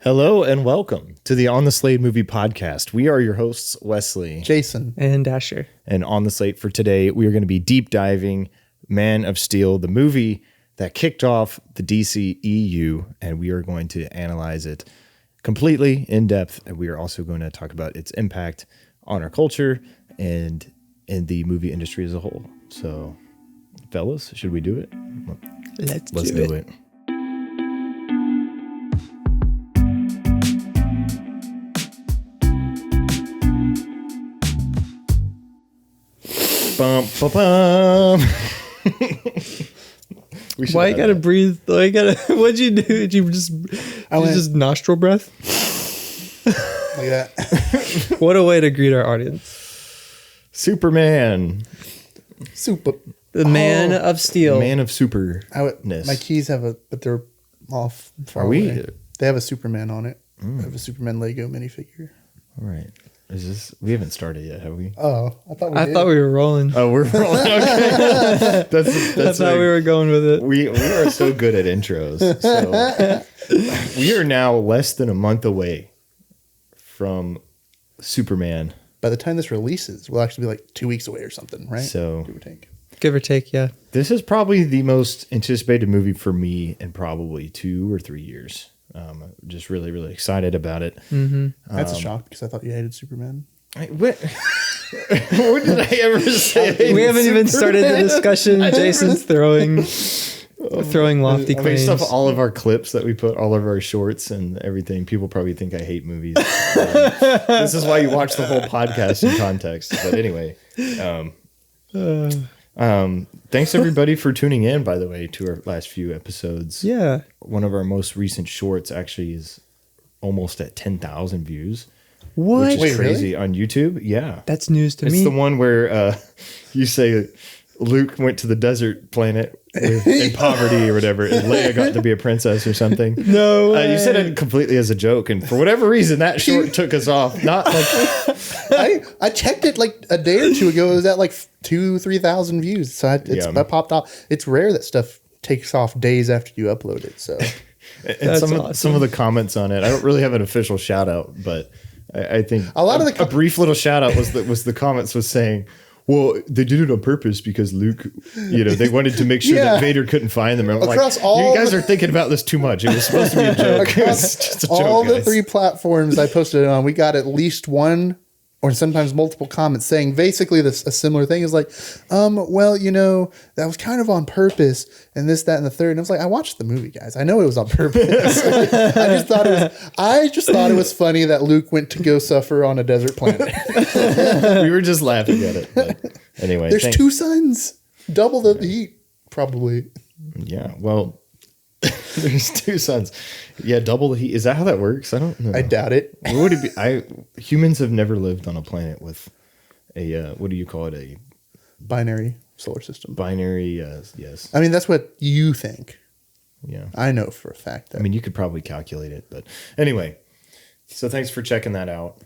Hello and welcome to the On the Slate Movie Podcast. We are your hosts, Wesley, Jason, and Asher. And on the slate for today, we are going to be deep diving Man of Steel, the movie that kicked off the DCEU, and we are going to analyze it completely in depth. And we are also going to talk about its impact on our culture and in the movie industry as a whole. So, fellas, should we do it? Let's do it. Bum, bum, bum. Why you gotta breathe? What'd you do? Did you just nostril breath? Like that. What a way to greet our audience. Superman. The Man of Steel. Man of superness. My keys but they're off far away. They have a Superman on it. I have a Superman Lego minifigure. All right. We haven't started yet, have we? Oh, I thought we were rolling. Oh, we're rolling. Okay. That's how we were going with it. We are so good at intros. So we are now less than a month away from Superman. By the time this releases, we'll actually be like 2 weeks away or something, right? So give or take, yeah. This is probably the most anticipated movie for me in probably 2 or 3 years. Just really, really excited about it. Mm-hmm. That's a shock because I thought you hated Superman. What did I ever say? We haven't even started the discussion. Jason's throwing lofty claims. Based off all of our clips that we put, all of our shorts and everything, people probably think I hate movies. This is why you watch the whole podcast in context. But anyway, thanks everybody for tuning in, by the way, to our last few episodes. Yeah. One of our most recent shorts actually is almost at 10,000 views. What? Which is crazy on YouTube. Yeah. That's news to me. It's the one where you say Luke went to the desert planet in poverty or whatever, and Leia got to be a princess or something. No way. You said it completely as a joke, and for whatever reason, that short took us off. Not like I checked it like a day or two ago. It was at like 2,000-3,000 views. So that popped off. It's rare that stuff takes off days after you upload it. So, and some of the comments on it, I don't really have an official shout out, but I think a brief little shout out was the comments was saying, well, they did it on purpose because Luke, they wanted to make sure that Vader couldn't find them. I'm like, you guys are thinking about this too much. It was supposed to be a joke. It was just a joke, all the guys. 3 platforms I posted it on, we got at least one or sometimes multiple comments saying basically a similar thing. Is like, well, that was kind of on purpose and this, that, and the third. And I was like, I watched the movie, guys. I know it was on purpose. I just thought it was funny that Luke went to go suffer on a desert planet. We were just laughing at it. But anyway, there's 2 suns, double the heat, probably. Yeah, well, there's 2 suns. Yeah, double the heat. Is that how that works? I don't know. I doubt it. What would it be? Humans have never lived on a planet with a what do you call it? A binary solar system. Binary, yes. I mean, that's what you think. Yeah, I know for a fact. I mean, you could probably calculate it, but anyway. So thanks for checking that out.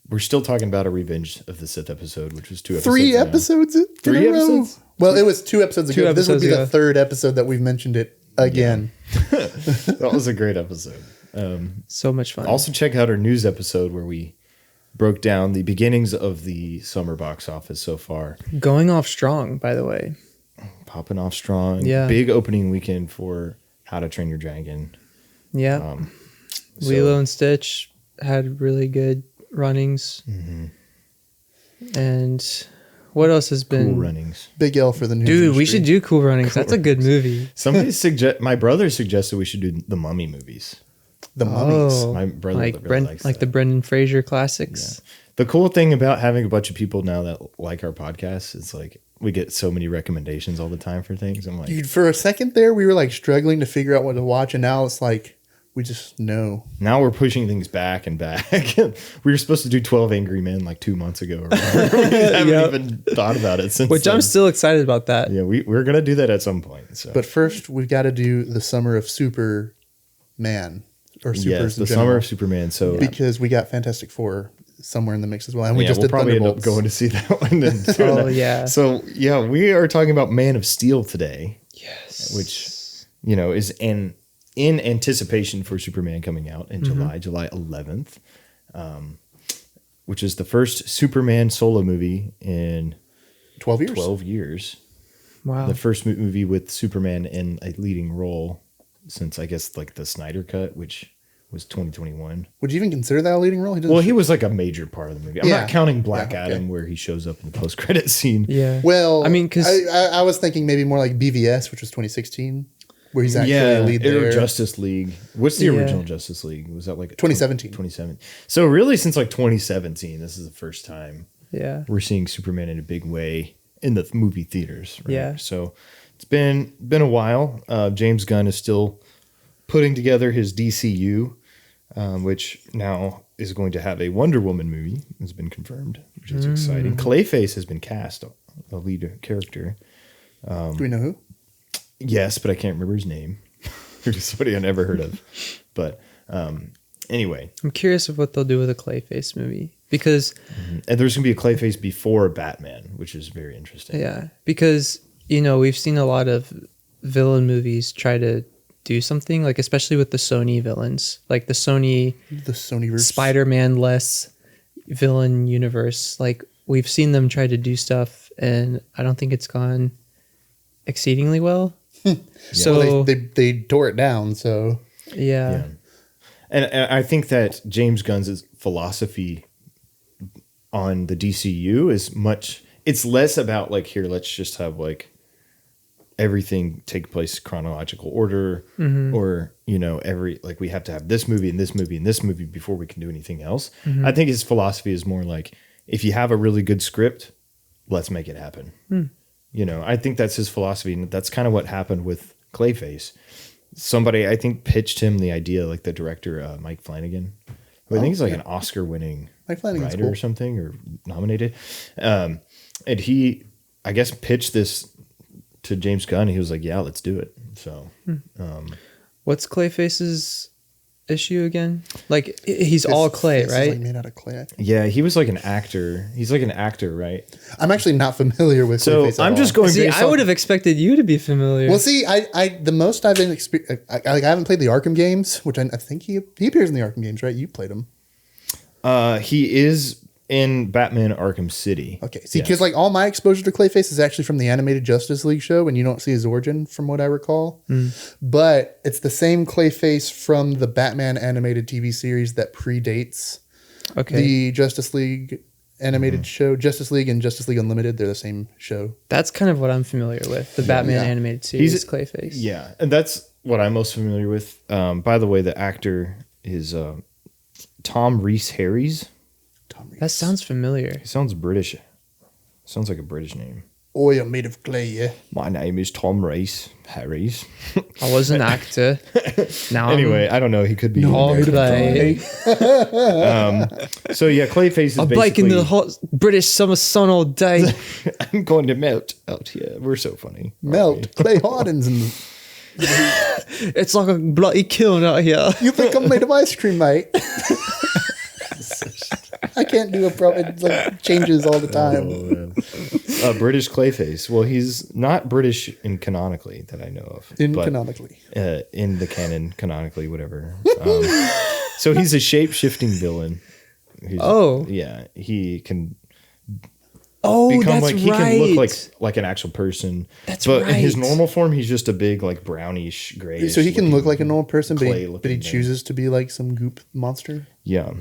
We're still talking about a Revenge of the Sith episode, which was 2 episodes. 3 episodes. 3 episodes. Well, it was 2 episodes ago. This would be the 3rd episode that we've mentioned it again. Yeah. That was a great episode. So much fun. Also check out our news episode where we broke down the beginnings of the summer box office so far. Going off strong, by the way. Popping off strong. Yeah. Big opening weekend for How to Train Your Dragon. Yeah. Lilo and Stitch had really good runnings. Mm-hmm. And what else has been? Cool Runnings. Big L for the news Dude, industry. we should do Cool Runnings. That's a good movie. My brother suggested we should do the Mummy movies. The Mummies. My brother like really likes that. the Brendan Fraser classics. Yeah. The cool thing about having a bunch of people now that like our podcast is like we get so many recommendations all the time for things. I'm like, dude, for a second there, we were like struggling to figure out what to watch, and now it's like we just know. Now we're pushing things back and back. We were supposed to do 12 Angry Men like 2 months ago. Or whatever. We haven't even thought about it since. Which then. I'm still excited about that. Yeah, we're gonna do that at some point. So. But first, we've got to do the Summer of Superman or Supers. Yes, the Summer of Superman. So because we got Fantastic Four somewhere in the mix as well, and we we'll probably end up going to see that one. And yeah. So we are talking about Man of Steel today. Yes. Which is an in anticipation for Superman coming out in July 11th, which is the first Superman solo movie in 12 years. 12 years. Wow. The first movie with Superman in a leading role since, I guess, like the Snyder Cut, which was 2021. Would you even consider that a leading role? He was like a major part of the movie. I'm not counting Black Adam, where he shows up in the post-credit scene. Yeah. Well, I mean, because I was thinking maybe more like BVS, which was 2016, where he's actually a lead there. Or Justice League. What's the original Justice League? Was that like 2017? 2017. So really, since like 2017, this is the first time we're seeing Superman in a big way in the movie theaters. Right? Yeah. So it's been a while. James Gunn is still putting together his DCU, which now is going to have a Wonder Woman movie. It's been confirmed, which is exciting. Clayface has been cast, a lead character. Do we know who? Yes, but I can't remember his name. Somebody I never heard of. But anyway. I'm curious of what they'll do with a Clayface movie. Because... And there's going to be a Clayface before Batman, which is very interesting. Yeah, because, we've seen a lot of villain movies try to do something, like especially with the Sony villains. Like the Sonyverse. Spider-Man-less villain universe. Like, we've seen them try to do stuff, and I don't think it's gone exceedingly well. So they tore it down, so... Yeah. And I think that James Gunn's philosophy on the DCU is it's less about like, here, let's just have like everything take place chronological order, or, we have to have this movie and this movie and this movie before we can do anything else. I think his philosophy is more like, if you have a really good script, let's make it happen. I think that's his philosophy, and that's kind of what happened with Clayface. Somebody, I think, pitched him the idea, like the director, Mike Flanagan, who I think is like an Oscar-winning writer or something, or nominated. And he, I guess, pitched this to James Gunn. He was like, yeah, let's do it. So, what's Clayface's issue again? Like, he's all clay, right? Like made out of clay. Yeah, he was like an actor. He's like an actor, right? I'm actually not familiar with Clayface at I'm all. just going. See, I would have expected you to be familiar. Well, see, I the most I've been I haven't played the Arkham games, which I think he appears in the Arkham games, right? You played them. He is in Batman Arkham City. Okay, see, because like all my exposure to Clayface is actually from the animated Justice League show, and you don't see his origin, from what I recall. But it's the same Clayface from the Batman animated TV series that predates the Justice League animated show. Justice League and Justice League Unlimited, they're the same show. That's kind of what I'm familiar with, the Batman animated series, Clayface. Yeah, and that's what I'm most familiar with. By the way, the actor is Tom Rhys Harries. That sounds familiar. He sounds British. Sounds like a British name. Oh, you're made of clay, yeah. My name is Tom Rhys Harries. I was an actor. Now anyway, I don't know. He could be. No clay. So yeah, Clayface is I'm basically... baking the hot British summer sun all day. I'm going to melt out here. We're so funny. Melt. Clay hardens and... It's like a bloody kiln out here. You think I'm made of ice cream, mate? I can't do it like changes all the time. British Clayface. Well, he's not British in canonically that I know of. Canonically. In the canon, canonically, whatever. So he's a shape-shifting villain. Yeah. He can become that's like, he right. can look like an actual person. That's but right. in his normal form, he's just a big, like, brownish, grayish. So he can look like a normal person, but he thing. chooses to be like some goop monster? Yeah.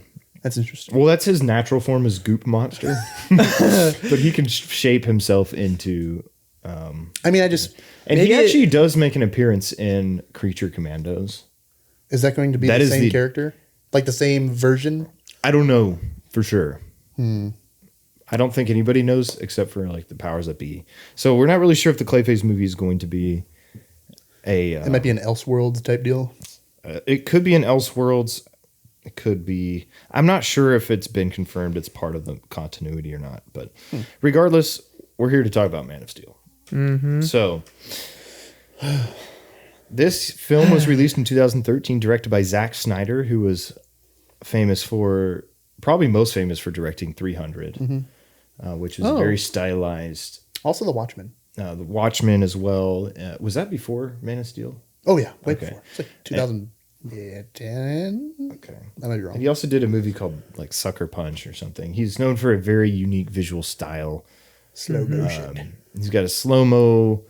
That's interesting. Well, that's his natural form, is goop monster. But he can shape himself into... And he actually does make an appearance in Creature Commandos. Is that going to be the same character? Like the same version? I don't know for sure. I don't think anybody knows except for like the powers that be. So we're not really sure if the Clayface movie is going to be it might be an Elseworlds type deal. It could be an Elseworlds. It could be. I'm not sure if it's been confirmed it's part of the continuity or not. But regardless, we're here to talk about Man of Steel. So this film was released in 2013, directed by Zack Snyder, who was probably most famous for directing 300, which is very stylized. Also The Watchmen. The Watchmen as well. Was that before Man of Steel? Oh yeah, way Okay. before. It's like 2010. Okay. I might be wrong. And he also did a movie called like Sucker Punch or something. He's known for a very unique visual style. Slow motion. He's got a slow-mo,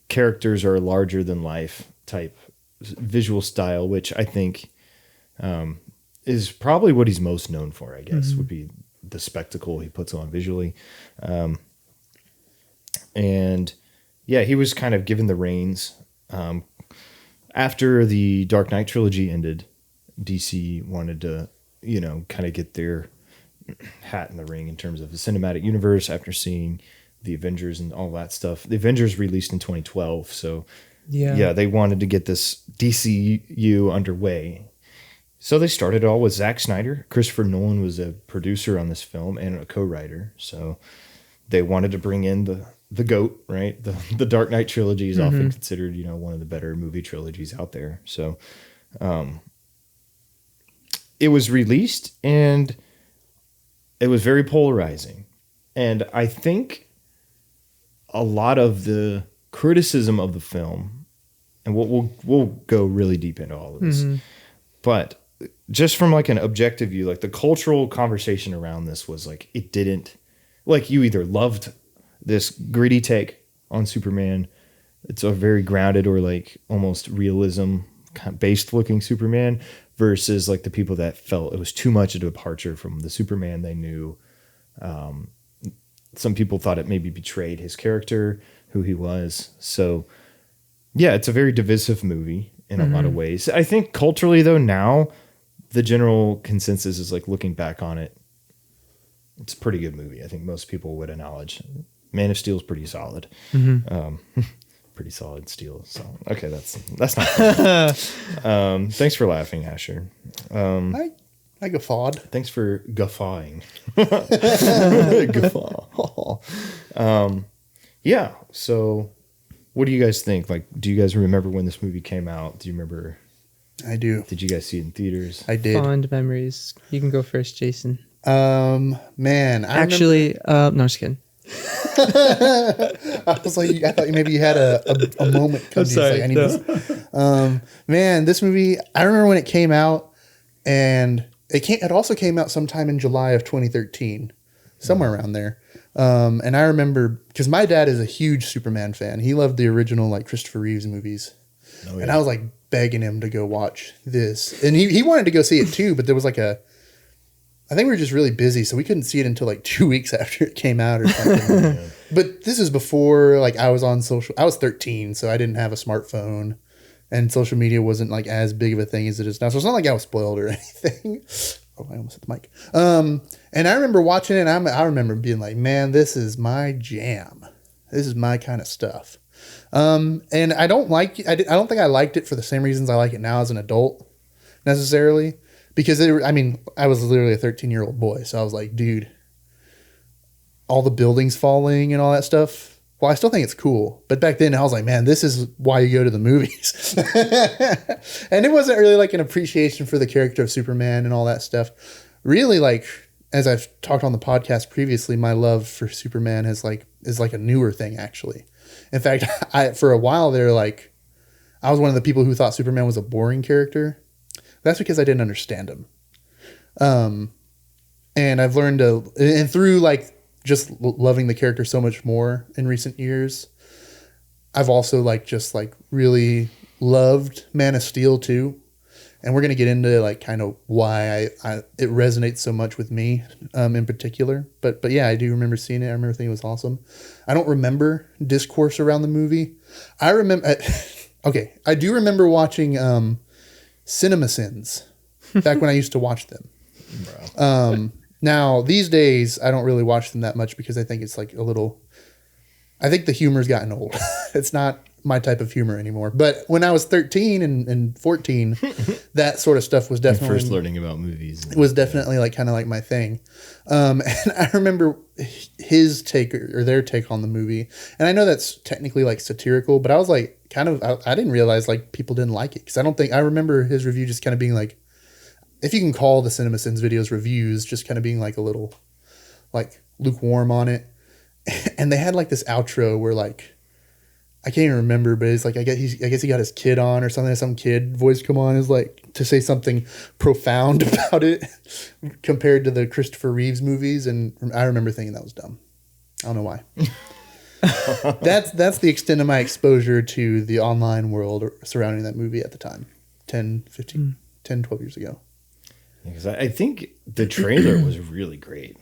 characters are larger than life type visual style, which I think is probably what he's most known for, I guess, would be the spectacle he puts on visually. And yeah, he was kind of given the reins. After the Dark Knight trilogy ended, DC wanted to, kind of get their hat in the ring in terms of the cinematic universe after seeing the Avengers and all that stuff. The Avengers released in 2012, so yeah, they wanted to get this DCEU underway. So they started it all with Zack Snyder. Christopher Nolan was a producer on this film and a co-writer. So they wanted to bring in the GOAT, right? The Dark Knight trilogy is often considered, one of the better movie trilogies out there. So it was released and it was very polarizing. And I think a lot of the criticism of the film, and we'll go really deep into all of this, but just from like an objective view, like the cultural conversation around this was like, it didn't, like, you either loved this gritty take on Superman, it's a very grounded or like almost realism kind of based looking Superman, versus like the people that felt it was too much of a departure from the Superman they knew. Some people thought it maybe betrayed his character, who he was. So yeah, it's a very divisive movie in a lot of ways. I think culturally though, now the general consensus is like, looking back on it, it's a pretty good movie. I think most people would acknowledge Man of Steel is pretty solid. Pretty solid steel. So, okay. That's not funny. Thanks for laughing, Asher. I guffawed. Thanks for guffawing. Guffaw. Yeah. So what do you guys think? Like, do you guys remember when this movie came out? Do you remember? I do. Did you guys see it in theaters? I did. Fond memories. You can go first, Jason. Man. No, I'm just kidding. I was like, I thought maybe you had a moment. I'm sorry. Like, I need this. Man, this movie, I remember when it came out, and it also came out sometime in July of 2013, somewhere around there. And I remember, because my dad is a huge Superman fan. He loved the original like Christopher Reeves movies. Oh, yeah. And I was like begging him to go watch this. And he wanted to go see it too, but there was like I think we were just really busy, so we couldn't see it until like 2 weeks after it came out or something. Yeah. But this is before like I was 13, so I didn't have a smartphone, and social media wasn't like as big of a thing as it is now. So it's not like I was spoiled or anything. Oh, I almost hit the mic. And I remember watching it, and I remember being like, man, this is my jam. This is my kind of stuff. And I don't think I liked it for the same reasons I like it now as an adult necessarily. Because I was literally a 13-year-old boy. So I was like, dude, all the buildings falling and all that stuff. Well, I still think it's cool. But back then I was like, man, this is why you go to the movies. And it wasn't really like an appreciation for the character of Superman and all that stuff. Really, like, as I've talked on the podcast previously, my love for Superman is like a newer thing, actually. In fact, for a while there, like, I was one of the people who thought Superman was a boring character. That's because I didn't understand him. And I've learned and through like just loving the character so much more in recent years, I've also just really loved Man of Steel too. And we're going to get into like kind of why it resonates so much with me in particular. But yeah, I do remember seeing it. I remember thinking it was awesome. I don't remember discourse around the movie. I do remember watching CinemaSins back when I used to watch them. Now these days I don't really watch them that much because I think it's like I think the humor's gotten old. It's not my type of humor anymore. But when I was 13 and 14, that sort of stuff was definitely first learning about movies. It was definitely like kind of like my thing. And I remember his take or their take on the movie. And I know that's technically like satirical, but I was like I didn't realize like people didn't like it. Cause I remember his review just kind of being like, if you can call the CinemaSins videos reviews, just kind of being like a little like lukewarm on it. And they had like this outro where like I can't even remember, but it's like I guess he got his kid on or something. Some kid voice come on is like to say something profound about it compared to the Christopher Reeves movies, and I remember thinking that was dumb. I don't know why. That's the extent of my exposure to the online world surrounding that movie at the time, 10, 12 years ago. Because I think the trailer was really great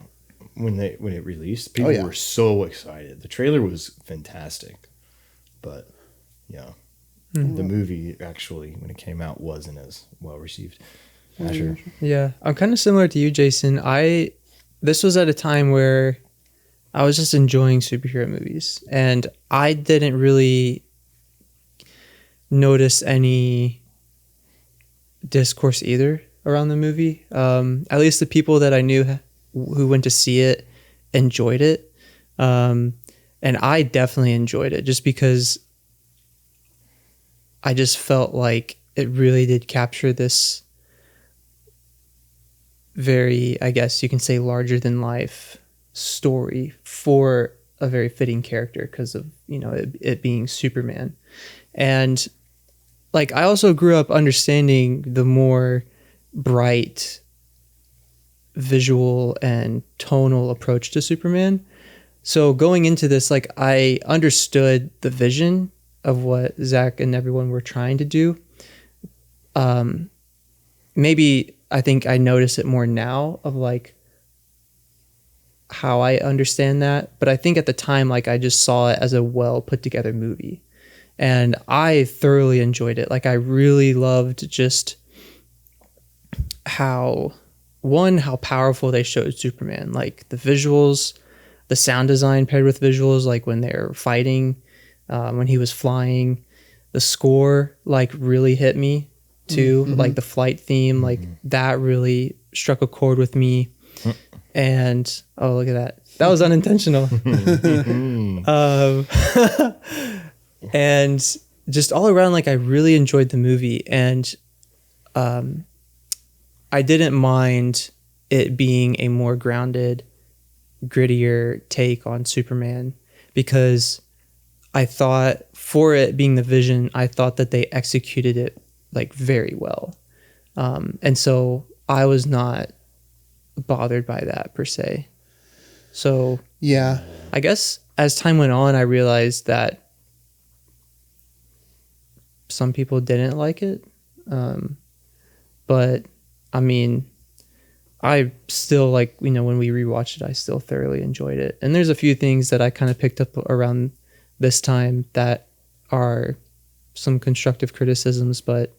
when it released. People were so excited. The trailer was fantastic. But yeah, the movie actually, when it came out, wasn't as well received. Asher. Yeah, I'm kind of similar to you, Jason. This was at a time where I was just enjoying superhero movies, and I didn't really notice any discourse either around the movie. At least the people that I knew who went to see it enjoyed it. And I definitely enjoyed it just because I just felt like it really did capture this very, I guess you can say, larger than life story for a very fitting character because of, it being Superman. And like, I also grew up understanding the more bright visual and tonal approach to Superman. So going into this, like, I understood the vision of what Zack and everyone were trying to do. Maybe I think I notice it more now of like how I understand that. But I think at the time, like, I just saw it as a well put together movie, and I thoroughly enjoyed it. Like, I really loved just how powerful they showed Superman, like the visuals, the sound design paired with visuals, like when they're fighting, when he was flying, the score like really hit me too. Mm-hmm. Like the flight theme, like that really struck a chord with me. And oh, look at that. That was unintentional. And just all around, like, I really enjoyed the movie, and I didn't mind it being a more grounded, grittier take on Superman, because I thought, for it being the vision, I thought that they executed it like very well. And so I was not bothered by that per se. So yeah, I guess as time went on, I realized that some people didn't like it. But I mean, I still, like, when we rewatched it, I still thoroughly enjoyed it. And there's a few things that I kind of picked up around this time that are some constructive criticisms, but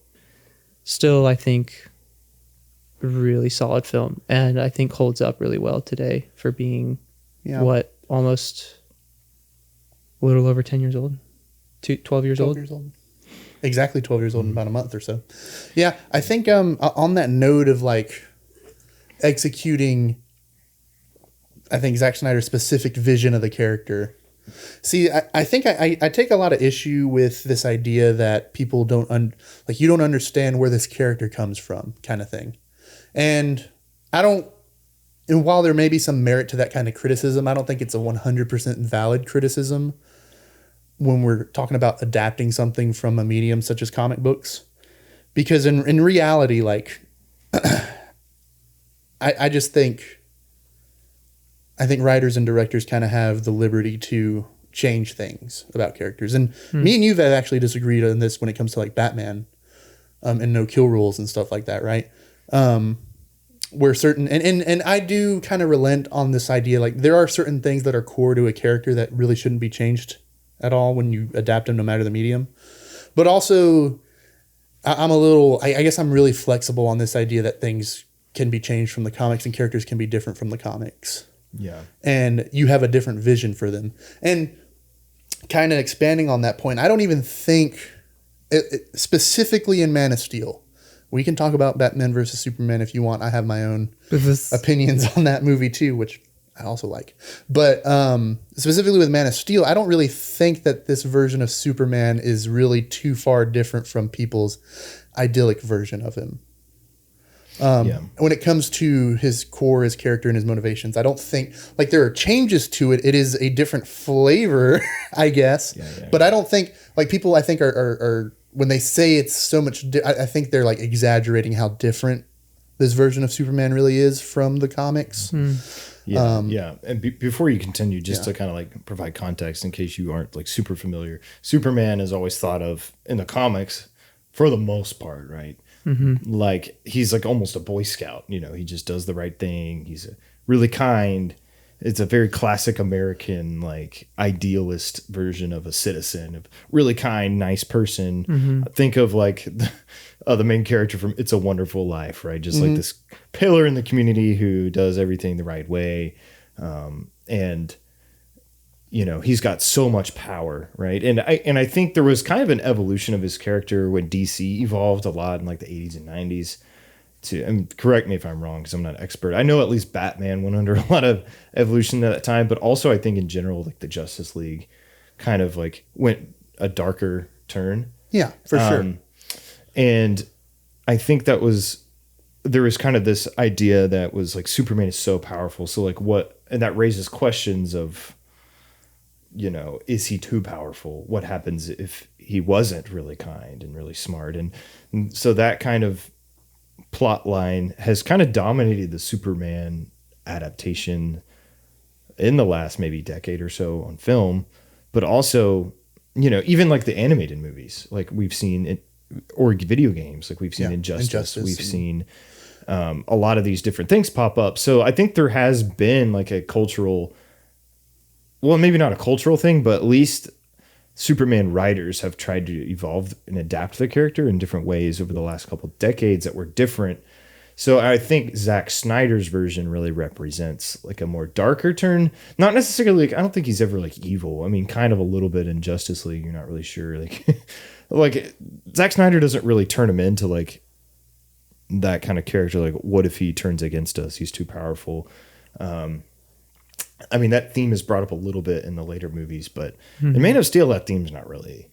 still, I think, a really solid film. And I think holds up really well today for being, almost a little over 10 years old? 12 years old? Exactly 12 years old in about a month or so. Yeah, I think on that note of, like, executing, I think, Zack Snyder's specific vision of the character. See, I think I take a lot of issue with this idea that people you don't understand where this character comes from, kind of thing. And while there may be some merit to that kind of criticism, I don't think it's a 100% valid criticism when we're talking about adapting something from a medium such as comic books. Because in reality, like, I think writers and directors kind of have the liberty to change things about characters. And me and you have actually disagreed on this when it comes to, like, Batman and no kill rules and stuff like that, right? Where certain, and I do kind of relent on this idea, like, there are certain things that are core to a character that really shouldn't be changed at all when you adapt them, no matter the medium. But also, I guess I'm really flexible on this idea that things can be changed from the comics and characters can be different from the comics. Yeah. And you have a different vision for them. And kind of expanding on that point, I don't even think, specifically in Man of Steel, we can talk about Batman versus Superman if you want. I have my own opinions on that movie too, which I also like. But specifically with Man of Steel, I don't really think that this version of Superman is really too far different from people's idyllic version of him. When it comes to his core, his character, and his motivations, I don't think like there are changes to it. It is a different flavor, I guess. But I don't think like people I think are when they say it's so much, I think they're like exaggerating how different this version of Superman really is from the comics. And before you continue, just to kind of like provide context in case you aren't like super familiar, Superman is always thought of in the comics for the most part, right? Like he's like almost a Boy Scout, you know, he just does the right thing. He's really kind. It's a very classic American, like idealist version of a citizen, of really kind, nice person. Think of like the main character from It's a Wonderful Life, right? Just like this pillar in the community who does everything the right way. And, you know, he's got so much power, right? And I think there was kind of an evolution of his character when DC evolved a lot in like the 80s and 90s. And correct me if I'm wrong because I'm not an expert. I know at least Batman went under a lot of evolution at that time, but also I think in general, like the Justice League kind of like went a darker turn. Yeah, for sure. And I think there was kind of this idea that was like Superman is so powerful. So like and that raises questions of, you know, is he too powerful? What happens if he wasn't really kind and really smart? And so that kind of plot line has kind of dominated the Superman adaptation in the last maybe decade or so on film, but also, you know, even like the animated movies, like we've seen it, or video games, like we've seen Injustice, we've seen a lot of these different things pop up. So I think there has been like a cultural, well, maybe not a cultural thing, but at least Superman writers have tried to evolve and adapt the character in different ways over the last couple of decades that were different. So I think Zack Snyder's version really represents like a more darker turn. Not necessarily like, I don't think he's ever like evil. I mean, kind of a little bit in Justice League. You're not really sure. Like, like Zack Snyder doesn't really turn him into like that kind of character. Like, what if he turns against us? He's too powerful. I mean, that theme is brought up a little bit in the later movies, but in Man of Steel, that theme's not really,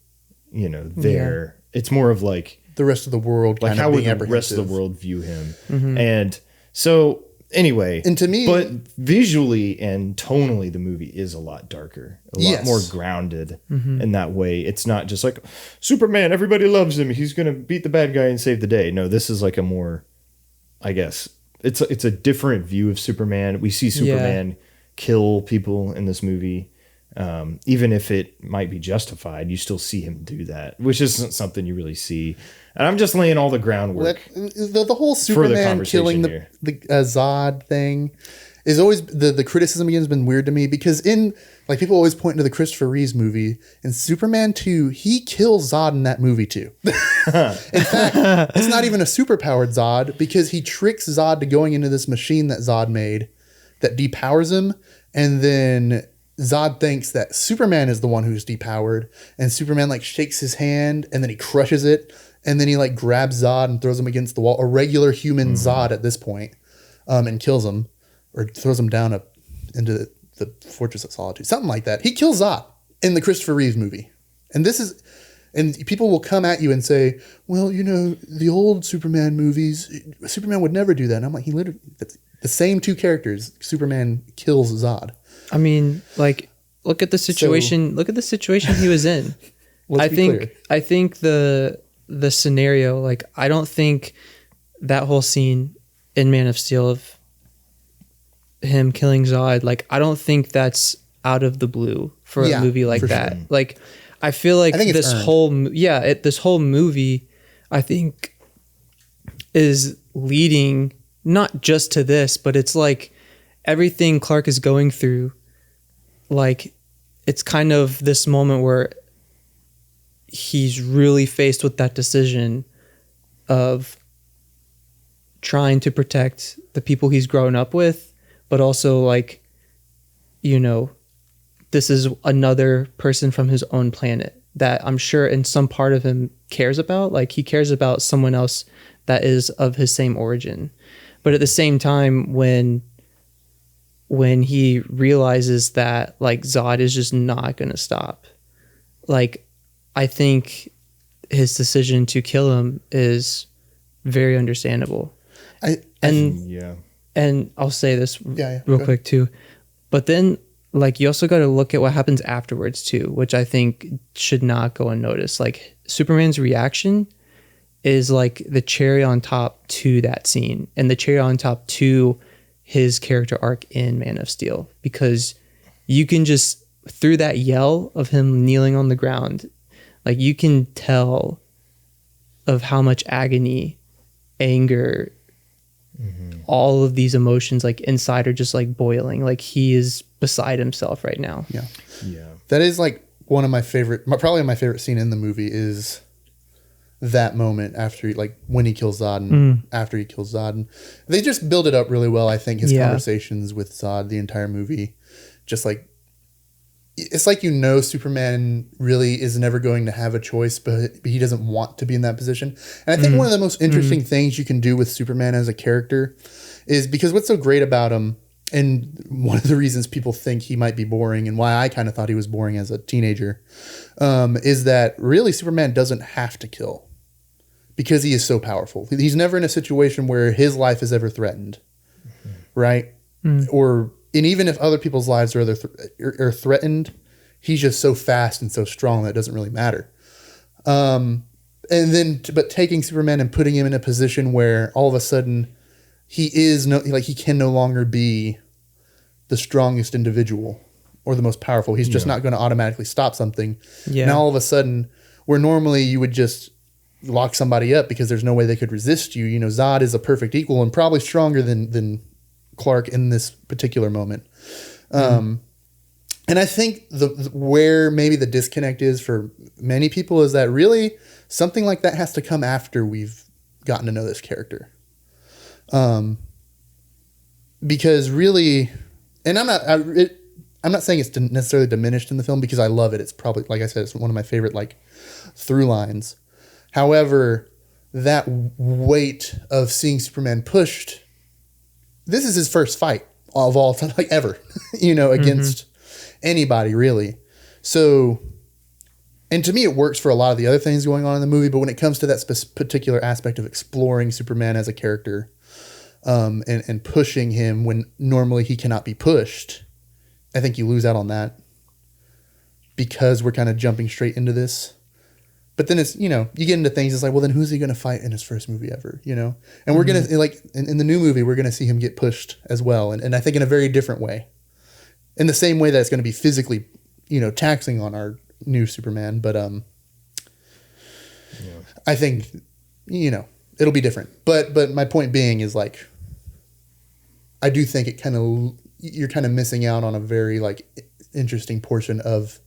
you know, there. Yeah. It's more of like the rest of the world, like how would the rest of the world view him? And so anyway, and to me, but visually and tonally, the movie is a lot darker, a lot more grounded in that way. It's not just like Superman, everybody loves him, he's going to beat the bad guy and save the day. No, this is like a more, I guess, it's a different view of Superman. We see Superman kill people in this movie. Even if it might be justified, you still see him do that, which isn't something you really see. And I'm just laying all the groundwork. The whole Superman killing the Zod thing is always the criticism again has been weird to me because in like people always point to the Christopher Reeves movie and Superman 2, he kills Zod in that movie too. In fact, it's not even a superpowered Zod because he tricks Zod to going into this machine that Zod made that depowers him, and then Zod thinks that Superman is the one who's depowered, and Superman like shakes his hand and then he crushes it, and then he like grabs Zod and throws him against the wall, a regular human Zod at this point, and kills him or throws him down into the Fortress of Solitude, something like that. He kills Zod in the Christopher Reeves movie, and people will come at you and say, well, you know, the old Superman movies, Superman would never do that. And I'm like, that's the same two characters. Superman kills Zod. I mean, like, look at the situation. Look at the situation he was in. I think the scenario, like, I don't think that whole scene in Man of Steel of him killing Zod, like, I don't think that's out of the blue for a movie like that. Sure. Like, I feel like this whole movie, I think, is leading not just to this, but it's like everything Clark is going through, like it's kind of this moment where he's really faced with that decision of trying to protect the people he's grown up with, but also like, you know, this is another person from his own planet that I'm sure in some part of him cares about. Like he cares about someone else that is of his same origin. But at the same time, when he realizes that like Zod is just not going to stop, like I think his decision to kill him is very understandable. And I'll say this real go quick too. But then like you also got to look at what happens afterwards too, which I think should not go unnoticed. Like Superman's reaction is like the cherry on top to that scene and the cherry on top to his character arc in Man of Steel, because you can just, through that yell of him kneeling on the ground, like you can tell of how much agony, anger, all of these emotions like inside are just like boiling. Like he is beside himself right now. Yeah. That is like one of my favorite, probably my favorite scene in the movie is that moment after when he kills Zod and after he kills Zod. And they just build it up really well. I think his conversations with Zod, the entire movie, just like, it's like, Superman really is never going to have a choice, but he doesn't want to be in that position. And I think one of the most interesting things you can do with Superman as a character is, because what's so great about him, and one of the reasons people think he might be boring and why I kind of thought he was boring as a teenager, is that really Superman doesn't have to kill because he is so powerful. He's never in a situation where his life is ever threatened, right? And even if other people's lives are threatened, he's just so fast and so strong that it doesn't really matter. But taking Superman and putting him in a position where all of a sudden he can no longer be the strongest individual or the most powerful. He's just not going to automatically stop something. Yeah. Now all of a sudden, where normally you would just lock somebody up because there's no way they could resist you. Zod is a perfect equal and probably stronger than Clark in this particular moment. And I think where maybe the disconnect is for many people is that really something like that has to come after we've gotten to know this character. Because really, and I'm not saying it's necessarily diminished in the film because I love it. It's probably, like I said, it's one of my favorite through lines. However, that weight of seeing Superman pushed, this is his first fight of all time, ever, against anybody really. So, and to me, it works for a lot of the other things going on in the movie. But when it comes to that particular aspect of exploring Superman as a character, and pushing him when normally he cannot be pushed, I think you lose out on that because we're kind of jumping straight into this. But then it's, you get into things, it's like, well, then who's he going to fight in his first movie ever, And we're going to, in the new movie, we're going to see him get pushed as well. And I think in a very different way. In the same way that it's going to be physically, taxing on our new Superman. But I think, it'll be different. But my point being is I do think you're kind of missing out on a very interesting portion of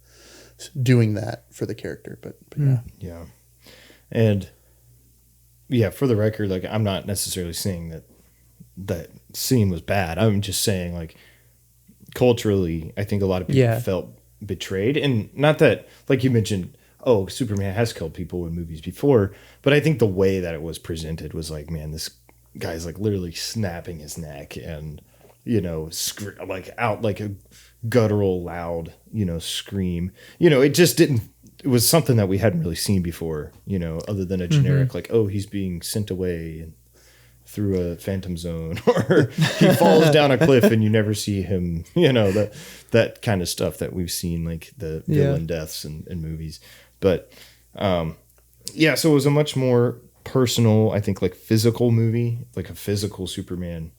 doing that for the character, but yeah. And for the record, I'm not necessarily saying that scene was bad. I'm just saying culturally, I think a lot of people felt betrayed, and not that, like you mentioned, Superman has killed people in movies before, but I think the way that it was presented was man, this guy's literally snapping his neck and out like a guttural loud scream. It just didn't, it was something that we hadn't really seen before, other than a generic he's being sent away through a phantom zone, or he falls down a cliff and you never see him, that kind of stuff that we've seen, the villain deaths in movies. But so it was a much more personal, I think, physical movie, a physical Superman.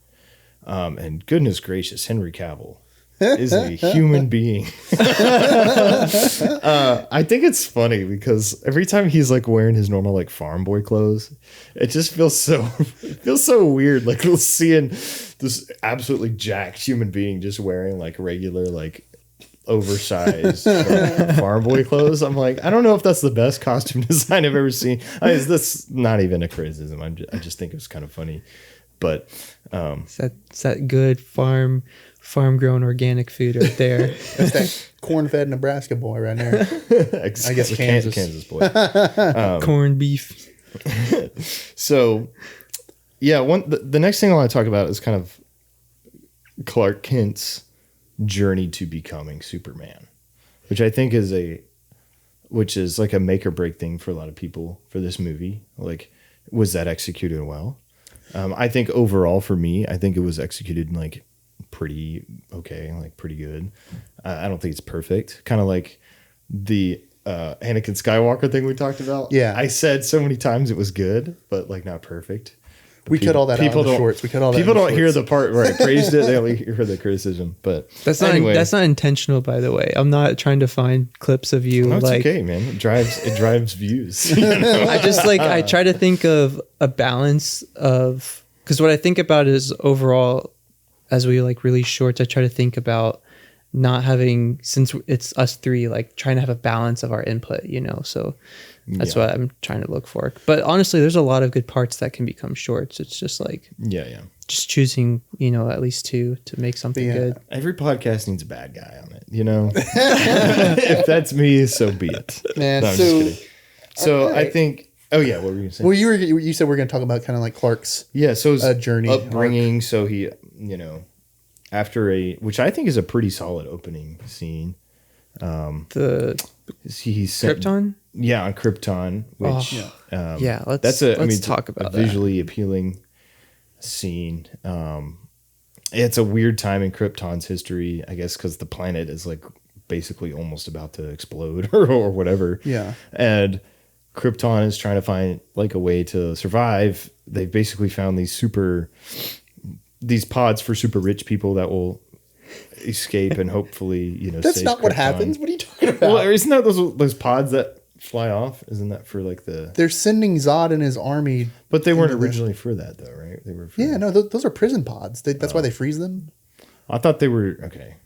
And goodness gracious, Henry Cavill is a human being. I think it's funny because every time he's wearing his normal farm boy clothes, it just feels so weird. Seeing this absolutely jacked human being just wearing regular oversized farm boy clothes. I'm I don't know if that's the best costume design I've ever seen. That's not even a criticism. I just think it was kind of funny. But it's that good farm grown organic food right there. That's that corn-fed Nebraska boy right there. Exactly. I guess Kansas boy. Corned beef. So, the next thing I want to talk about is kind of Clark Kent's journey to becoming Superman, which I think is a make or break thing for a lot of people for this movie. Was that executed well? I think overall for me, I think it was executed like pretty okay, like pretty good. I don't think it's perfect. Kind of like the Anakin Skywalker thing we talked about. Yeah. I said so many times it was good, but like not perfect. We cut all that out in the shorts. We cut all that. People in the don't hear shorts. the part where I praised it. They only hear the criticism. But That's anyway, not intentional, by the way. I'm not trying to find clips of you. no, it's like, okay, man. It drives views. You know? I just like I try to think of a balance of, because what I think about is overall, as we like release shorts, I try to think about not having, since it's us three, like trying to have a balance of our input, you know. So that's what I'm trying to look for. But honestly, there's a lot of good parts that can become shorts. It's just like just choosing, you know, at least two to make something good. Every podcast needs a bad guy on it, you know. If that's me, so be it. Man, no, I'm just kidding. So I think. Oh yeah, what were you saying? Well, you said we're going to talk about kind of like Clark's so his journey, upbringing. So he, you know, after which I think is a pretty solid opening scene. He's sent, Krypton? Yeah, on Krypton. Which let's talk about a visually appealing scene. It's a weird time in Krypton's history, I guess, because the planet is like basically almost about to explode or whatever. Yeah, and Krypton is trying to find like a way to survive. They've basically found these pods for super rich people that will escape and hopefully, you know, that's save not what Krypton. happens. What are you talking about? Well, isn't that those pods that fly off? Isn't that for like They're sending Zod and his army, but they weren't originally for that though, right? They were. Those are prison pods. That's why they freeze them. I thought they were okay.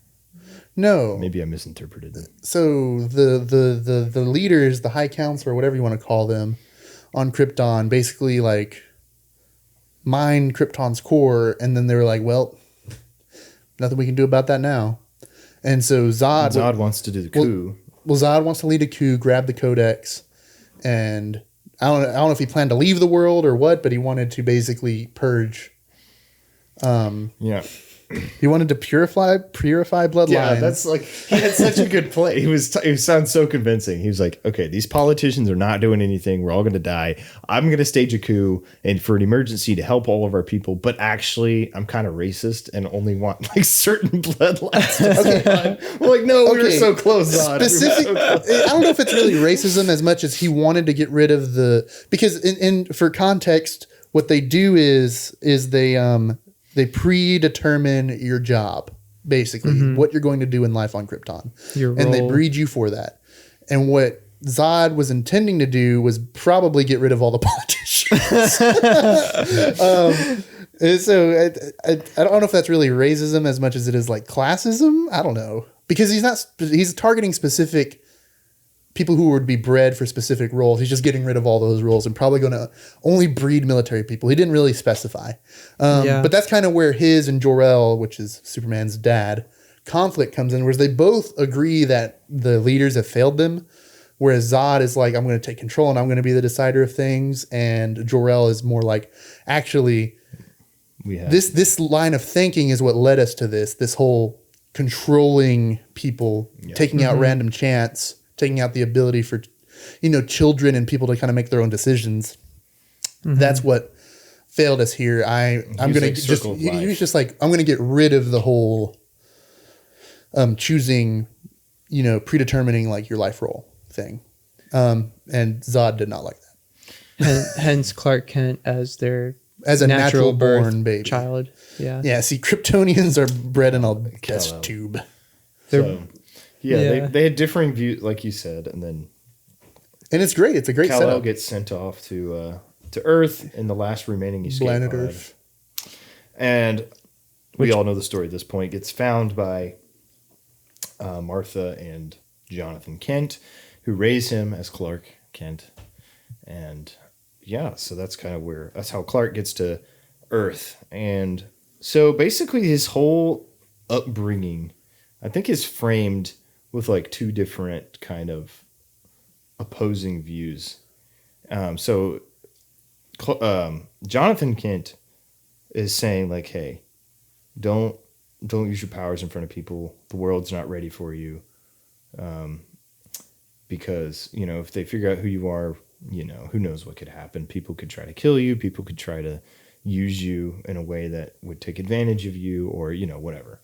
No, maybe I misinterpreted it. So the leaders, the High Council, or whatever you want to call them, on Krypton, basically like mine Krypton's core, and then they were like, well, nothing we can do about that now. And so Zod wants to do the coup. Well, Zod wants to lead a coup, grab the Codex, and I don't know if he planned to leave the world or what, but he wanted to basically purge. He wanted to purify bloodlines. Yeah, that's like, he had such a good play. He sounds so convincing. He was like, okay, these politicians are not doing anything. We're all going to die. I'm going to stage a coup and for an emergency to help all of our people. But actually, I'm kind of racist and only want like certain bloodlines to survive. We're like, no, we were so close on. I don't know if it's really racism as much as he wanted to get rid of because for context, what they do is they predetermine your job, basically, what you're going to do in life on Krypton. And they breed you for that. And what Zod was intending to do was probably get rid of all the politicians. So I don't know if that's really racism as much as it is like classism. I don't know. Because he's targeting specific people who would be bred for specific roles. He's just getting rid of all those roles and probably going to only breed military people. He didn't really specify. But that's kind of where his and Jor-El, which is Superman's dad, conflict comes in, whereas they both agree that the leaders have failed them. Whereas Zod is like, I'm going to take control and I'm going to be the decider of things. And Jor-El is more like, actually, this line of thinking is what led us to this whole controlling people, taking out random chance, taking out the ability for, children and people to kind of make their own decisions. That's what failed us here. I'm going to he was just like, I'm going to get rid of the whole choosing, predetermining like your life role thing. And Zod did not like that. Hence Clark Kent as a natural born baby child. Yeah. Yeah. See, Kryptonians are bred in a test tube. They had differing views, like you said, and it's great. It's a great setup. Kal-El gets sent off to Earth in the last remaining escape planet pod. Earth, and we all know the story at this point. Gets found by Martha and Jonathan Kent, who raise him as Clark Kent, and so that's how Clark gets to Earth, and so basically his whole upbringing, I think, is framed with like two different kind of opposing views. Jonathan Kent is saying like, hey, don't use your powers in front of people. The world's not ready for you. Because, if they figure out who you are, who knows what could happen. People could try to kill you. People could try to, use you in a way that would take advantage of you, or whatever.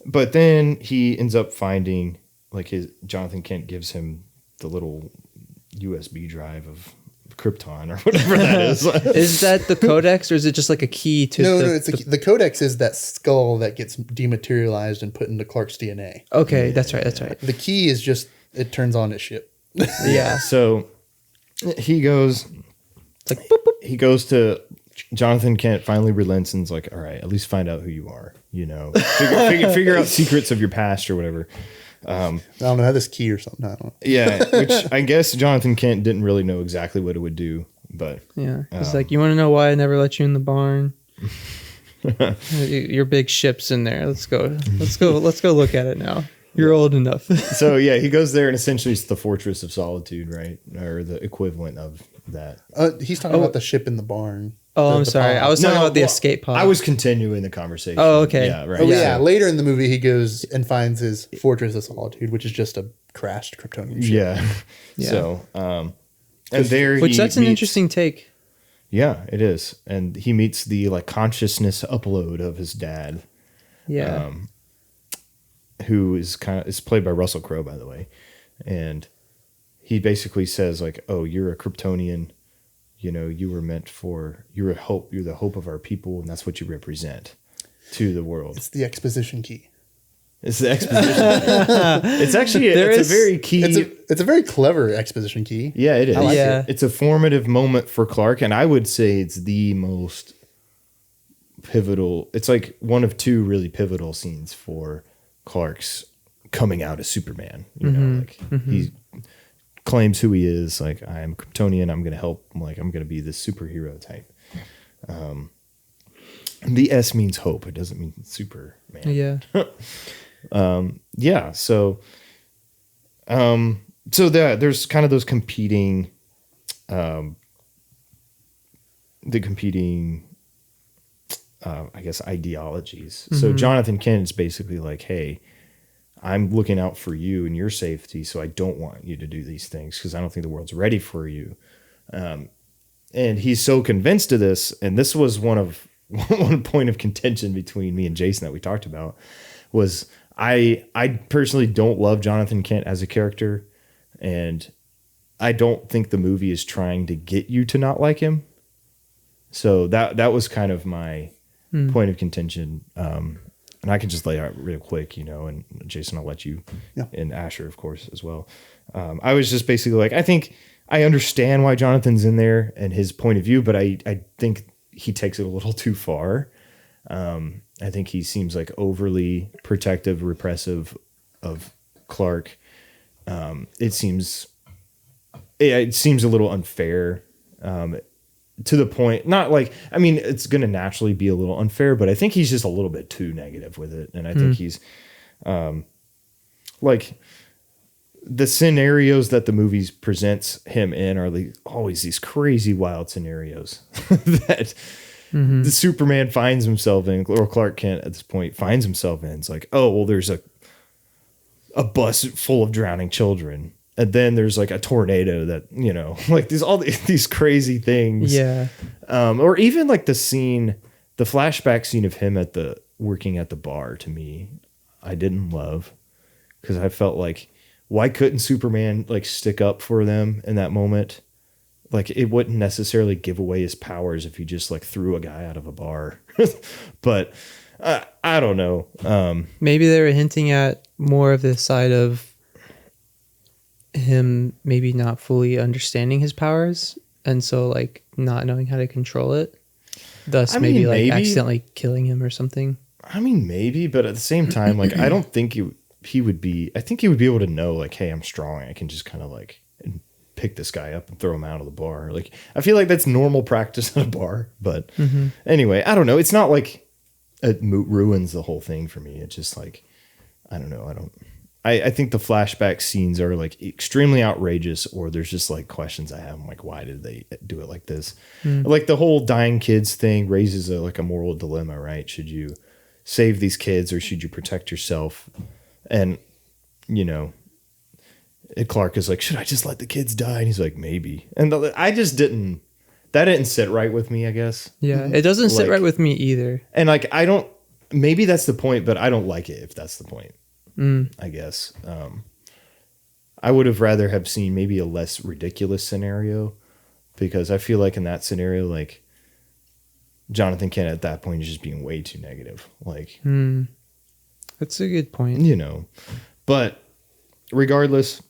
But then he ends up finding, like, Jonathan Kent gives him the little USB drive of Krypton or whatever that is. Is that the codex, or is it just like a key to? No, it's the codex is that skull that gets dematerialized and put into Clark's DNA. Okay, that's right. The key is just it turns on his ship. Yeah. So he goes. It's like boop, boop. He goes to Jonathan Kent. Finally relents and's like, all right, at least find out who you are. Figure out secrets of your past or whatever. I don't know, have this key or something. I don't know. Yeah, which I guess Jonathan Kent didn't really know exactly what it would do, but yeah, it's like, you want to know why I never let you in the barn? Your big ship's in there. Let's go look at it now. You're old enough. So yeah, he goes there, and essentially it's the Fortress of Solitude, right, or the equivalent of that. He's talking about the ship in the barn. Oh, I'm sorry. I was talking about the escape pod. I was continuing the conversation. Oh, okay. Yeah, right. Oh, yeah. Later in the movie, he goes and finds his Fortress of Solitude, which is just a crashed Kryptonian ship. Yeah. Yeah. So, and there, that's an interesting take. Yeah, it is, and he meets the consciousness upload of his dad. Yeah. Who is played by Russell Crowe, by the way, and he basically says like, "Oh, you're a Kryptonian. You were meant for, you're the hope of our people, and that's what you represent to the world." It's the exposition key. It's the exposition key. It's actually, it's a very key. It's a very clever exposition key. Yeah, it is. I like it. It's a formative moment for Clark, and I would say it's the most pivotal. It's like one of two really pivotal scenes for Clark's coming out as Superman. He claims who he is, like, I am Kryptonian, I'm gonna help, like, I'm gonna be this superhero type. The S means hope, it doesn't mean Superman. Yeah. Yeah, so there's kind of those competing I guess ideologies. So Jonathan Kent is basically like, hey, I'm looking out for you and your safety, so I don't want you to do these things because I don't think the world's ready for you. And he's so convinced of this, and this was one point of contention between me and Jason that we talked about, was I personally don't love Jonathan Kent as a character, and I don't think the movie is trying to get you to not like him. So that was kind of my point of contention. And I can just lay out real quick, and Jason, I'll let you, and Asher, of course, as well. I was just basically like, I think I understand why Jonathan's in there and his point of view, but I think he takes it a little too far. I think he seems like overly protective, repressive of Clark. It seems a little unfair. To the point, not like, I mean, it's going to naturally be a little unfair, but I think he's just a little bit too negative with it. And I think he's like, the scenarios that the movies presents him in are always these crazy wild scenarios that the Superman finds himself in, or Clark Kent at this point finds himself in. It's like, oh, well, there's a bus full of drowning children. And then there's like a tornado that, like all these crazy things. Yeah. Or even like the flashback scene of him working at the bar, to me, I didn't love, because I felt like, why couldn't Superman like stick up for them in that moment? Like, it wouldn't necessarily give away his powers if he just like threw a guy out of a bar. But I don't know. Maybe they were hinting at more of the side of him maybe not fully understanding his powers, and so like not knowing how to control it, thus maybe accidentally killing him or something. I mean, maybe, but at the same time, like, I don't think he would be, I think he would be able to know, like, hey, I'm strong, I can just kind of like pick this guy up and throw him out of the bar. Like, I feel like that's normal practice at a bar. But anyway, I don't know, it's not like it ruins the whole thing for me. It's just like, I don't know, I think the flashback scenes are like extremely outrageous, or there's just like questions I have. I'm like, why did they do it like this? Like the whole dying kids thing raises a moral dilemma, right? Should you save these kids or should you protect yourself? And, Clark is like, should I just let the kids die? And he's like, maybe. And I just didn't, that didn't sit right with me, I guess. Yeah, it doesn't sit Like- right with me either. And like, I don't, maybe that's the point, but I don't like it if that's the point, I guess. I would have rather have seen maybe a less ridiculous scenario, because I feel like in that scenario, like Jonathan Kent at that point is just being way too negative. Like, That's a good point. you know, but regardless,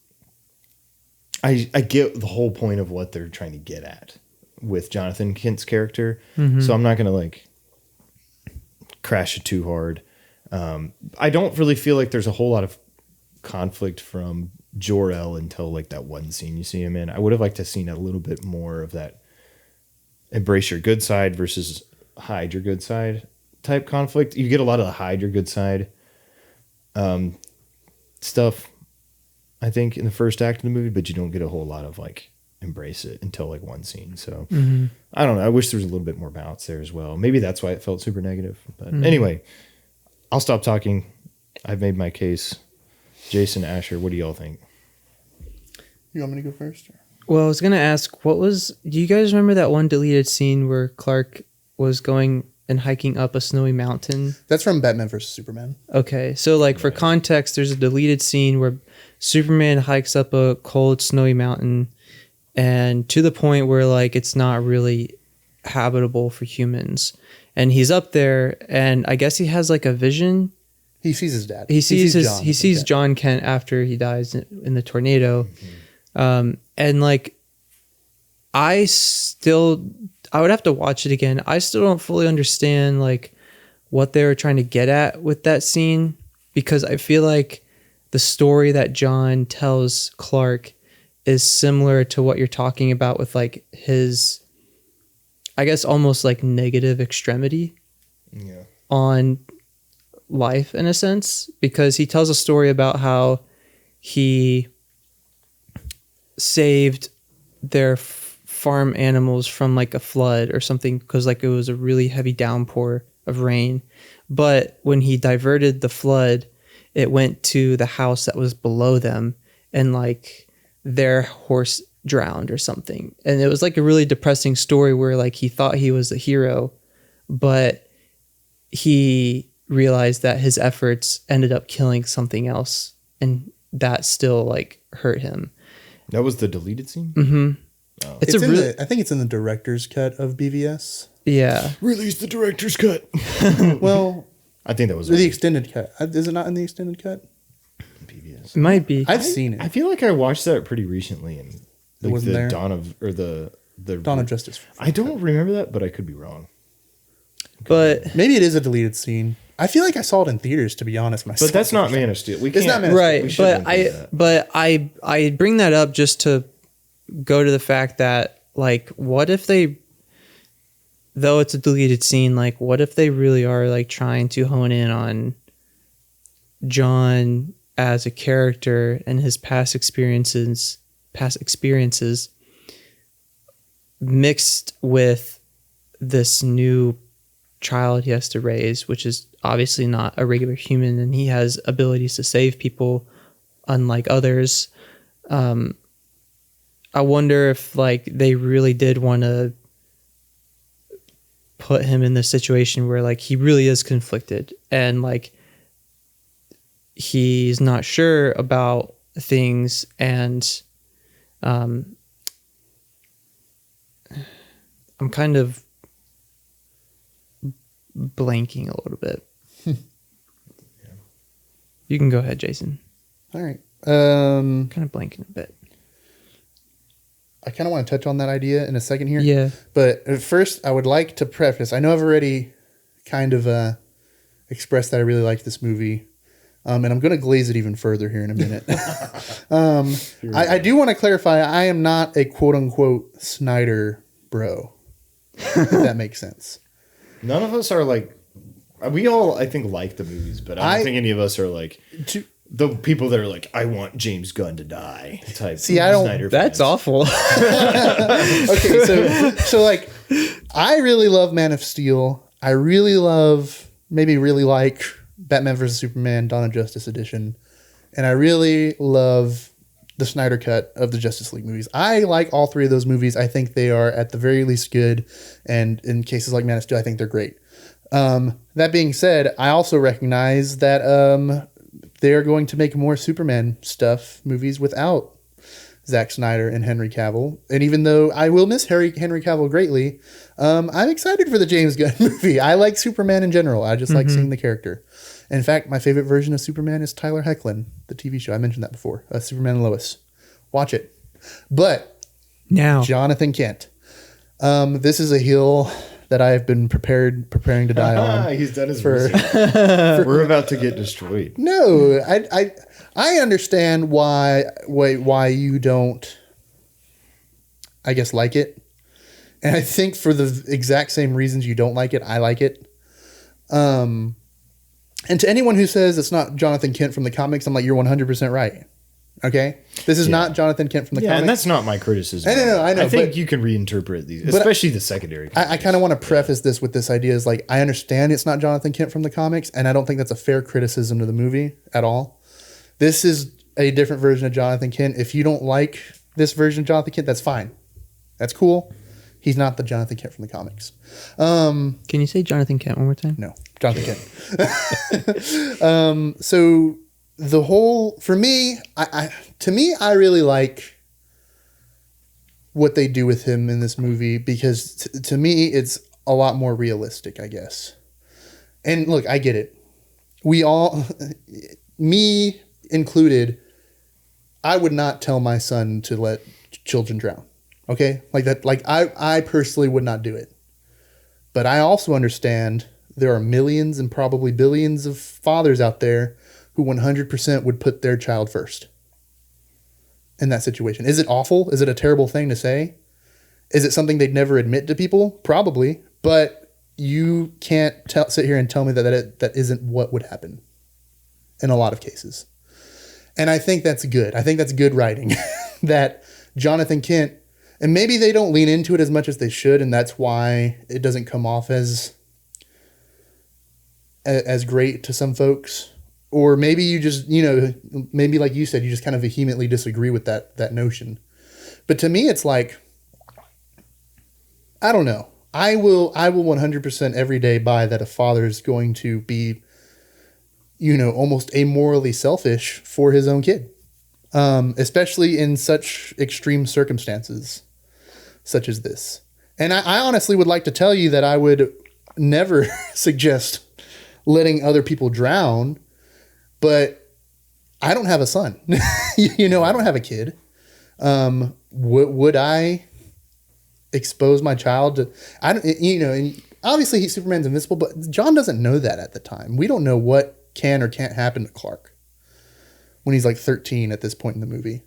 I get the whole point of what they're trying to get at with Jonathan Kent's character. So I'm not going to like crash it too hard. I don't really feel like there's a whole lot of conflict from Jor-El until like that one scene you see him in. I would have liked to have seen a little bit more of that embrace your good side versus hide your good side type conflict. You get a lot of the hide your good side stuff, I think, in the first act of the movie, but you don't get a whole lot of like embrace it until like one scene. So I don't know. I wish there was a little bit more balance there as well. Maybe that's why it felt super negative. But anyway, I'll stop talking. I've made my case. Jason, Asher, what do y'all think? You want me to go first? Or? Well, I was gonna ask, do you guys remember that one deleted scene where Clark was going and hiking up a snowy mountain? That's from Batman vs Superman. Okay, so like for context, there's a deleted scene where Superman hikes up a cold, snowy mountain, and to the point where like it's not really habitable for humans. And he's up there, and I guess he has like a vision. He sees his dad. He sees John Kent after he dies in the tornado. And like, I would have to watch it again. I still don't fully understand like what they were trying to get at with that scene, because I feel like the story that John tells Clark is similar to what you're talking about with like his, I guess, almost like negative extremity on life in a sense, because he tells a story about how he saved their farm animals from like a flood or something, because like it was a really heavy downpour of rain, but when he diverted the flood, it went to the house that was below them, and like their horse drowned or something. And it was like a really depressing story where like he thought he was a hero, but he realized that his efforts ended up killing something else, and that still like hurt him. That was the deleted scene? Oh. I think it's in the director's cut of BVS. Yeah. Release the director's cut. Well, I think that was the extended cut. Is it not in the extended cut? PBS. It might be. I've seen it. I feel like I watched that pretty recently, and like wasn't there? Dawn of Justice. I don't remember that, but I could be wrong. But maybe it is a deleted scene. I feel like I saw it in theaters, to be honest myself. But that's not Man of Steel. We It's can't, not Man of right, Steel. but I bring that up just to go to the fact that like, what if they, though it's a deleted scene, like what if they really are like trying to hone in on John as a character and his past experiences mixed with this new child he has to raise, which is obviously not a regular human, and he has abilities to save people unlike others. I wonder if like they really did want to put him in this situation where like he really is conflicted and like he's not sure about things, and I'm kind of blanking a little bit. You can go ahead, Jason. All right. Kind of blanking a bit. I kind of want to touch on that idea in a second here. Yeah. But at first, I would like to preface. I know I've already kind of expressed that I really liked this movie. And I'm going to glaze it even further here in a minute. I do want to clarify, I am not a quote-unquote Snyder bro, if that makes sense. None of us are like, we all, I think, like the movies, but I don't think any of us are like the people that are like, I want James Gunn to die type. See, I don't. Snyder That's fans. awful. Okay, so like, I really love Man of Steel. I really like Batman vs Superman: Dawn of Justice edition, and I really love the Snyder cut of the Justice League movies. I like all three of those movies. I think they are at the very least good, and in cases like Man of Steel, I think they're great. That being said, I also recognize that they are going to make more Superman stuff movies without Zack Snyder and Henry Cavill. And even though I will miss Henry Cavill greatly, I'm excited for the James Gunn movie. I like Superman in general. I just like seeing the character. In fact, my favorite version of Superman is Tyler Hoechlin, the TV show. I mentioned that before. Superman and Lois. Watch it. But now, Jonathan Kent. This is a hill that I have been preparing to die on. He's done his research. We're about to get destroyed. No, I understand why you don't, I guess, like it. And I think for the exact same reasons you don't like it, I like it. And to anyone who says it's not Jonathan Kent from the comics, I'm like, you're 100% right. Okay? This is not Jonathan Kent from the comics. And that's not my criticism. I know. I think you can reinterpret these, especially the secondary. I kind of want to preface this with this idea is like, I understand it's not Jonathan Kent from the comics, and I don't think that's a fair criticism to the movie at all. This is a different version of Jonathan Kent. If you don't like this version of Jonathan Kent, that's fine. That's cool. He's not the Jonathan Kent from the comics. Can you say Jonathan Kent one more time? No, Jonathan Kent. So the whole, for me, I really like what they do with him in this movie because to me, it's a lot more realistic, I guess. And look, I get it. We all, me included, I would not tell my son to let children drown. Okay? Like that, like I personally would not do it. But I also understand there are millions and probably billions of fathers out there who 100% would put their child first in that situation. Is it awful? Is it a terrible thing to say? Is it something they'd never admit to people? Probably. But you can't sit here and tell me that isn't what would happen in a lot of cases. And I think that's good. I think that's good writing. That Jonathan Kent, and maybe they don't lean into it as much as they should, and that's why it doesn't come off as great to some folks. Or maybe you just, maybe like you said, you just kind of vehemently disagree with that notion. But to me, it's like, I don't know. I will 100% every day buy that a father is going to be, almost amorally selfish for his own kid. Especially in such extreme circumstances such as this. And I honestly would like to tell you that I would never suggest letting other people drown, but I don't have a son. I don't have a kid. Would I expose my child to, and obviously Superman's invincible, but John doesn't know that at the time. We don't know what can or can't happen to Clark when he's like 13 at this point in the movie.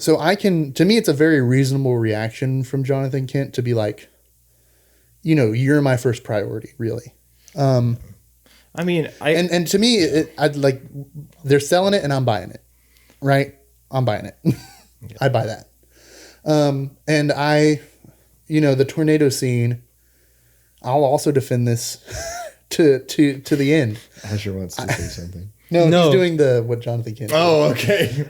So to me, it's a very reasonable reaction from Jonathan Kent to be like, you're my first priority, really. And to me, I'd like, they're selling it and I'm buying it, right? I'm buying it. Yeah. I buy that. And the tornado scene, I'll also defend this to the end. Asher wants to say something. No, he's doing what Jonathan Kent did. Oh, okay.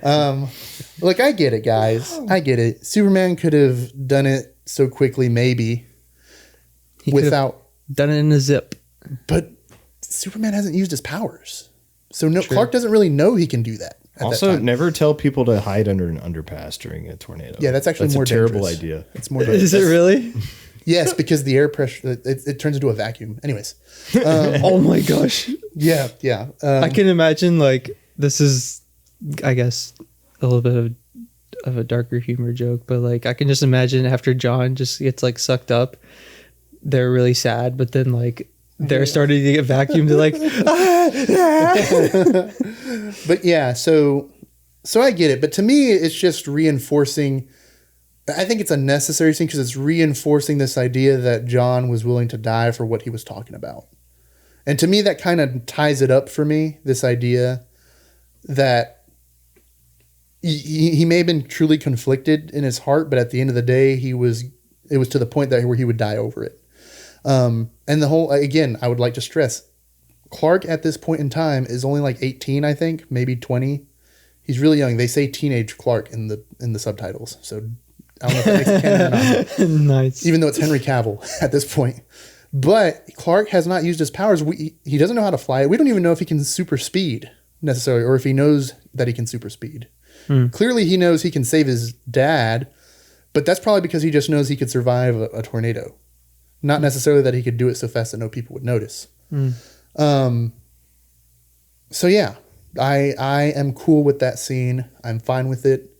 Look, I get it, guys. I get it. Superman could have done it so quickly, maybe, he without done it in a zip. But Superman hasn't used his powers, so Clark doesn't really know he can do that. Also, never tell people to hide under an underpass during a tornado. Yeah, that's actually more a terrible dangerous. idea. It's more dangerous. Is it really? Yes, because the air pressure, it turns into a vacuum. Anyways. Oh my gosh. Yeah. I can imagine this is, I guess, a little bit of a darker humor joke, but I can just imagine after John just gets sucked up, they're really sad, but then they're starting to get vacuumed. They're like, But yeah, so I get it. But to me, it's just reinforcing. I think it's a necessary thing because it's reinforcing this idea that John was willing to die for what he was talking about. And to me, that kind of ties it up for me, this idea that he may have been truly conflicted in his heart, but at the end of the day, it was to the point where he would die over it. And the whole, again, I would like to stress, Clark at this point in time is only 18, I think, maybe 20. He's really young. They say teenage Clark in the subtitles. So I don't know if that makes it canon or not. Nice. Even though it's Henry Cavill at this point. But Clark has not used his powers. He doesn't know how to fly. We don't even know if he can super speed necessarily, or if he knows that he can super speed. Clearly he knows he can save his dad, but that's probably because he just knows he could survive a tornado. Not necessarily that he could do it so fast that no people would notice. So yeah, I am cool with that scene. I'm fine with it.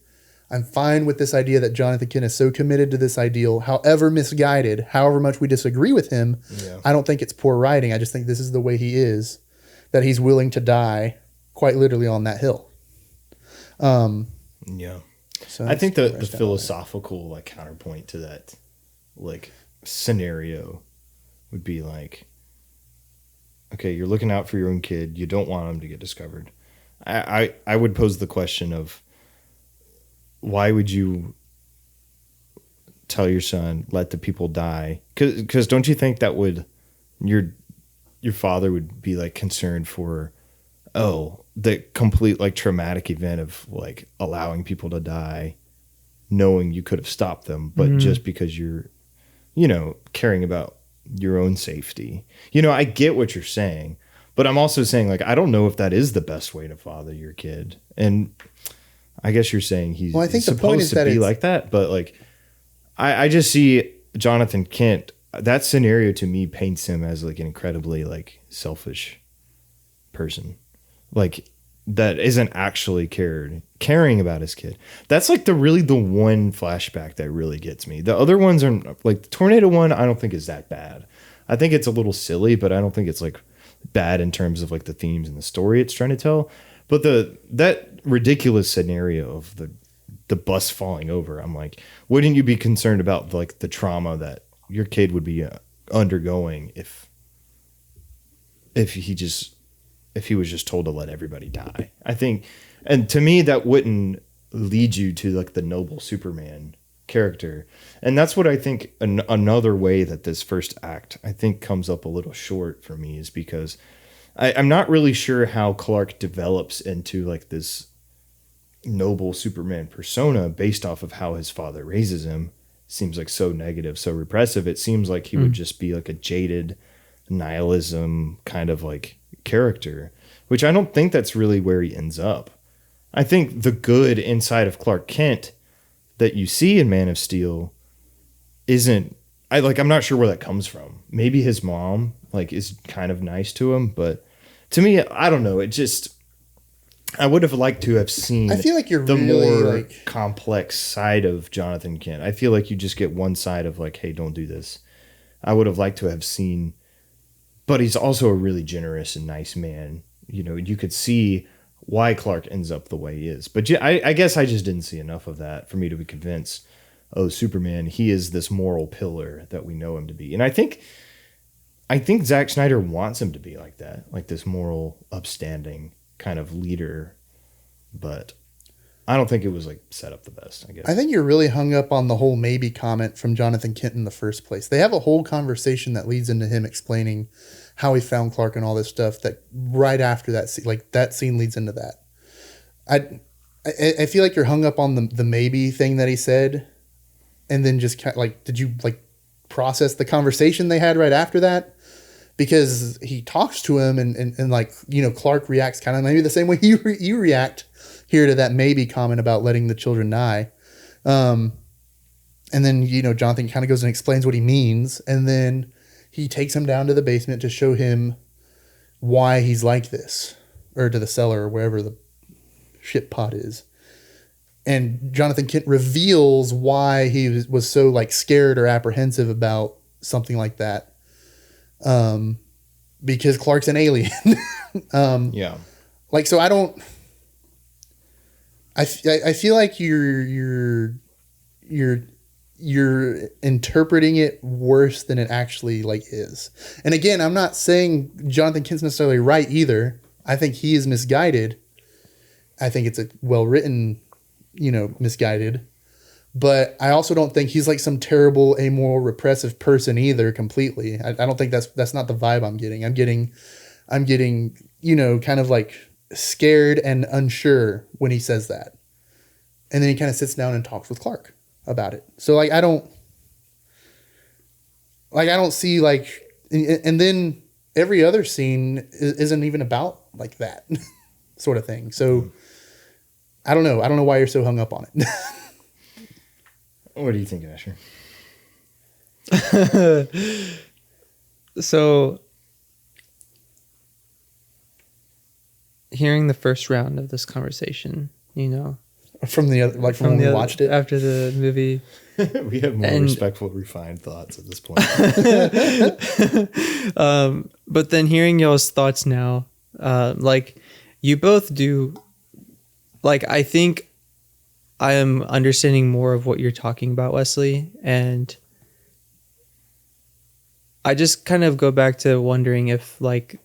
I'm fine with this idea that Jonathan Kent is so committed to this ideal, however misguided, however much we disagree with him. Yeah. I don't think it's poor writing. I just think this is the way he is, that he's willing to die quite literally on that hill. Yeah. So I think the philosophical like counterpoint to that like scenario would be like, okay, you're looking out for your own kid. You don't want him to get discovered. I would pose the question of, why would you tell your son, let the people die? Because don't you think that would, your father would be like concerned for, the complete like traumatic event of like allowing people to die, knowing you could have stopped them, but just because you're, caring about your own safety. I get what you're saying, but I'm also saying like, I don't know if that is the best way to father your kid. And I guess you're saying he's supposed to be like that, but like, I just see Jonathan Kent, that scenario to me paints him as like an incredibly like selfish person. Like that isn't actually caring about his kid. That's like the one flashback that really gets me. The other ones are like the tornado one. I don't think is that bad. I think it's a little silly, but I don't think it's like bad in terms of like the themes and the story it's trying to tell. But that ridiculous scenario of the bus falling over, I'm like, wouldn't you be concerned about like the trauma that your kid would be undergoing if he was just told to let everybody die? I think, and to me, that wouldn't lead you to like the noble Superman character. And that's what I think another way that this first act, I think, comes up a little short for me is because I'm not really sure how Clark develops into like this noble Superman persona based off of how his father raises him. Seems like so negative, so repressive. It seems like he would just be like a jaded nihilism kind of like character, which I don't think that's really where he ends up. I think the good inside of Clark Kent that you see in Man of Steel I'm not sure where that comes from. Maybe his mom like is kind of nice to him, but to me, I don't know. I would have liked to have seen I feel like you're the really more like complex side of Jonathan Kent. I feel like you just get one side of like, hey, don't do this. I would have liked to have seen, but he's also a really generous and nice man. You could see why Clark ends up the way he is. But I guess I just didn't see enough of that for me to be convinced, Superman, he is this moral pillar that we know him to be. And I think Zack Snyder wants him to be like that, like this moral, upstanding kind of leader. But I don't think it was like set up the best, I guess. I think you're really hung up on the whole maybe comment from Jonathan Kent in the first place. They have a whole conversation that leads into him explaining how he found Clark and all this stuff that right after that scene, like that scene leads into that. I feel like you're hung up on the maybe thing that he said. And then just kind of like, did you like process the conversation they had right after that? Because he talks to him and like, Clark reacts kind of maybe the same way you react here to that maybe comment about letting the children die. And then, Jonathan kind of goes and explains what he means. And then he takes him down to the basement to show him why he's like this, or to the cellar or wherever the shit pot is. And Jonathan Kent reveals why he was so like scared or apprehensive about something like that. Because Clark's an alien. Yeah. Like, so I feel like you're interpreting it worse than it actually like is. And again, I'm not saying Jonathan Kent's necessarily right either. I think he is misguided. I think it's a well-written, misguided. But I also don't think he's like some terrible, amoral, repressive person either completely. I don't think that's not the vibe I'm getting. I'm getting, kind of like scared and unsure when he says that. And then he kind of sits down and talks with Clark about it. So like, I don't see like, and then every other scene isn't even about like that sort of thing. So I don't know. I don't know why you're so hung up on it. What do you think, Asher? So hearing the first round of this conversation, from the other, like from when we watched it after the movie, we have more respectful, refined thoughts at this point. But then hearing y'all's thoughts now, like you both do, like I think I am understanding more of what you're talking about, Wesley, and I just kind of go back to wondering if like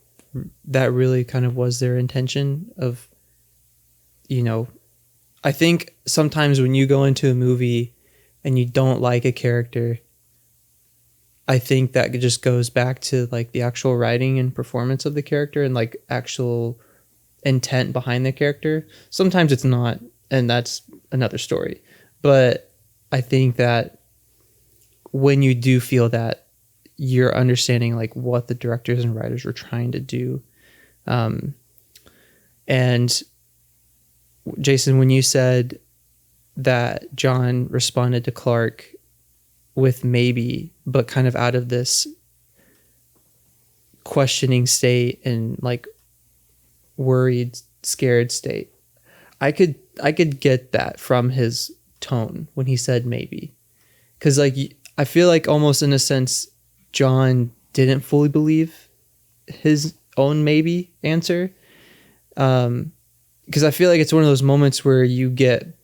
that really kind of was their intention of, I think sometimes when you go into a movie and you don't like a character, I think that just goes back to like the actual writing and performance of the character and like actual intent behind the character. Sometimes it's not, and that's another story. But I think that when you do feel that, you're understanding like what the directors and writers were trying to do. And Jason, when you said that John responded to Clark with maybe, but kind of out of this questioning state and like worried, scared state, I could get that from his tone when he said maybe. 'Cause like, I feel like almost in a sense, John didn't fully believe his own maybe answer. Because I feel like it's one of those moments where you get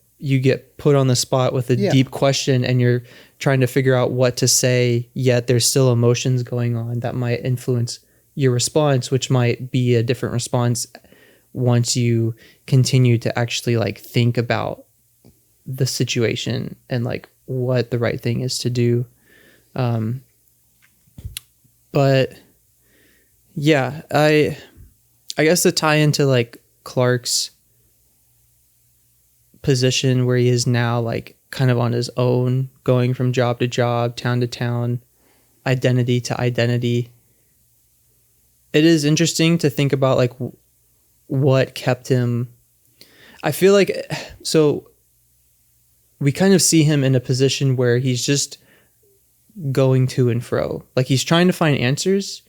put on the spot with a deep question and you're trying to figure out what to say, yet there's still emotions going on that might influence your response, which might be a different response once you continue to actually like think about the situation and like what the right thing is to do. But yeah, I guess to tie into like Clark's position where he is now, like kind of on his own, going from job to job, town to town, identity to identity. It is interesting to think about like what kept him. I feel like, so we kind of see him in a position where he's just going to and fro. Like he's trying to find answers.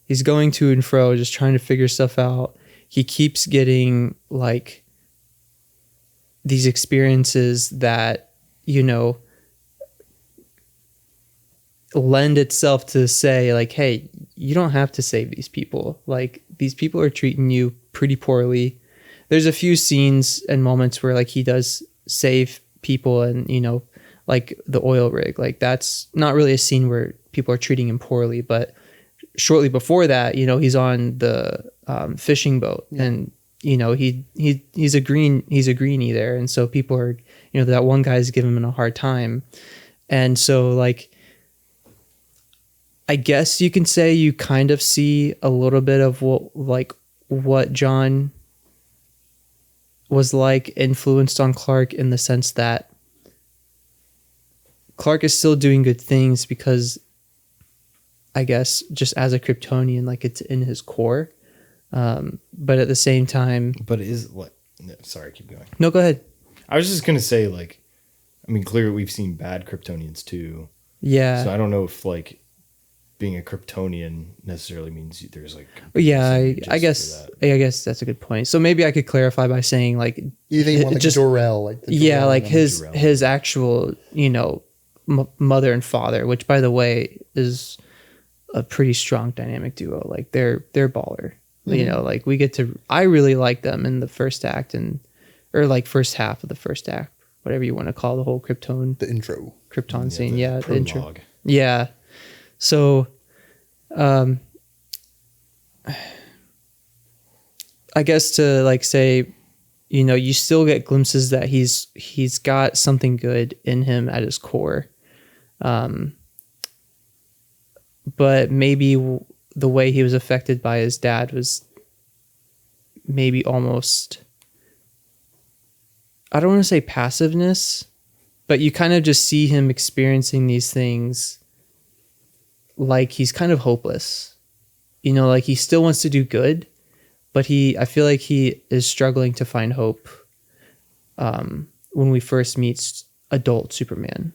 He's going to and fro, just trying to figure stuff out. He keeps getting like these experiences that, lend itself to say like, hey, you don't have to save these people. Like these people are treating you pretty poorly. There's a few scenes and moments where like he does save people and, like the oil rig, like that's not really a scene where people are treating him poorly, but shortly before that, he's on the fishing boat and, he's a greenie there. And so people are, that one guy's giving him a hard time. And so like, I guess you can say you kind of see a little bit of what John was like influenced on Clark in the sense that Clark is still doing good things because I guess just as a Kryptonian, like it's in his core. But at the same time, sorry, keep going. No, go ahead. I was just going to say like, I mean, clearly we've seen bad Kryptonians too. Yeah. So I don't know if like being a Kryptonian necessarily means there's like, yeah, I guess that's a good point. So maybe I could clarify by saying like, you think more like just Jor-El, like the yeah, like his actual, mother and father, which by the way is a pretty strong dynamic duo. Like they're baller. Mm-hmm. Like we get to, I really like them in the first act or like first half of the first act, whatever you want to call the whole the intro Krypton scene. The intro. Prologue. Yeah. So, I guess to like say, you still get glimpses that he's got something good in him at his core. But maybe the way he was affected by his dad was maybe almost, I don't want to say passiveness, but you kind of just see him experiencing these things like he's kind of hopeless. You know, like he still wants to do good, but I feel like he is struggling to find hope when we first meet adult Superman,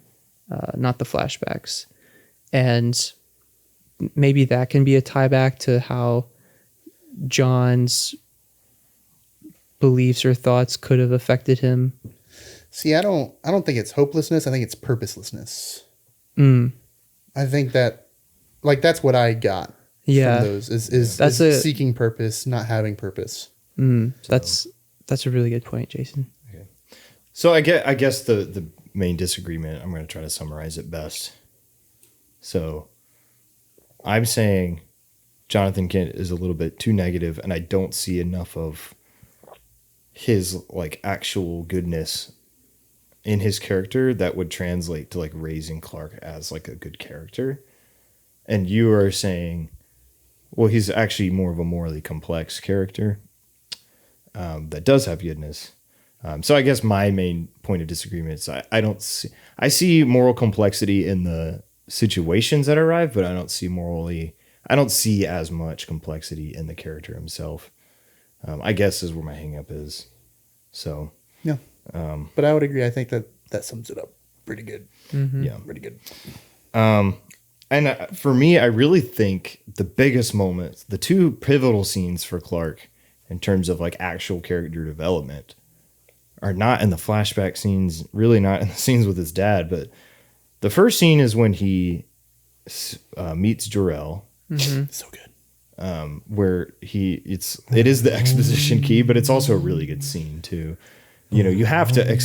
not the flashbacks. And maybe that can be a tie back to how John's beliefs or thoughts could have affected him. See, I don't think it's hopelessness. I think it's purposelessness. I think that, like, that's what I got from those is seeking purpose, not having purpose. That's a really good point, Jason. Okay. So I guess the main disagreement, I'm going to try to summarize it best. So I'm saying Jonathan Kent is a little bit too negative, and I don't see enough of his like actual goodness in his character that would translate to like raising Clark as like a good character. And you are saying, well, he's actually more of a morally complex character that does have goodness. So I guess my main point of disagreement is I see moral complexity in the situations that arrive, but I don't see as much complexity in the character himself. I guess is where my hang up is. So yeah. But I would agree. I think that sums it up pretty good. Yeah. Pretty good. And for me, I really think the biggest moments, the two pivotal scenes for Clark in terms of like actual character development are not in the flashback scenes, really not in the scenes with his dad. But the first scene is when he meets Jor-El. So good. Where it is the exposition key, but it's also a really good scene too. You know, you have to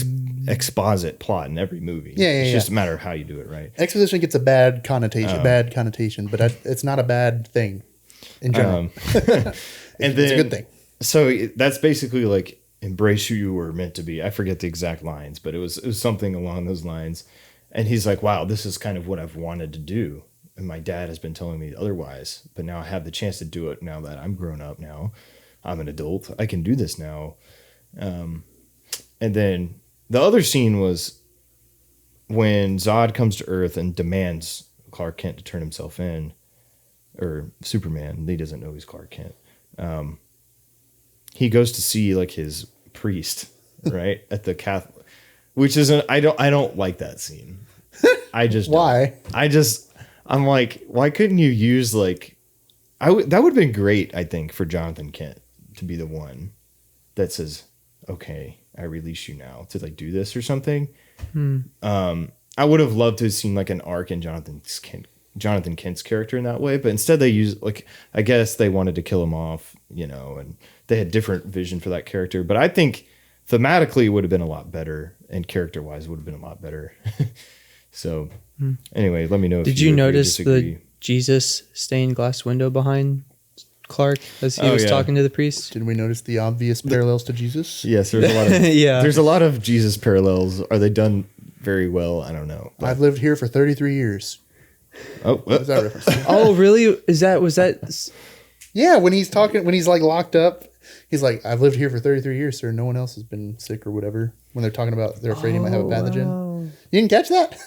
exposit plot in every movie. It's just a matter of how you do it, right? Exposition gets a bad connotation, but it's not a bad thing in general. It's a good thing. So that's basically like embrace who you were meant to be. I forget the exact lines, but it was something along those lines. And he's like, wow, this is kind of what I've wanted to do. And my dad has been telling me otherwise, but now I have the chance to do it now that I'm grown up now. I'm an adult. I can do this now. And then the other scene was when Zod comes to Earth and demands Clark Kent to turn himself in, or Superman. He doesn't know he's Clark Kent. He goes to see like his priest, right, at the Catholic, which isn't. I don't like that scene. I just why? I'm like, why couldn't you use like, that would have been great. I think for Jonathan Kent to be the one that says, okay, I release you now to like do this or something. I would have loved to have seen like an arc in Jonathan Kent's character in that way, but instead they used like, I guess they wanted to kill him off, you know, and they had different vision for that character. But I think thematically it would have been a lot better, and character wise would have been a lot better. So anyway, let me know. Did you notice the Jesus stained glass window behind Clark as he was talking to the priest? Did we notice the obvious parallels to Jesus? Yes, there's a lot of there's a lot of Jesus parallels. Are they done very well? I don't know. But I've lived here for 33 years. Oh, what was that reference? Oh, really? Was that? Yeah, when he's like locked up, he's like, I've lived here for 33 years, sir. No one else has been sick or whatever. When they're talking about they're afraid he might have a pathogen. Wow. You didn't catch that?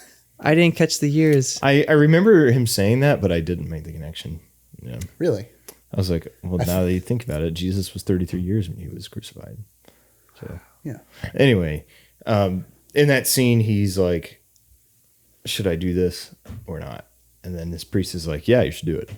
I didn't catch the years. I remember him saying that, but I didn't make the connection. Yeah. Really? I was like, well, now that you think about it, Jesus was 33 years when he was crucified. So yeah. Anyway, in that scene, he's like, should I do this or not? And then this priest is like, yeah, you should do it.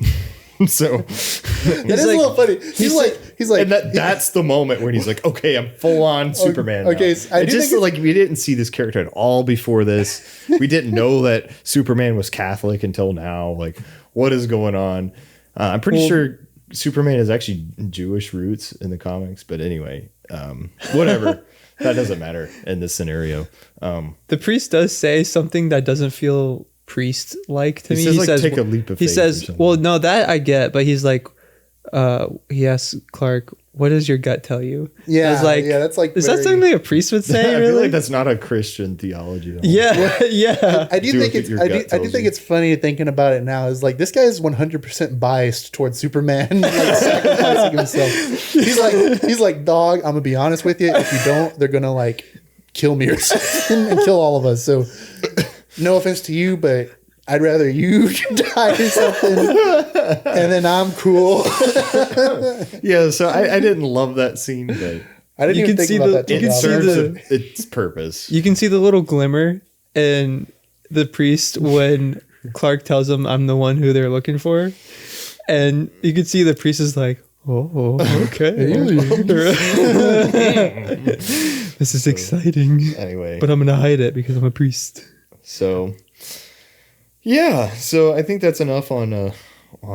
So that is like, a little funny. He's like, and that's the moment when he's like, okay, I'm full on Superman. Okay, now. so I just like we didn't see this character at all before this. We didn't know that Superman was Catholic until now. Like, what is going on? I'm pretty sure Superman is actually Jewish roots in the comics, but anyway, whatever. That doesn't matter in this scenario. The priest does say something that doesn't feel priest-like to me. He says, take a leap of faith. He says, well, no, that I get, but he's like, he asks Clark, what does your gut tell you? Yeah, I was like, yeah, that's like is that something a priest would say? I Really? feel like that's not a Christian theology. Though. Yeah, yeah. I do think it's funny thinking about it now. Is like this guy is 100% biased towards Superman, like sacrificing himself. He's like, dog. I'm gonna be honest with you. If you don't, they're gonna like kill me or something and kill all of us. So, no offense to you, but I'd rather you die or something, and then I'm cool. Yeah, so I didn't love that scene, but I didn't even think about that. in terms of its purpose. You can see the little glimmer in the priest when Clark tells him, "I'm the one who they're looking for," and you can see the priest is like, "Oh, okay, this is exciting." Anyway, but I'm gonna hide it because I'm a priest. So, yeah, so I think that's enough on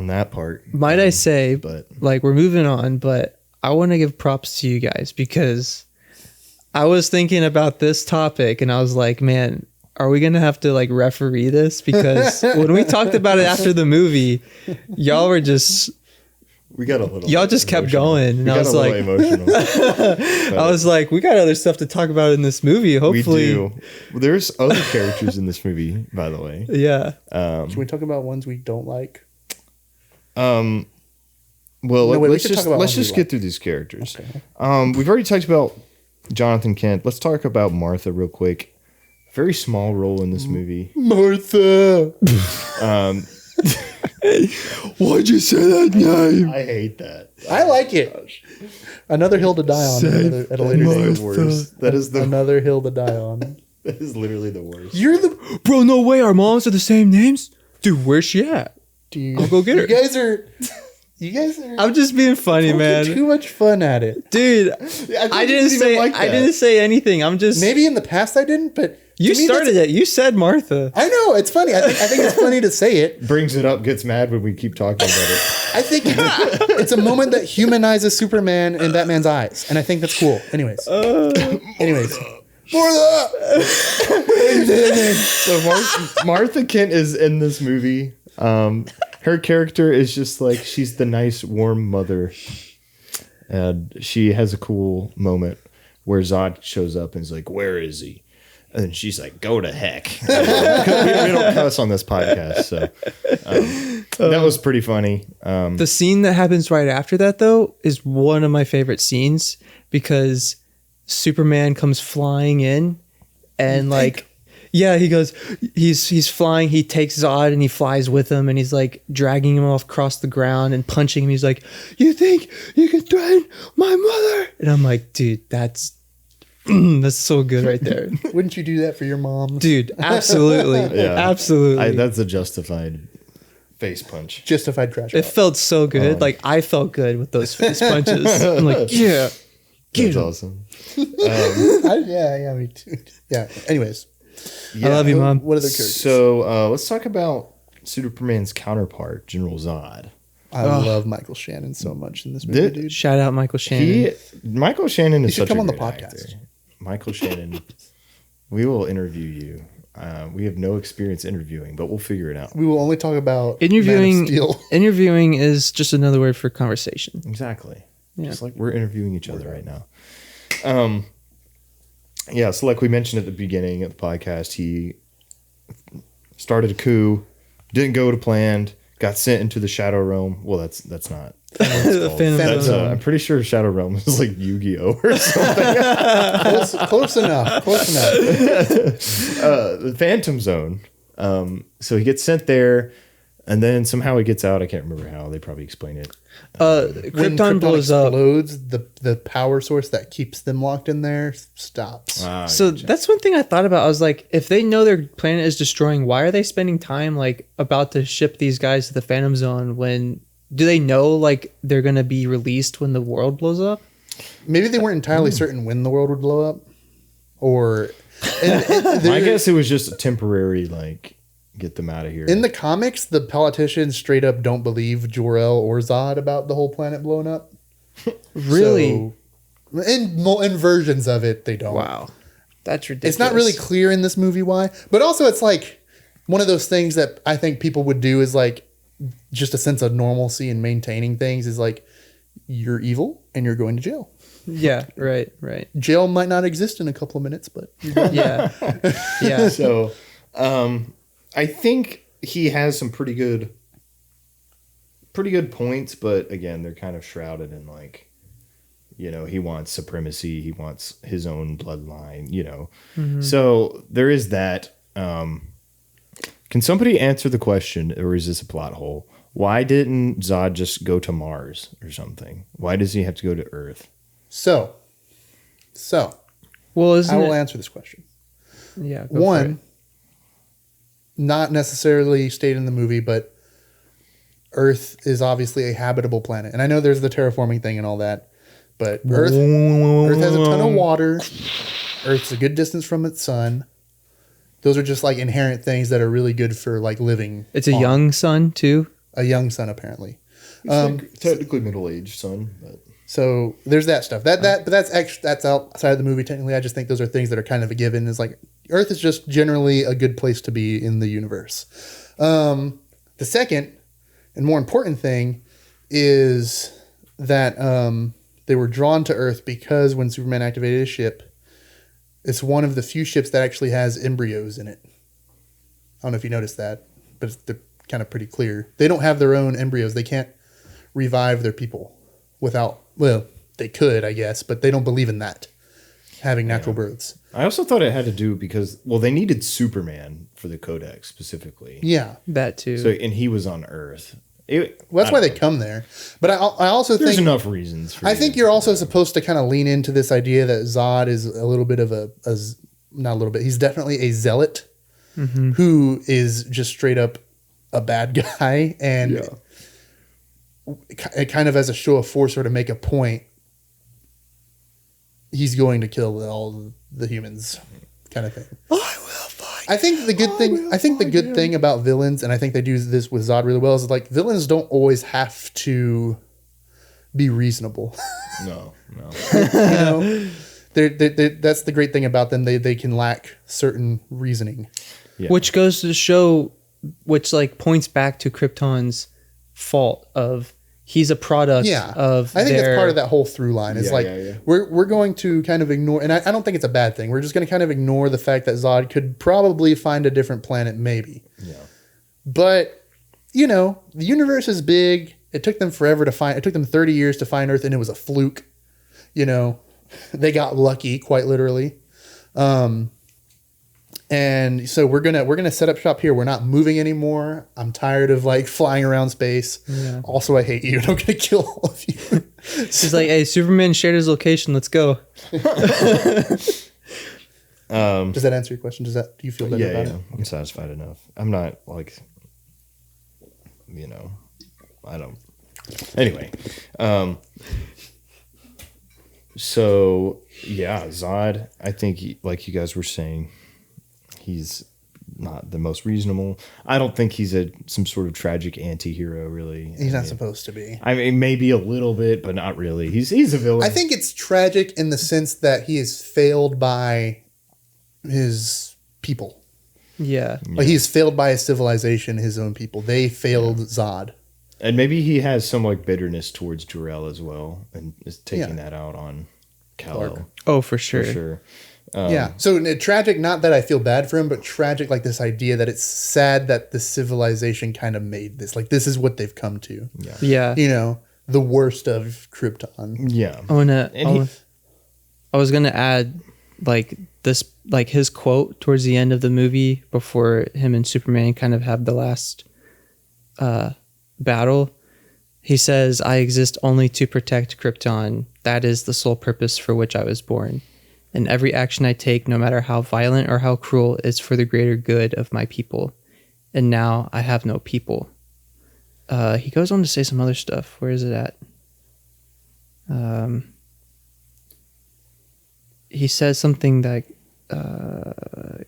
that part. Might I say, but like we're moving on, but I want to give props to you guys because I was thinking about this topic and I was like, man, are we gonna have to like referee this? Because when we talked about it after the movie, y'all were just we got a little. Y'all just kept going, and I was like, emotional. I was like, we got other stuff to talk about in this movie. Hopefully, we do. There's other characters in this movie, by the way. Yeah. Can we talk about ones we don't like? Well, let's just get through these characters. Okay. We've already talked about Jonathan Kent. Let's talk about Martha real quick. Very small role in this movie. Martha. Why'd you say that name? I hate that. I like it. Gosh. Another hill to die on at a later date. That is another hill to die on. That is literally the worst. You're the bro. No way. Our moms are the same names, dude. Where's she at? Dude, I'll go get her. You guys are. I'm just being funny, man. Too much fun at it, dude. I didn't say anything. I'm just maybe in the past I didn't, but you started it. You said Martha. I know it's funny. I think it's funny to say it. Brings it up, gets mad when we keep talking about it. I think it's a moment that humanizes Superman in Batman's eyes, and I think that's cool. Anyways. Martha. So Martha Kent is in this movie. Her character is just like she's the nice, warm mother, and she has a cool moment where Zod shows up and is like, "Where is he?" And she's like, "Go to heck." we don't cuss on this podcast, so that was pretty funny. The scene that happens right after that, though, is one of my favorite scenes because Superman comes flying in, and like. Yeah, he goes, he's flying, he takes Zod and he flies with him and he's like dragging him off across the ground and punching him. He's like, "You think you can threaten my mother?" And I'm like, dude, that's so good right there. Wouldn't you do that for your mom? Dude, absolutely. Yeah. Absolutely. That's a justified face punch. Justified trash. It felt so good. Like I felt good with those face punches. I'm like, yeah. That's awesome. Yeah, me too. Yeah, anyways. Yeah. I love you, Mom. What other characters? So let's talk about Superman's counterpart, General Zod. I love Michael Shannon so much in this movie, dude. Shout out Michael Shannon. Michael Shannon is such a come on the great podcast. Actor. Michael Shannon, we will interview you. We have no experience interviewing, but we'll figure it out. We will only talk about interviewing. Man of Steel. Interviewing is just another word for conversation. Exactly. Yeah. Just like we're interviewing each other right now. Yeah, so like we mentioned at the beginning of the podcast, he started a coup, didn't go to planned, got sent into the Shadow Realm. Well, that's not. The Phantom Zone. I'm pretty sure Shadow Realm is like Yu-Gi-Oh or something. Close enough. The Phantom Zone. So he gets sent there, and then somehow he gets out. I can't remember how. They probably explain it. When Krypton blows explodes, up, the power source that keeps them locked in there stops. So that's one thing I thought about. I was like, if they know their planet is destroying, why are they spending time like about to ship these guys to the Phantom Zone? When do they know like they're gonna be released when the world blows up? Maybe they weren't entirely certain when the world would blow up, or I guess it was just a temporary like. Get them out of here. In the comics, the politicians straight up don't believe Jor-El or Zod about the whole planet blowing up. Really? So, in versions of it, they don't. Wow. That's ridiculous. It's not really clear in this movie why. But also, it's like one of those things that I think people would do is like just a sense of normalcy and maintaining things is like you're evil and you're going to jail. Yeah, right. Jail might not exist in a couple of minutes, but Yeah. Yeah. So, I think he has some pretty good points, but again, they're kind of shrouded in like, he wants supremacy, he wants his own bloodline, Mm-hmm. So there is that. Can somebody answer the question, or is this a plot hole? Why didn't Zod just go to Mars or something? Why does he have to go to Earth? So Well, I will answer this question. Yeah. Go for it. One, not necessarily stated in the movie, but Earth is obviously a habitable planet. And I know there's the terraforming thing and all that, but Earth has a ton of water. Earth's a good distance from its sun. Those are just like inherent things that are really good for like living. It's a young sun too. A young sun, apparently. Technically middle-aged son, but So there's that stuff. But that's outside of the movie. Technically, I just think those are things that are kind of a given. Is like Earth is just generally a good place to be in the universe. The second and more important thing is that they were drawn to Earth because when Superman activated his ship, it's one of the few ships that actually has embryos in it. I don't know if you noticed that, but they're kind of pretty clear. They don't have their own embryos. They can't revive their people without, well, they could, I guess, but they don't believe in that, having natural births. I also thought it had to do because, well, they needed Superman for the Codex specifically. Yeah. That too. So, and he was on Earth. Well, that's why they come there. But I also There's think enough reasons for I think you're also supposed to kind of lean into this idea that Zod is a little bit of not a little bit. He's definitely a zealot who is just straight up a bad guy, and kind of as a show of force or to make a point, he's going to kill all the humans, kind of thing. I will fight. I think the good thing about villains, and I think they do this with Zod really well, is like villains don't always have to be reasonable. No. That's the great thing about them. They can lack certain reasoning. Yeah. Which goes to show, which like points back to Krypton's fault of he's a product of I think that's part of that whole through line. It's Yeah. we're going to kind of ignore, and I don't think it's a bad thing. We're just going to kind of ignore the fact that Zod could probably find a different planet, maybe. Yeah. But, the universe is big. It took them forever to find, it took them 30 years to find Earth, and it was a fluke. They got lucky, quite literally. And so we're gonna set up shop here. We're not moving anymore. I'm tired of like flying around space. Yeah. Also, I hate you, and I'm gonna kill all of you. She's like, "Hey, Superman shared his location. Let's go." Does that answer your question? Do you feel better about it? I'm satisfied enough. I'm not like, I don't. Anyway, so yeah, Zod. I think, like you guys were saying, he's not the most reasonable. I don't think he's some sort of tragic anti-hero, really. He's not supposed to be. I mean, maybe a little bit, but not really. He's a villain. I think it's tragic in the sense that he is failed by his people. Yeah. Like he's failed by his civilization, his own people. They failed Zod. And maybe he has some like bitterness towards Jor-El as well, and is taking that out on Kal-El. Oh, for sure. For sure. So tragic, not that I feel bad for him, but tragic, like this idea that it's sad that the civilization kind of made this. Like this is what they've come to. Yeah. The worst of Krypton. Yeah. I was gonna add like this, like his quote towards the end of the movie before him and Superman kind of have the last battle. He says, "I exist only to protect Krypton. That is the sole purpose for which I was born. And every action I take, no matter how violent or how cruel, is for the greater good of my people. And now I have no people." He goes on to say some other stuff. Where is it at? He says something that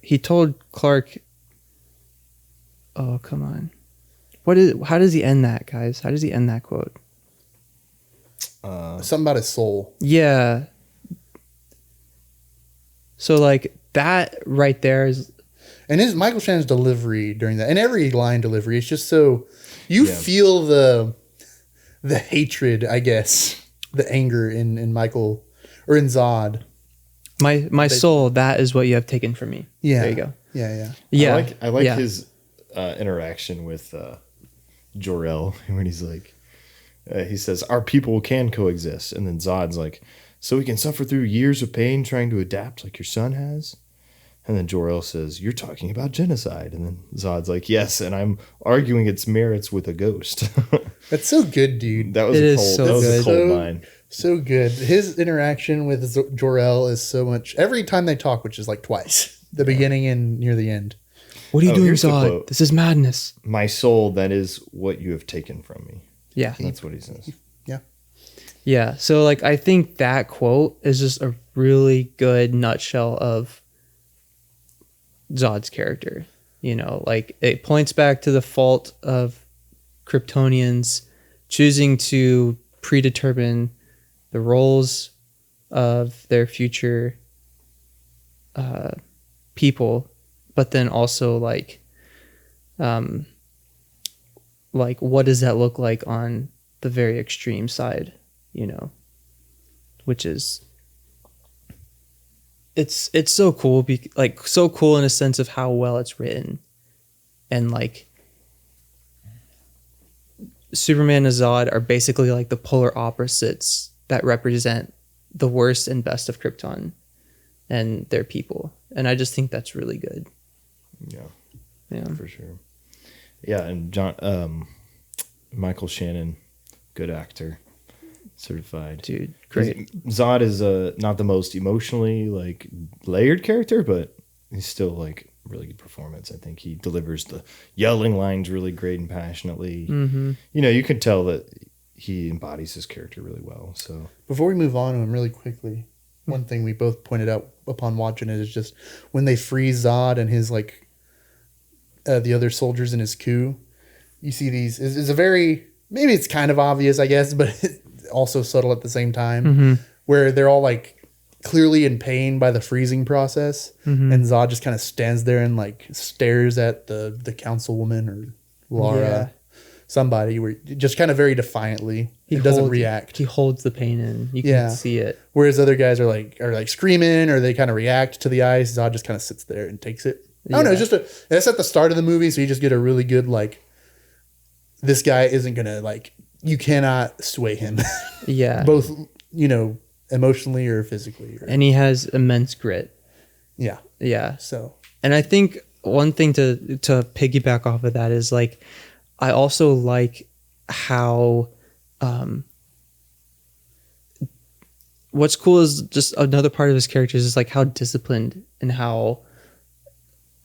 he told Clark. Oh, come on. How does he end that, guys? How does he end that quote? Something about his soul. Yeah. So like that right there is, and his Michael Shannon's delivery during that, and every line delivery, it's just so you feel the hatred, I guess, the anger in Michael or in Zod. My soul, that is what you have taken from me. Yeah. There you go. Yeah. I like his interaction with Jor-El when he's like, he says, our people can coexist. And then Zod's like, so we can suffer through years of pain trying to adapt like your son has? And then Jor-El says, you're talking about genocide. And then Zod's like, yes, and I'm arguing its merits with a ghost. That's so good, dude. That was a cold line. So good. His interaction with Jor-El is so much. Every time they talk, which is like twice, the beginning and near the end. What are you doing, here's the Zod? quote. This is madness. My soul, that is what you have taken from me. Yeah. That's what he says. Yeah. Yeah. So like I think that quote is just a really good nutshell of Zod's character. You know, like it points back to the fault of Kryptonians choosing to predetermine the roles of their future people, but then also like what does that look like on the very extreme side, you know, which is it's so cool, so cool in a sense of how well it's written. And like Superman and Zod are basically like the polar opposites that represent the worst and best of Krypton and their people. And I just think that's really good. Yeah, for sure. Yeah, and Michael Shannon, good actor, certified. Dude, great. Zod is not the most emotionally like layered character, but he's still like really good performance. I think he delivers the yelling lines really great and passionately. Mm-hmm. You know, you can tell that he embodies his character really well. So before we move on to him really quickly, one thing we both pointed out upon watching it is just when they freeze Zod and his like the other soldiers in his coup, you see these is a very, maybe it's kind of obvious, I guess, but also subtle at the same time, where they're all like clearly in pain by the freezing process, and Zod just kind of stands there and like stares at the councilwoman or Lara, somebody, where just kind of very defiantly. He doesn't react. He holds the pain in. You can see it. Whereas other guys are like screaming, or they kind of react to the ice. Zod just kind of sits there and takes it. I don't know. It's just that's at the start of the movie, so you just get a really good like. This guy isn't gonna like. You cannot sway him. Yeah. Both, you know, emotionally or physically. And he has immense grit. Yeah. Yeah. So. And I think one thing to piggyback off of that is like, I also like how. What's cool is just another part of his character is like how disciplined and how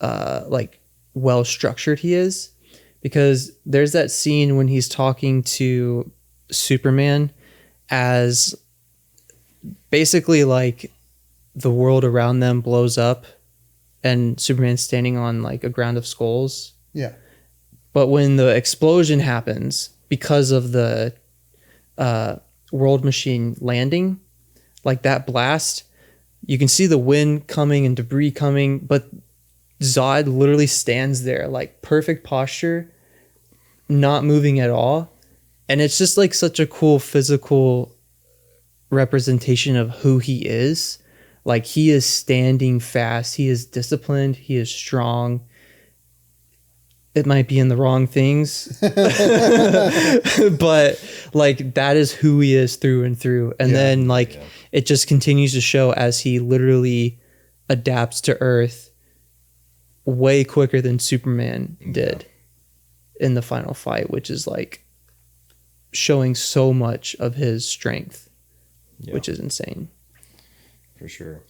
like well structured he is, because there's that scene when he's talking to Superman as basically like the world around them blows up and Superman's standing on like a ground of skulls. Yeah. But when the explosion happens because of the world machine landing, like that blast, you can see the wind coming and debris coming, but Zod literally stands there like perfect posture, not moving at all. And it's just like such a cool physical representation of who he is. Like he is standing fast, he is disciplined, he is strong. It might be in the wrong things, but like that is who he is through and through. And then like it just continues to show as he literally adapts to Earth way quicker than Superman did in the final fight, which is like showing so much of his strength, which is insane. For sure.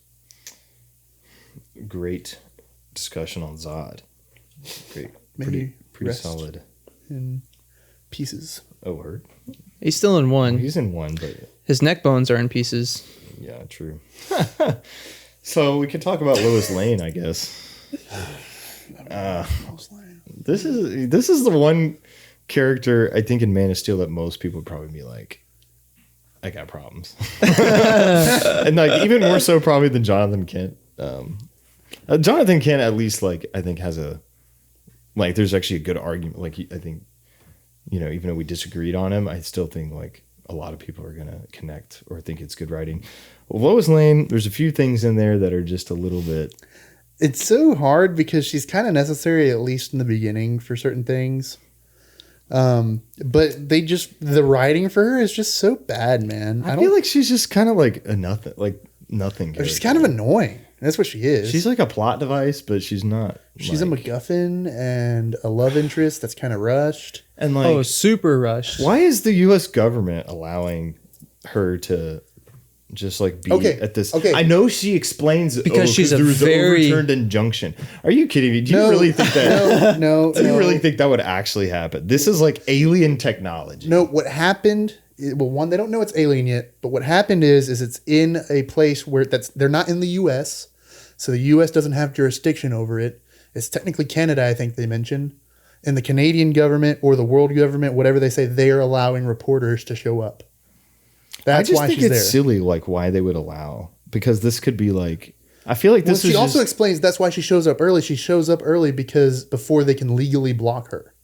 Great discussion on Zod. Great. Pretty solid. In pieces. Oh, word. He's still in one. He's in one, but his neck bones are in pieces. Yeah, true. So we can talk about Lois Lane, I guess. This is the one character I think in Man of Steel that most people would probably be like, I got problems. And like even more so probably than Jonathan Kent. Jonathan Kent at least like I think has a like there's actually a good argument. Like I think, you know, even though we disagreed on him, I still think like a lot of people are going to connect or think it's good writing. Lois Lane, there's a few things in there that are just a little bit. It's so hard because she's kind of necessary, at least in the beginning, for certain things. But the writing for her is just so bad, man. I feel like she's just kind of like a nothing. She's kind of annoying. That's what she is. She's like a plot device, but she's not. She's a MacGuffin and a love interest that's kind of rushed. And like, super rushed. Why is the U.S. government allowing her to just like be at this? Okay. I know she explains because she's a very overturned injunction. Are you kidding me? Do you really think that? No. Do you really think that would actually happen? This is like alien technology. No, what happened? Well, one, they don't know it's alien yet, but what happened is it's in a place where they're not in the U.S., so the U.S. doesn't have jurisdiction over it. It's technically Canada, I think they mentioned. And the Canadian government or the world government, whatever they say, they are allowing reporters to show up. That's why she's there. I just think it's silly, like why they would allow, because this could be like, I feel like this. Well, she also explains that's why she shows up early. She shows up early because before they can legally block her,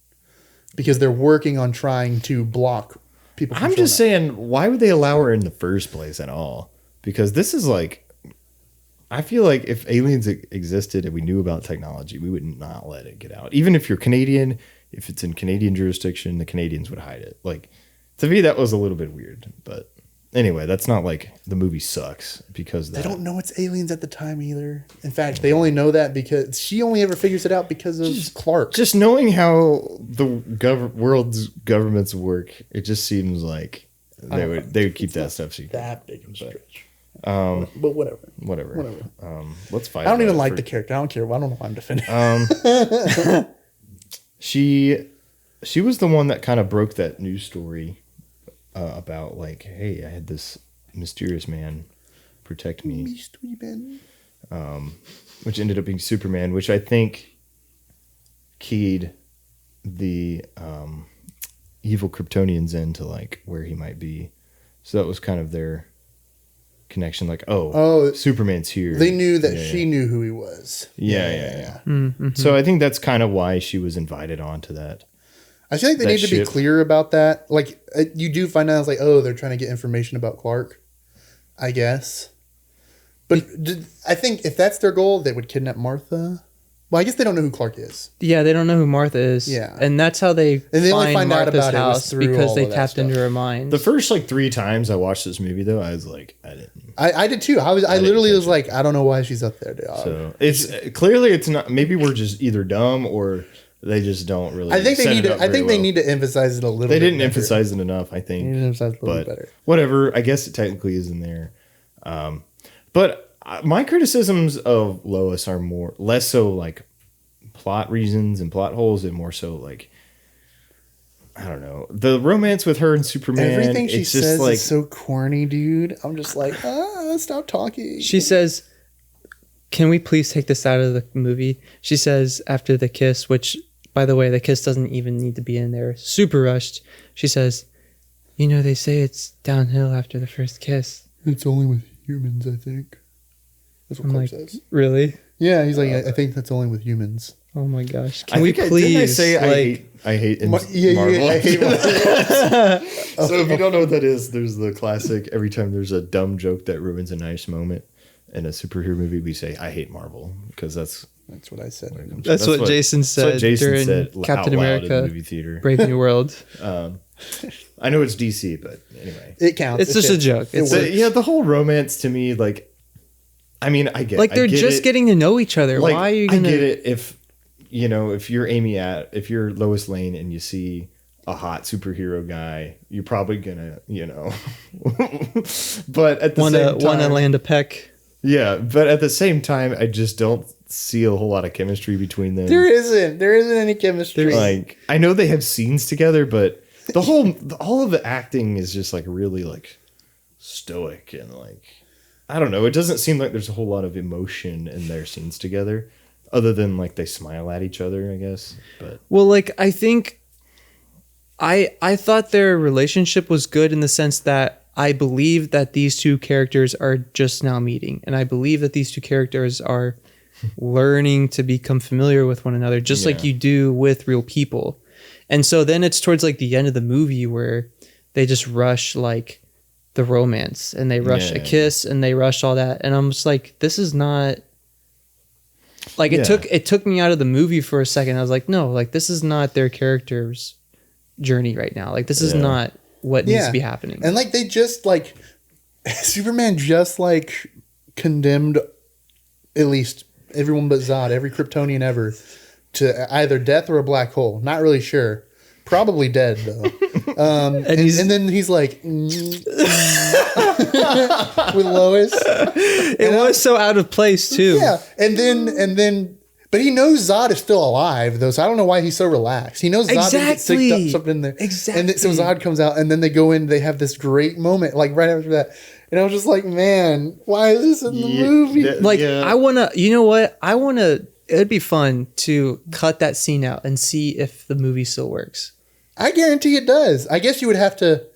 because they're working on trying to block people. I'm just saying, why would they allow her in the first place at all? Because this is like, I feel like if aliens existed and we knew about technology, we would not let it get out. Even if you're Canadian, if it's in Canadian jurisdiction, the Canadians would hide it. Like, to me, that was a little bit weird. But anyway, that's not like the movie sucks because they don't know it's aliens at the time either. In fact, they only know that because she only ever figures it out because of Clark. Just knowing how the world's governments work, it just seems like they would keep that stuff secret. That big of a stretch. But whatever. Let's fight. I don't even like the character. I don't care. I don't know why I'm defending. She was the one that kind of broke that news story about like, hey, I had this mysterious man protect me. Mystery man. Which ended up being Superman, which I think keyed the evil Kryptonians into like where he might be. So that was kind of their connection, like, Superman's here. They knew that she knew who he was. Yeah. Mm-hmm. So I think that's kind of why she was invited onto that. I feel like they need to be clear about that. Like, you do find out, it's like, they're trying to get information about Clark, I guess. But I think if that's their goal, they would kidnap Martha. Well, I guess they don't know who Clark is. Yeah, they don't know who Martha is. Yeah. And that's how they only find out about house, because they tapped into her mind. The first like 3 times I watched this movie, though, I was like, I did too. I literally was like, I don't know why she's up there, dog. So it's clearly it's not. Maybe we're just either dumb or they just don't really. I think they need to. I think they need to emphasize it a little. They didn't emphasize it enough. I think. They need to emphasize it a little bit better. Whatever. I guess it technically is in there, but my criticisms of Lois are less so like plot reasons and plot holes, and more so like, I don't know, the romance with her and Superman. Everything she says is so corny, dude. I'm just like, stop talking. She says, can we please take this out of the movie? She says after the kiss, which, by the way, the kiss doesn't even need to be in there. Super rushed. She says, they say it's downhill after the first kiss. It's only with humans, I think. That's what Clark says. Really? Yeah, he's like, I think that's only with humans. Oh my gosh! Can we please? Didn't I say I hate Marvel? I hate Marvel. So if you don't know what that is, there's the classic. Every time there's a dumb joke that ruins a nice moment in a superhero movie, we say I hate Marvel, because that's what I said. That's what Jason said during Captain America in the movie theater. Brave New World. I know it's DC, but anyway, it counts. It's just a joke. The whole romance to me, like, I mean, I get, like they're just getting to know each other. Like, why are you gonna? I get it if you're Lois Lane and you see a hot superhero guy, you're probably gonna, but at the same time, wanna land a peck. Yeah, but at the same time, I just don't see a whole lot of chemistry between them. There isn't any chemistry. Like, I know they have scenes together, but all of the acting is just like really like stoic and like, I don't know. It doesn't seem like there's a whole lot of emotion in their scenes together, other than like they smile at each other, I guess. But like, I think I thought their relationship was good in the sense that I believe that these two characters are just now meeting, and I believe that these two characters are learning to become familiar with one another, just like you do with real people. And so then it's towards like the end of the movie where they just rush like the romance, and they rush a kiss, and they rush all that, and I'm just like, this is not like it took me out of the movie for a second. I was like, no, like this is not their character's journey right now. Like this is not what needs to be happening. And like they just like Superman just like condemned at least everyone but Zod, every Kryptonian ever, to either death or a black hole. Not really sure. Probably dead though. And then he's like with Lois. It was so out of place too. Yeah, and then, but he knows Zod is still alive though, so I don't know why he's so relaxed. He knows Zod didn't get sicked up something in there. Exactly. And so Zod comes out, and then they go in. They have this great moment, like right after that. And I was just like, man, why is this in the movie? I wanna, you know what? It'd be fun to cut that scene out and see if the movie still works. I guarantee it does. I guess you would have to.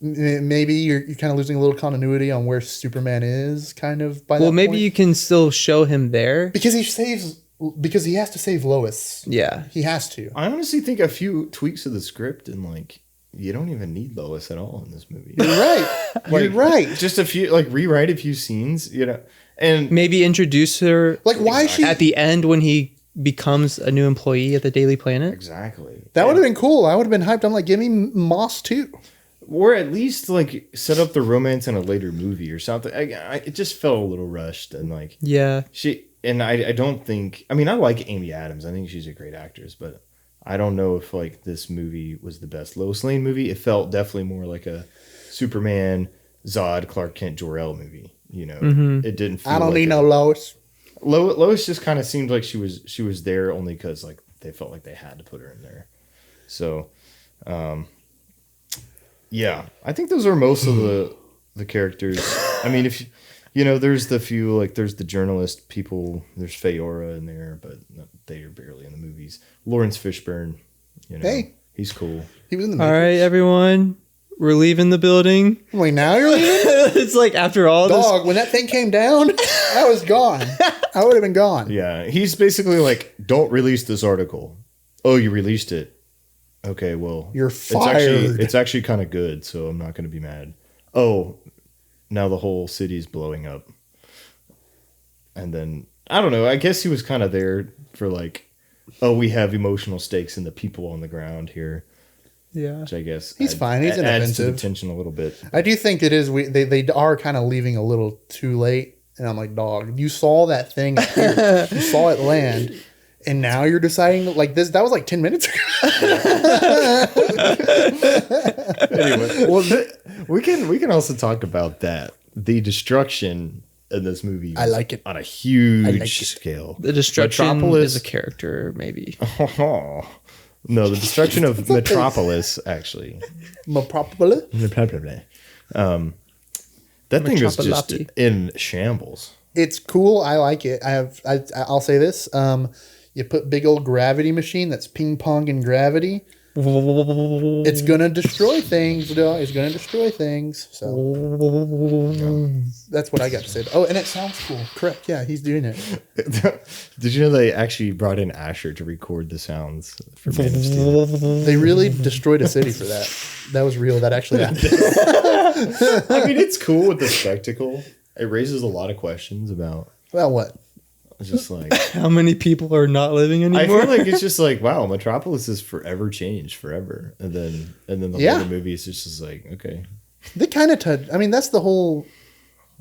Maybe you're kind of losing a little continuity on where Superman is, kind of. By that maybe point. you can still show him there because he has to save Lois. Yeah, he has to. I honestly think a few tweaks of the script and like you don't even need Lois at all in this movie. You're right. You're right. Just a few, like rewrite a few scenes, you know, and maybe introduce her. Like why is she at the end when he becomes a new employee at the Daily Planet? Exactly. That would have been cool. I would have been hyped. I'm like, give me Moss too. Or at least like set up the romance in a later movie or something. It just felt a little rushed and like I don't think. I mean, I like Amy Adams. I think she's a great actress, but I don't know if like this movie was the best Lois Lane movie. It felt definitely more like a Superman, Zod, Clark Kent, Jor-El movie. You know, It didn't. Feel I don't like need no Lois. Lois just kind of seemed like she was there only because like they felt like they had to put her in there. So. Yeah, I think those are most of the characters. I mean, if you know, there's the few like there's the journalist people. There's Feora in there, but they are barely in the movies. Lawrence Fishburne, you know, he's cool. He was in the All right, everyone, we're leaving the building. Wait, now you're leaving? It's like after all this. Dog, when that thing came down, I was gone. I would have been gone. Yeah, he's basically like, don't release this article. Oh, you released it. Okay, well, you're fired. It's actually kind of good, so I'm not going to be mad. Oh, now the whole city's blowing up. And then, I don't know, I guess he was kind of there for like, oh, we have emotional stakes in the people on the ground here. Yeah. Which I guess he's fine. He's adds to the inoffensive. tension a little bit. I do think it is. They are kind of leaving a little too late. And I'm like, dog, you saw that thing appear. You saw it land. And now you're deciding like this. That was like 10 minutes ago. Anyway, well, we can also talk about that. The destruction in this movie. I like it on a huge scale. The destruction Metropolis is a character, maybe. Oh, no, the destruction of Metropolis actually. Metropolis. That thing was just in shambles. It's cool. I like it. I'll say this. You put big old gravity machine that's ping ponging gravity. It's gonna destroy things, though. It's gonna destroy things. So that's what I got to say. Oh, and it sounds cool. Correct. Yeah, he's doing it. Did you know they actually brought in Asher to record the sounds for Man of Steel? They really destroyed a city for that. That was real. That actually happened. I mean, it's cool with the spectacle. It raises a lot of questions about. Well, what? Just like how many people are not living anymore. I feel like it's just like, wow, Metropolis is forever changed forever, and then the whole movie is just like, okay, they kind of touch. I mean, that's the whole.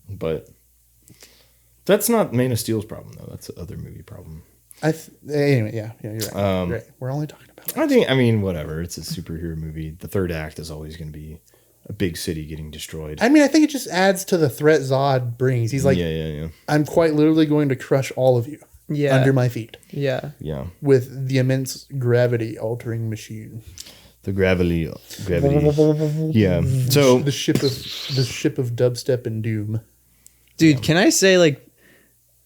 But that's not Man of Steel's problem though. That's the other movie problem. Anyway, yeah, you're right. You're right. We're only talking about. I mean, whatever. It's a superhero movie. The third act is always going to be a big city getting destroyed. I mean, I think it just adds to the threat Zod brings. He's like, yeah. I'm quite literally going to crush all of you under my feet. Yeah. With the immense gravity altering machine. The gravity. Yeah. So the ship of dubstep and doom. Dude, can I say like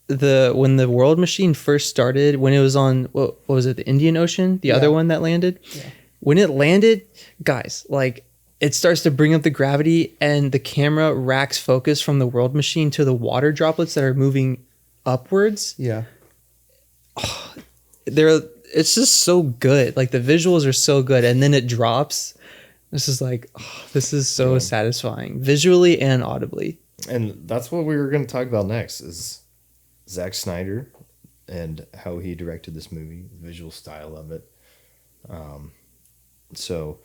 when the World Machine first started, when it was on what was it, the Indian Ocean, the other one that landed? Yeah. When it landed, guys, like it starts to bring up the gravity and the camera racks focus from the World Machine to the water droplets that are moving upwards. Yeah. Oh, it's just so good. Like the visuals are so good. And then it drops This is like, this is so satisfying visually and audibly. And that's what we were going to talk about next is Zack Snyder and how he directed this movie, the visual style of it. So,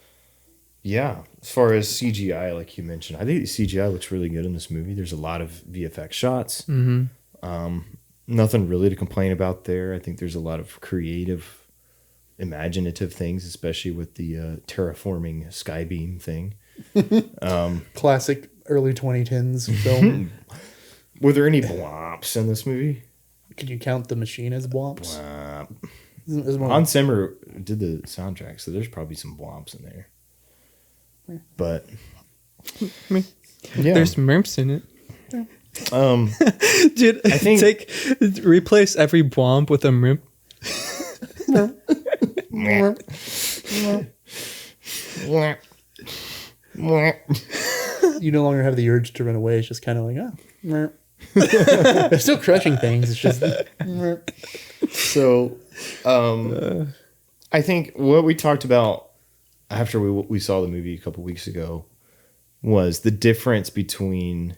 yeah, as far as CGI, like you mentioned, I think the CGI looks really good in this movie. There's a lot of VFX shots. Mm-hmm. Nothing really to complain about there. I think there's a lot of creative, imaginative things, especially with the terraforming skybeam thing. Classic early 2010s film. Were there any blobs in this movie? Could you count the machine as blobs? Hans Zimmer did the soundtrack, so there's probably some blobs in there. But yeah, there's merps in it. Dude, I think replace every blomp with a merp. You no longer have the urge to run away. It's just kind of like, oh, they're still crushing things. It's just so. I think what we talked about after we saw the movie a couple weeks ago was the difference between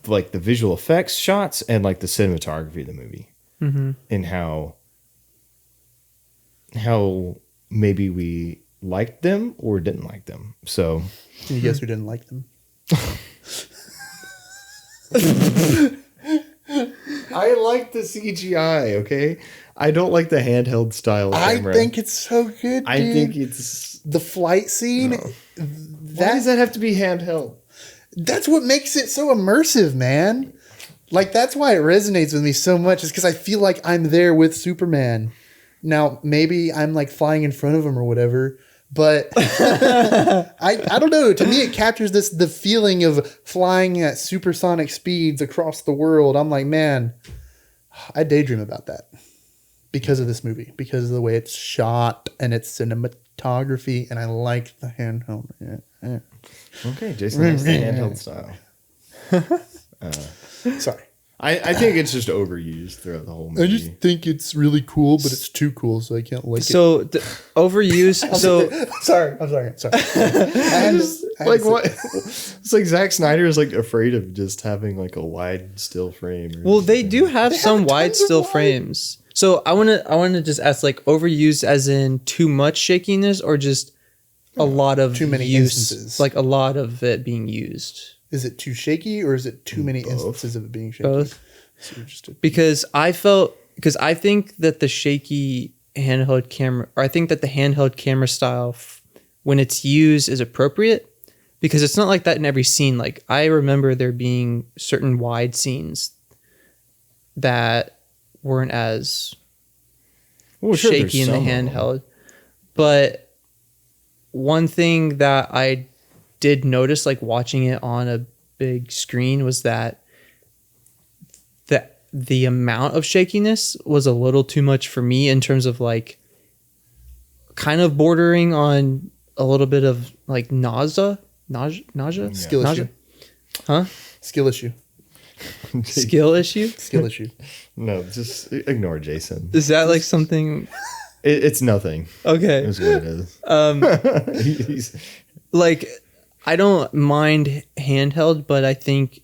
like the visual effects shots and like the cinematography of the movie, and how maybe we liked them or didn't like them. So you guess we didn't like them. I like the CGI, okay? I don't like the handheld style camera. I think it's so good, dude. I think it's... The flight scene... No. Why does that have to be handheld? That's what makes it so immersive, man. Like, that's why it resonates with me so much, is because I feel like I'm there with Superman. Now, maybe I'm, like, flying in front of him or whatever, but I don't know. To me, it captures the feeling of flying at supersonic speeds across the world. I'm like, man, I daydream about that because of this movie, because of the way it's shot and its cinematography, and I like the handheld. Yeah. Okay, Jason likes the handheld style. Sorry. I think it's just overused throughout the whole movie. I just think it's really cool, but it's too cool, so I can't like it. So overused. So I'm sorry. Like what? It's like Zack Snyder is like afraid of just having like a wide still frame. Well, they do have some wide still frames. So I want to just ask, like, overused as in too much shakiness, or just a lot of too many use, instances, like a lot of it being used. Is it too shaky, or is it too many instances of it being shaky? Both. Because I think that the shaky handheld camera, or I think that the handheld camera style, when it's used, is appropriate, because it's not like that in every scene. Like, I remember there being certain wide scenes that weren't as shaky in the handheld. But one thing that I did notice, like watching it on a big screen, was that the amount of shakiness was a little too much for me, in terms of like kind of bordering on a little bit of like nausea. Skill issue. Huh? Skill issue. Skill issue? Skill issue. No, just ignore Jason. Is that like something? It's nothing. Okay. That's what it is. Like, I don't mind handheld, but I think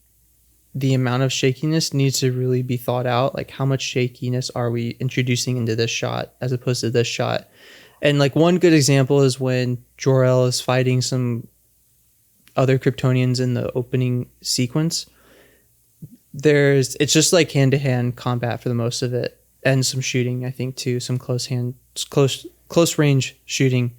the amount of shakiness needs to really be thought out. Like, how much shakiness are we introducing into this shot as opposed to this shot? And like, one good example is when Jor-El is fighting some other Kryptonians in the opening sequence. It's just like hand-to-hand combat for the most of it, and some shooting, I think, too, some close range shooting.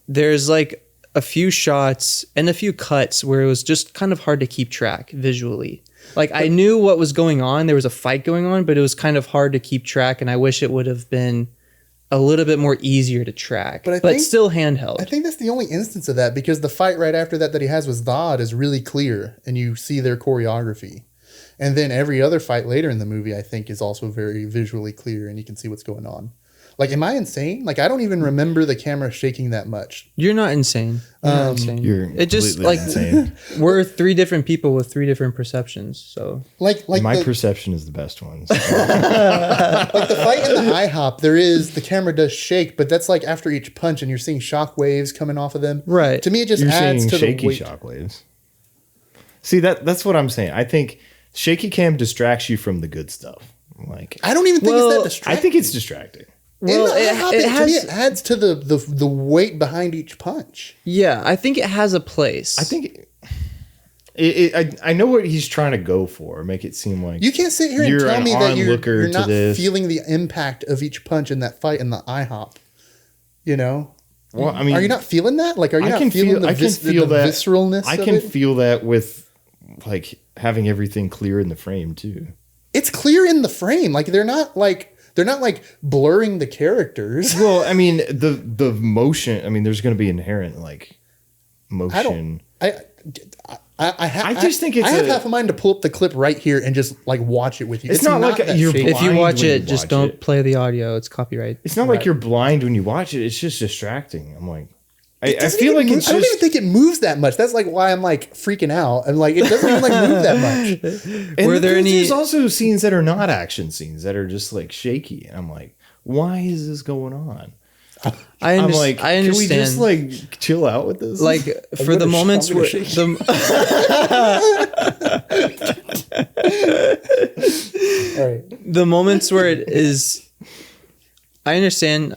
There's like a few shots and a few cuts where it was just kind of hard to keep track visually. Like, I knew what was going on. There was a fight going on, but it was kind of hard to keep track, and I wish it would have been a little bit more easier to track, but still handheld. I think that's the only instance of that, because the fight right after that he has with Zod is really clear, and you see their choreography. And then every other fight later in the movie, I think, is also very visually clear, and you can see what's going on. Like, am I insane? Like, I don't even remember the camera shaking that much. You're not insane. You're it just completely insane. We're three different people with three different perceptions. So like my perception is the best one. So. like the fight in the IHOP, the camera does shake, but that's like after each punch, and you're seeing shock waves coming off of them. Right. To me, it just You're adds seeing to shaky the weight. shock waves. See, that's what I'm saying. I think shaky cam distracts you from the good stuff. Like, I don't even think it's that distracting. I think it's distracting. well, to has, me, it adds to the weight behind each punch. yeah, I think it has a place. I think I know what he's trying to go for. Make it seem like You can't sit here and you're tell an me that onlooker you're to not this. feeling the impact of each punch in that fight in the IHOP. You know? Well, I mean, Are you not feeling that? Like, are you I not can feeling the I can feel the that visceralness I of can it? feel that with like having everything clear in the frame too. It's clear in the frame. Like, they're not blurring the characters. Well, I mean, the motion. I mean, there's going to be inherent like motion. I just think it's I have half a mind to pull up the clip right here and just like watch it with you. It's not like that you're shaky. if you blind watch when you it, just watch don't it. play the audio. It's copyright. It's not like you're blind when you watch it. It's just distracting. I'm like, I Doesn't feel even like move- it's I don't even just. think it moves that much. That's like why I'm like freaking out. I'm like, it doesn't even like move that much. And Were there any- There's also scenes that are not action scenes that are just like shaky, and I'm like, why is this going on? I'm like, I can we understand. just like chill out with this? Like for the moments I'm gonna where shake All right. the moments where it is, I understand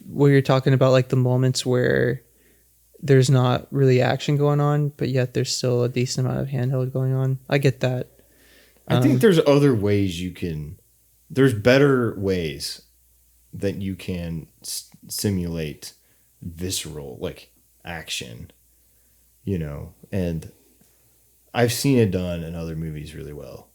what you're talking about, like the moments where there's not really action going on, but yet there's still a decent amount of handheld going on. I get that. I think there's other ways you can. There's better ways that you can simulate visceral like action, you know, and I've seen it done in other movies really well,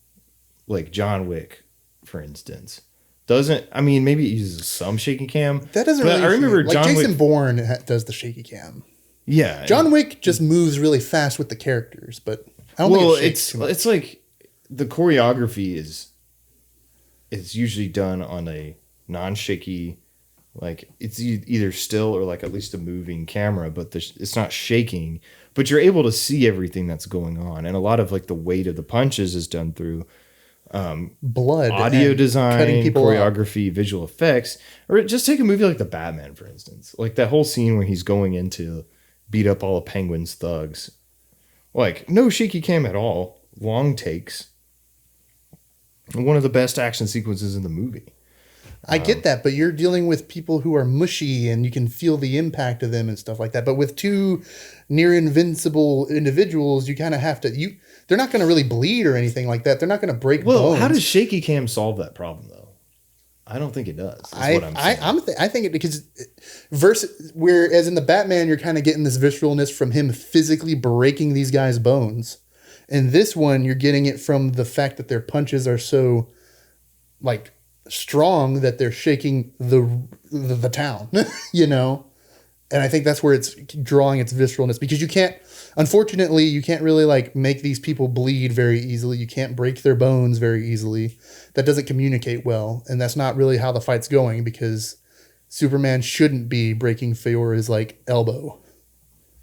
like John Wick, for instance. Doesn't, I mean, maybe it uses some shaky cam. That doesn't but really. I remember like John Jason Wick. Bourne does the shaky cam. Yeah, John Wick just moves really fast with the characters, but I don't think it shakes too much. it's like the choreography is usually done on a non-shaky, like it's either still or like at least a moving camera, but it's not shaking, but you're able to see everything that's going on, and a lot of like the weight of the punches is done through blood, audio and design, cutting people up. choreography, visual effects, or just take a movie like The Batman, for instance, like that whole scene where he's going in to beat up all of Penguin's thugs, like no shaky cam at all, long takes, one of the best action sequences in the movie. I get that, but you're dealing with people who are mushy and you can feel the impact of them and stuff like that. But with two near invincible individuals, you kind of have to, they're not going to really bleed or anything like that. They're not going to break bones. How does shaky cam solve that problem though? I don't think it does. Is what I'm saying. I think it, because versus, whereas in the Batman, you're kind of getting this visceralness from him physically breaking these guys' bones. In this one, you're getting it from the fact that their punches are so like strong that they're shaking the town, you know? And I think that's where it's drawing its visceralness, because unfortunately, you can't really like make these people bleed very easily. You can't break their bones very easily. That doesn't communicate well. And that's not really how the fight's going, because Superman shouldn't be breaking Fiora's like elbow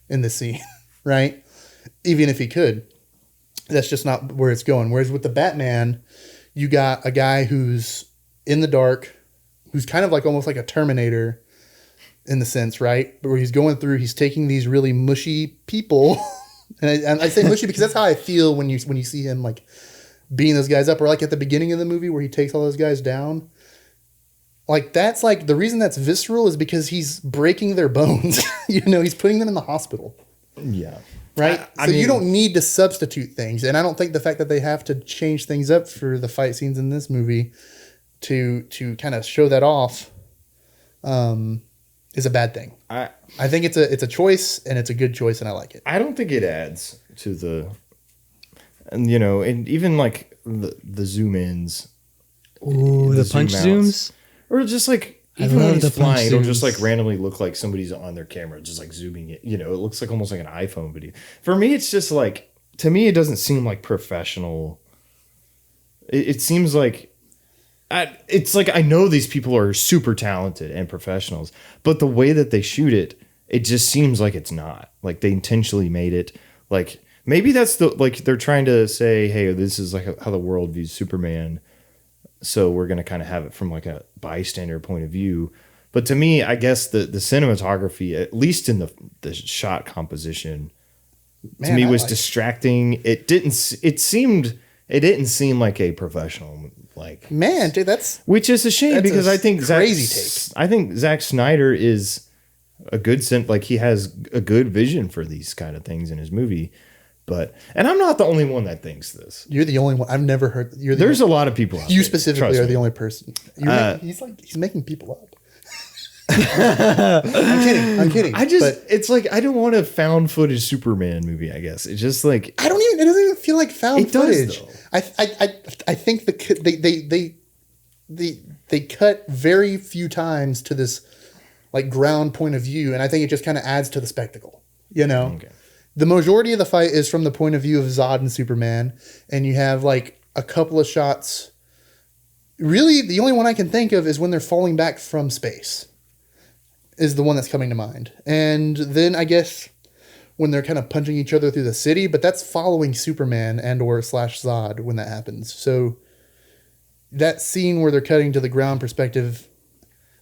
in this scene, right? Even if he could. That's just not where it's going. Whereas with the Batman, you got a guy who's in the dark, who's kind of like almost like a Terminator in the sense, right? Where he's going through, he's taking these really mushy people. and I say mushy because that's how I feel when you see him like beating those guys up, or like at the beginning of the movie where he takes all those guys down. Like that's like the reason that's visceral is because he's breaking their bones. You know, he's putting them in the hospital. Yeah. Right? I So mean, you don't need to substitute things. And I don't think the fact that they have to change things up for the fight scenes in this movie to kind of show that off is a bad thing. I think it's a choice, and it's a good choice, and I like it. I don't think it adds to the, and you know, and even like the zoom ins. Ooh, the punch zoom outs. zooms. Or just like, I even when love he's the punch flying, it'll just zooms. like randomly look like somebody's on their camera, just like zooming it. You know, it looks like almost like an iPhone video. For me, it's just like, to me, it doesn't seem like professional. It seems like it's like I know these people are super talented and professionals, but the way that they shoot it, it just seems like it's not. Like they intentionally made it like maybe that's they're trying to say, hey, this is like how the world views Superman. So we're going to kind of have it from like a bystander point of view. But to me, I guess the cinematography, at least in the shot composition, to me was distracting. It didn't seem like a professional dude, which is a shame because I think Zack Snyder is a good he has a good vision for these kind of things in his movie. And I'm not the only one that thinks this. You're the only one. I've never heard. There's a lot of people out you there. specifically are the only person. He's making people up. I'm kidding. It's like I don't want a found footage Superman movie. I guess it's just like it doesn't even feel like found footage. Does, I think they cut very few times to this like ground point of view, and I think it just kind of adds to the spectacle. Okay. The majority of the fight is from the point of view of Zod and Superman, and you have like a couple of shots. Really, the only one I can think of is when they're falling back from space. Is the one that's coming to mind. And then I guess when they're kind of punching each other through the city, but that's following Superman and/or / Zod when that happens. So that scene where they're cutting to the ground perspective,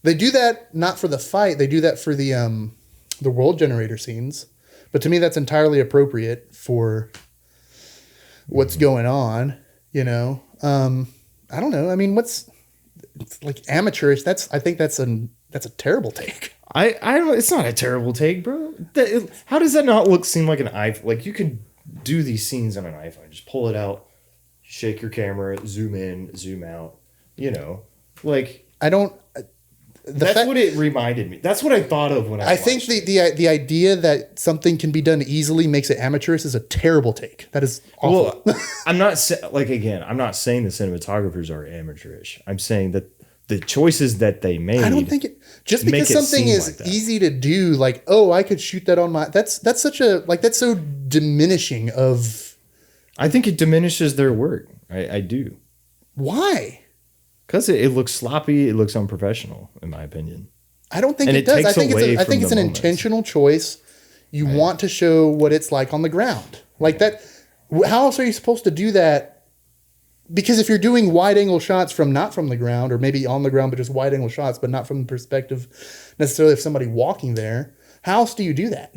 they do that not for the fight, they do that for the world generator scenes. But to me, that's entirely appropriate for what's going on, I don't know. I mean, it's like amateurish. I think that's a terrible take. I don't. It's not a terrible take, bro. How does that seem like an iPhone? Like you could do these scenes on an iPhone. Just pull it out, shake your camera, zoom in, zoom out. I don't. That's what it reminded me. That's what I thought of when I think the idea that something can be done easily makes it amateurish is a terrible take. That is awful. Well, I'm not saying the cinematographers are amateurish. I'm saying that the choices that they made. I don't think just because something is easy to do, like, oh, I could shoot that on my. That's so diminishing of. I think it diminishes their work. I do. Why? Because it looks sloppy. It looks unprofessional, in my opinion. I don't think it does. I think it's an intentional choice. You want to show what it's like on the ground, like that. How else are you supposed to do that? Because if you're doing wide angle shots not from the ground, or maybe on the ground, but just wide angle shots, but not from the perspective necessarily of somebody walking there, how else do you do that?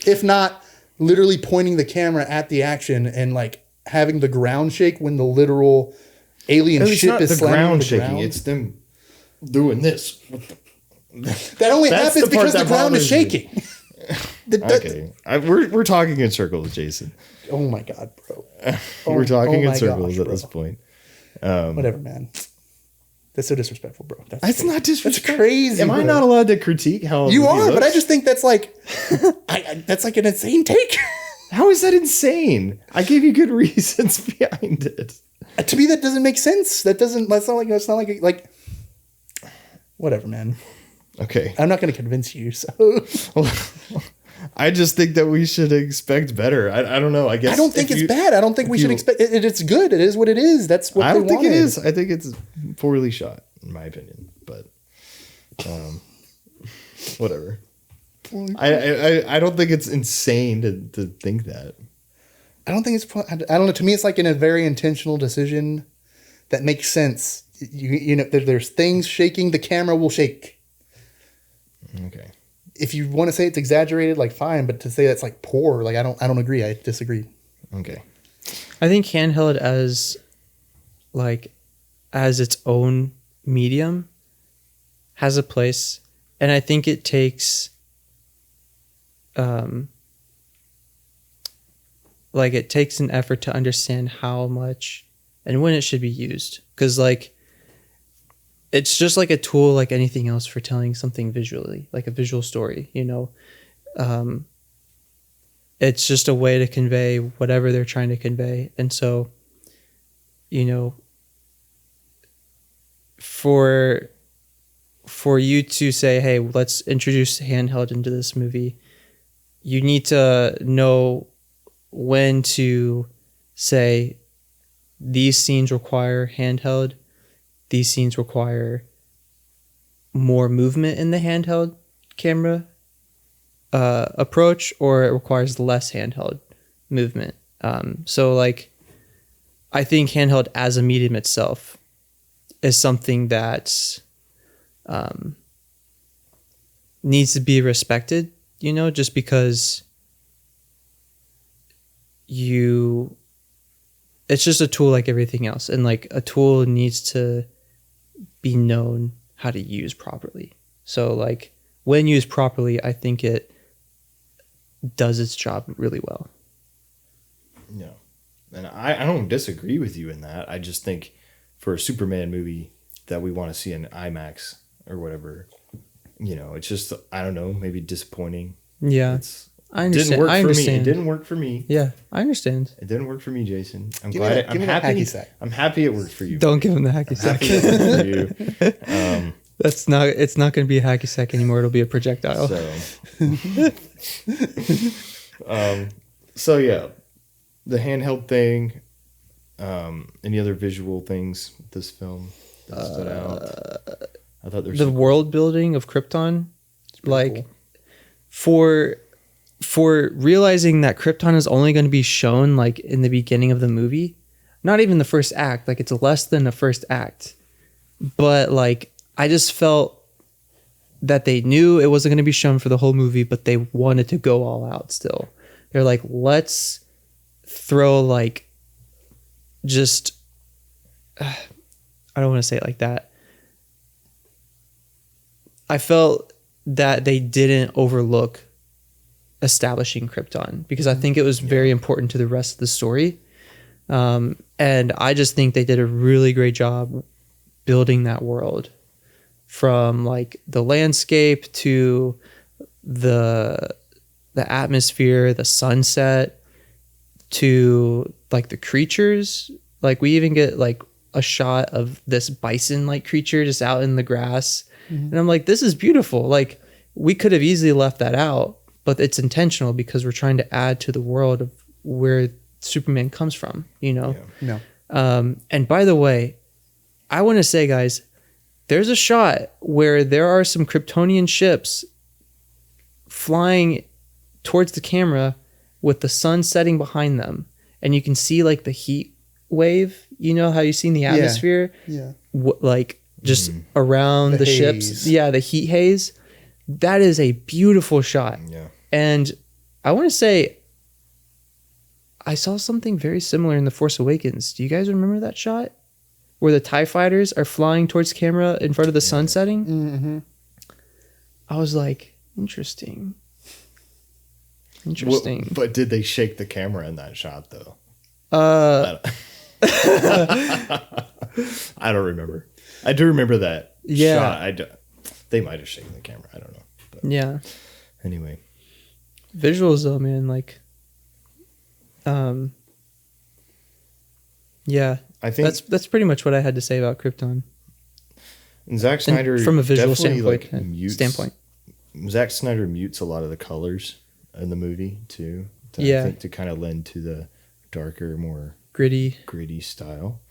If not literally pointing the camera at the action and like having the ground shake when the literal alien ship is slamming on the ground. It's them doing this. That only happens because the ground is shaking. Okay, we're talking in circles, Jason. Oh my God, bro. We're talking in circles at this point. Whatever, man. That's so disrespectful, bro. That's not disrespectful. That's crazy. Am I not allowed to critique how you are? But I just think that's like, that's like an insane take. How is that insane? I gave you good reasons behind it. To me, that doesn't make sense. That's not like whatever, man. Okay. I'm not going to convince you. So I just think that we should expect better. I don't know. I guess I don't think it's bad. I don't think we should expect it. It's good. It is what it is. That's what I don't think it is. I think it's poorly shot, in my opinion. But whatever. I don't think it's insane to think that. I don't think it's. I don't know. To me, it's like a very intentional decision that makes sense. You know, there's things shaking. The camera will shake. Okay. If you want to say it's exaggerated, like fine, but to say that's like poor, like I don't agree. I disagree. Okay. I think handheld as its own medium has a place, and I think it takes it takes an effort to understand how much and when it should be used, because it's just like a tool like anything else for telling something visually, like a visual story, it's just a way to convey whatever they're trying to convey. And so, for you to say, hey, let's introduce handheld into this movie, you need to know when to say these scenes require handheld, these scenes require more movement in the handheld camera approach, or it requires less handheld movement. So like, I think handheld as a medium itself is something that needs to be respected, you know, just because it's just a tool like everything else. And like a tool needs to be known how to use properly. So like when used properly, I think it does its job really well. Yeah. And I don't disagree with you in that. I just think for a Superman movie that we want to see in IMAX or whatever, you know, it's just, I don't know, maybe disappointing. Yeah. I understand. Didn't work for me. It didn't work for me. Yeah, I understand. It didn't work for me, Jason. I'm give glad. Me that hacky sack. I'm happy it worked for you. Don't give him the hacky sack. Happy it worked for you. It's not going to be a hacky sack anymore. It'll be a projectile. So yeah, the handheld thing. Any other visual things with this film that stood out? I thought there's the world building of Krypton, like cool. for realizing that Krypton is only going to be shown like in the beginning of the movie, not even the first act. Like it's less than the first act, but like I just felt that they knew it wasn't going to be shown for the whole movie, but they wanted to go all out still. They're like, let's throw like just I don't want to say it like that. I felt that they didn't overlook establishing Krypton because I think it was very important to the rest of the story. And I just think they did a really great job building that world, from like the landscape to the atmosphere, the sunset, to like the creatures. Like we even get like a shot of this bison like creature just out in the grass. Mm-hmm. And I'm like, this is beautiful. Like we could have easily left that out, but it's intentional because we're trying to add to the world of where Superman comes from, you know? Yeah. No. And by the way, I want to say, guys, there's a shot where there are some Kryptonian ships flying towards the camera with the sun setting behind them. And you can see like the heat wave, you know how you've seen the atmosphere? Yeah. Like just around the ships. Yeah, the heat haze. That is a beautiful shot. Yeah. And I want to say, I saw something very similar in The Force Awakens. Do you guys remember that shot? Where the TIE fighters are flying towards camera in front of the sun setting? Mm-hmm. I was like, interesting. Interesting. But did they shake the camera in that shot, though? I don't remember. I do remember that shot. They might have shaken the camera. I don't know. But yeah. Anyway. Visuals, though, man. Like, yeah. I think that's pretty much what I had to say about Krypton. And Zack Snyder, from a visual standpoint, standpoint, Zack Snyder mutes a lot of the colors in the movie too. I think to kind of lend to the darker, more gritty style,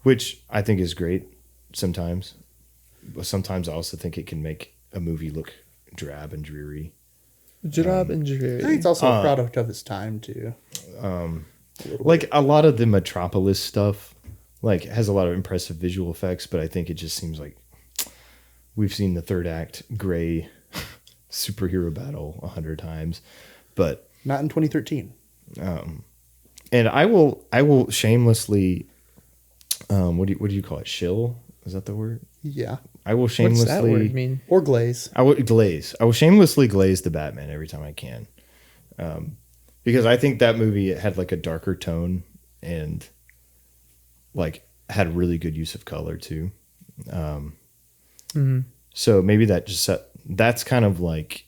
which I think is great sometimes. But sometimes I also think it can make a movie look drab and dreary. I think it's also a product of its time too. Like a lot of the Metropolis stuff, like has a lot of impressive visual effects, but I think it just seems like we've seen the third act gray superhero battle 100 times, but not in 2013. And I will shamelessly, what do you call it? Shill? Is that the word? Yeah. I will shamelessly. What's that word mean? Or glaze. I will shamelessly glaze the Batman every time I can. Because I think that movie had like a darker tone and like had really good use of color too. So maybe that's kind of like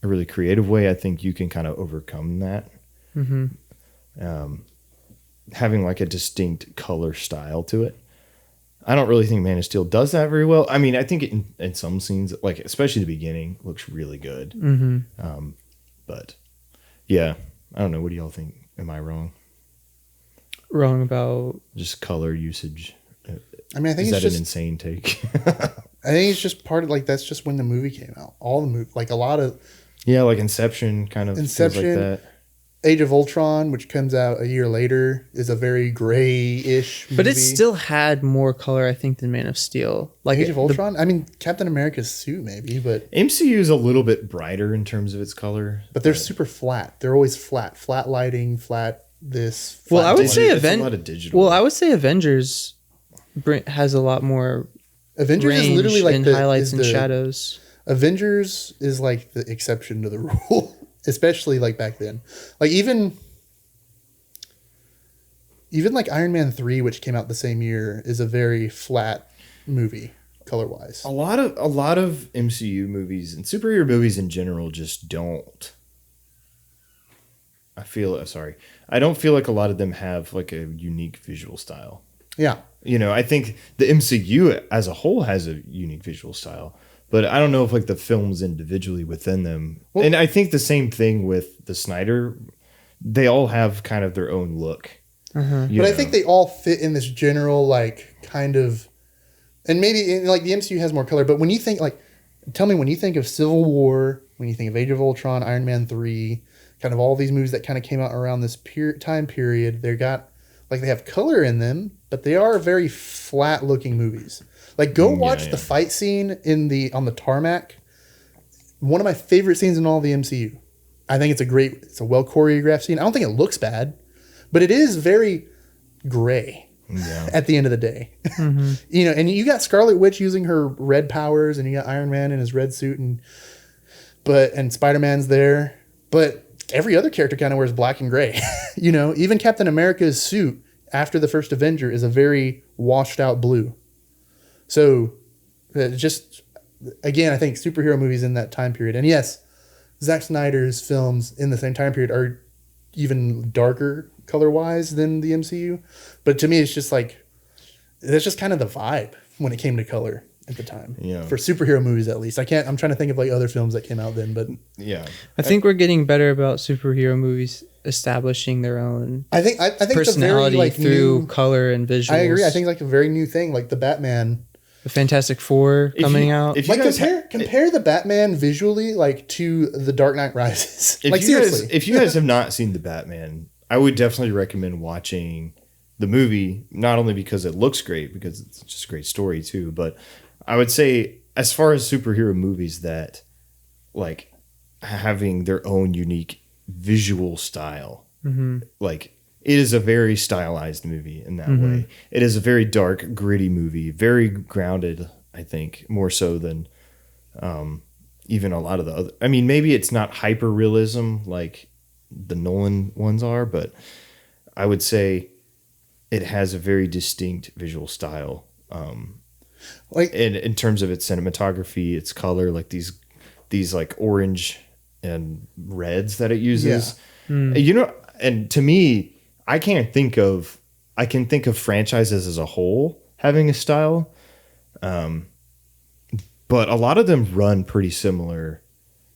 a really creative way. I think you can kind of overcome that. Having like a distinct color style to it. I don't really think Man of Steel does that very well. I mean, I think in some scenes, like especially the beginning, looks really good. But yeah, I don't know. What do y'all think? Am I wrong? Wrong about Just color usage I mean, I think Is it's that just an insane take? I think it's just part of like that's just when the movie came out. All the movie, like a lot of Yeah, like Inception kind of feels like Inception, that. Age of Ultron, which comes out a year later, is a very gray-ish movie. But it still had more color, I think, than Man of Steel. Like Age of Ultron. I mean, Captain America's suit maybe, but MCU is a little bit brighter in terms of its color. they're super flat. They're always flat lighting, flat this. Well, flat I would this. say It's a lot of digital. Well, I would say Avengers has a lot more Avengers is range literally like in the highlights and the- shadows. Avengers is like the exception to the rule, especially like back then. Like even like Iron Man 3, which came out the same year, is a very flat movie color wise. a lot of MCU movies and superhero movies in general just don't. I don't feel like a lot of them have like a unique visual style. Yeah. You know, I think the MCU as a whole has a unique visual style, but I don't know if like the films individually within them. Well, and I think the same thing with the Snyder. They all have kind of their own look. But I think they all fit in this general like kind of, and maybe like the MCU has more color. But when you think like, tell me when you think of Civil War, when you think of Age of Ultron, Iron Man 3, kind of all these movies that kind of came out around this time period, they have color in them, but they are very flat looking movies. Like go watch the fight scene on the tarmac. One of my favorite scenes in all the MCU. I think it's a well choreographed scene. I don't think it looks bad, but it is very gray at the end of the day. You know, and you got Scarlet Witch using her red powers, and you got Iron Man in his red suit, and Spider-Man's there, but every other character kind of wears black and gray. You know, even Captain America's suit after the first Avenger is a very washed out blue. So just again, I think superhero movies in that time period, and yes, Zack Snyder's films in the same time period are even darker color wise than the MCU. But to me, it's just like, that's just kind of the vibe when it came to color at the time. Yeah. For superhero movies, at least. I'm trying to think of like other films that came out then, but Yeah. I think we're getting better about superhero movies establishing their own I think personality it's a very, like, through new, color and visuals. I agree. I think it's like a very new thing, like the Batman. The Fantastic Four coming out. If you Like guys compare the Batman visually like to the Dark Knight Rises. Like seriously. If you guys have not seen the Batman, I would definitely recommend watching the movie, not only because it looks great, because it's just a great story too, but I would say as far as superhero movies that like having their own unique visual style, like it is a very stylized movie in that way. It is a very dark, gritty movie, very grounded, I think, more so than even a lot of the other. I mean, maybe it's not hyper realism like the Nolan ones are, but I would say it has a very distinct visual style. Like in terms of its cinematography, its color, like these like orange and reds that it uses. You know, and to me, I can think of franchises as a whole having a style, but a lot of them run pretty similar.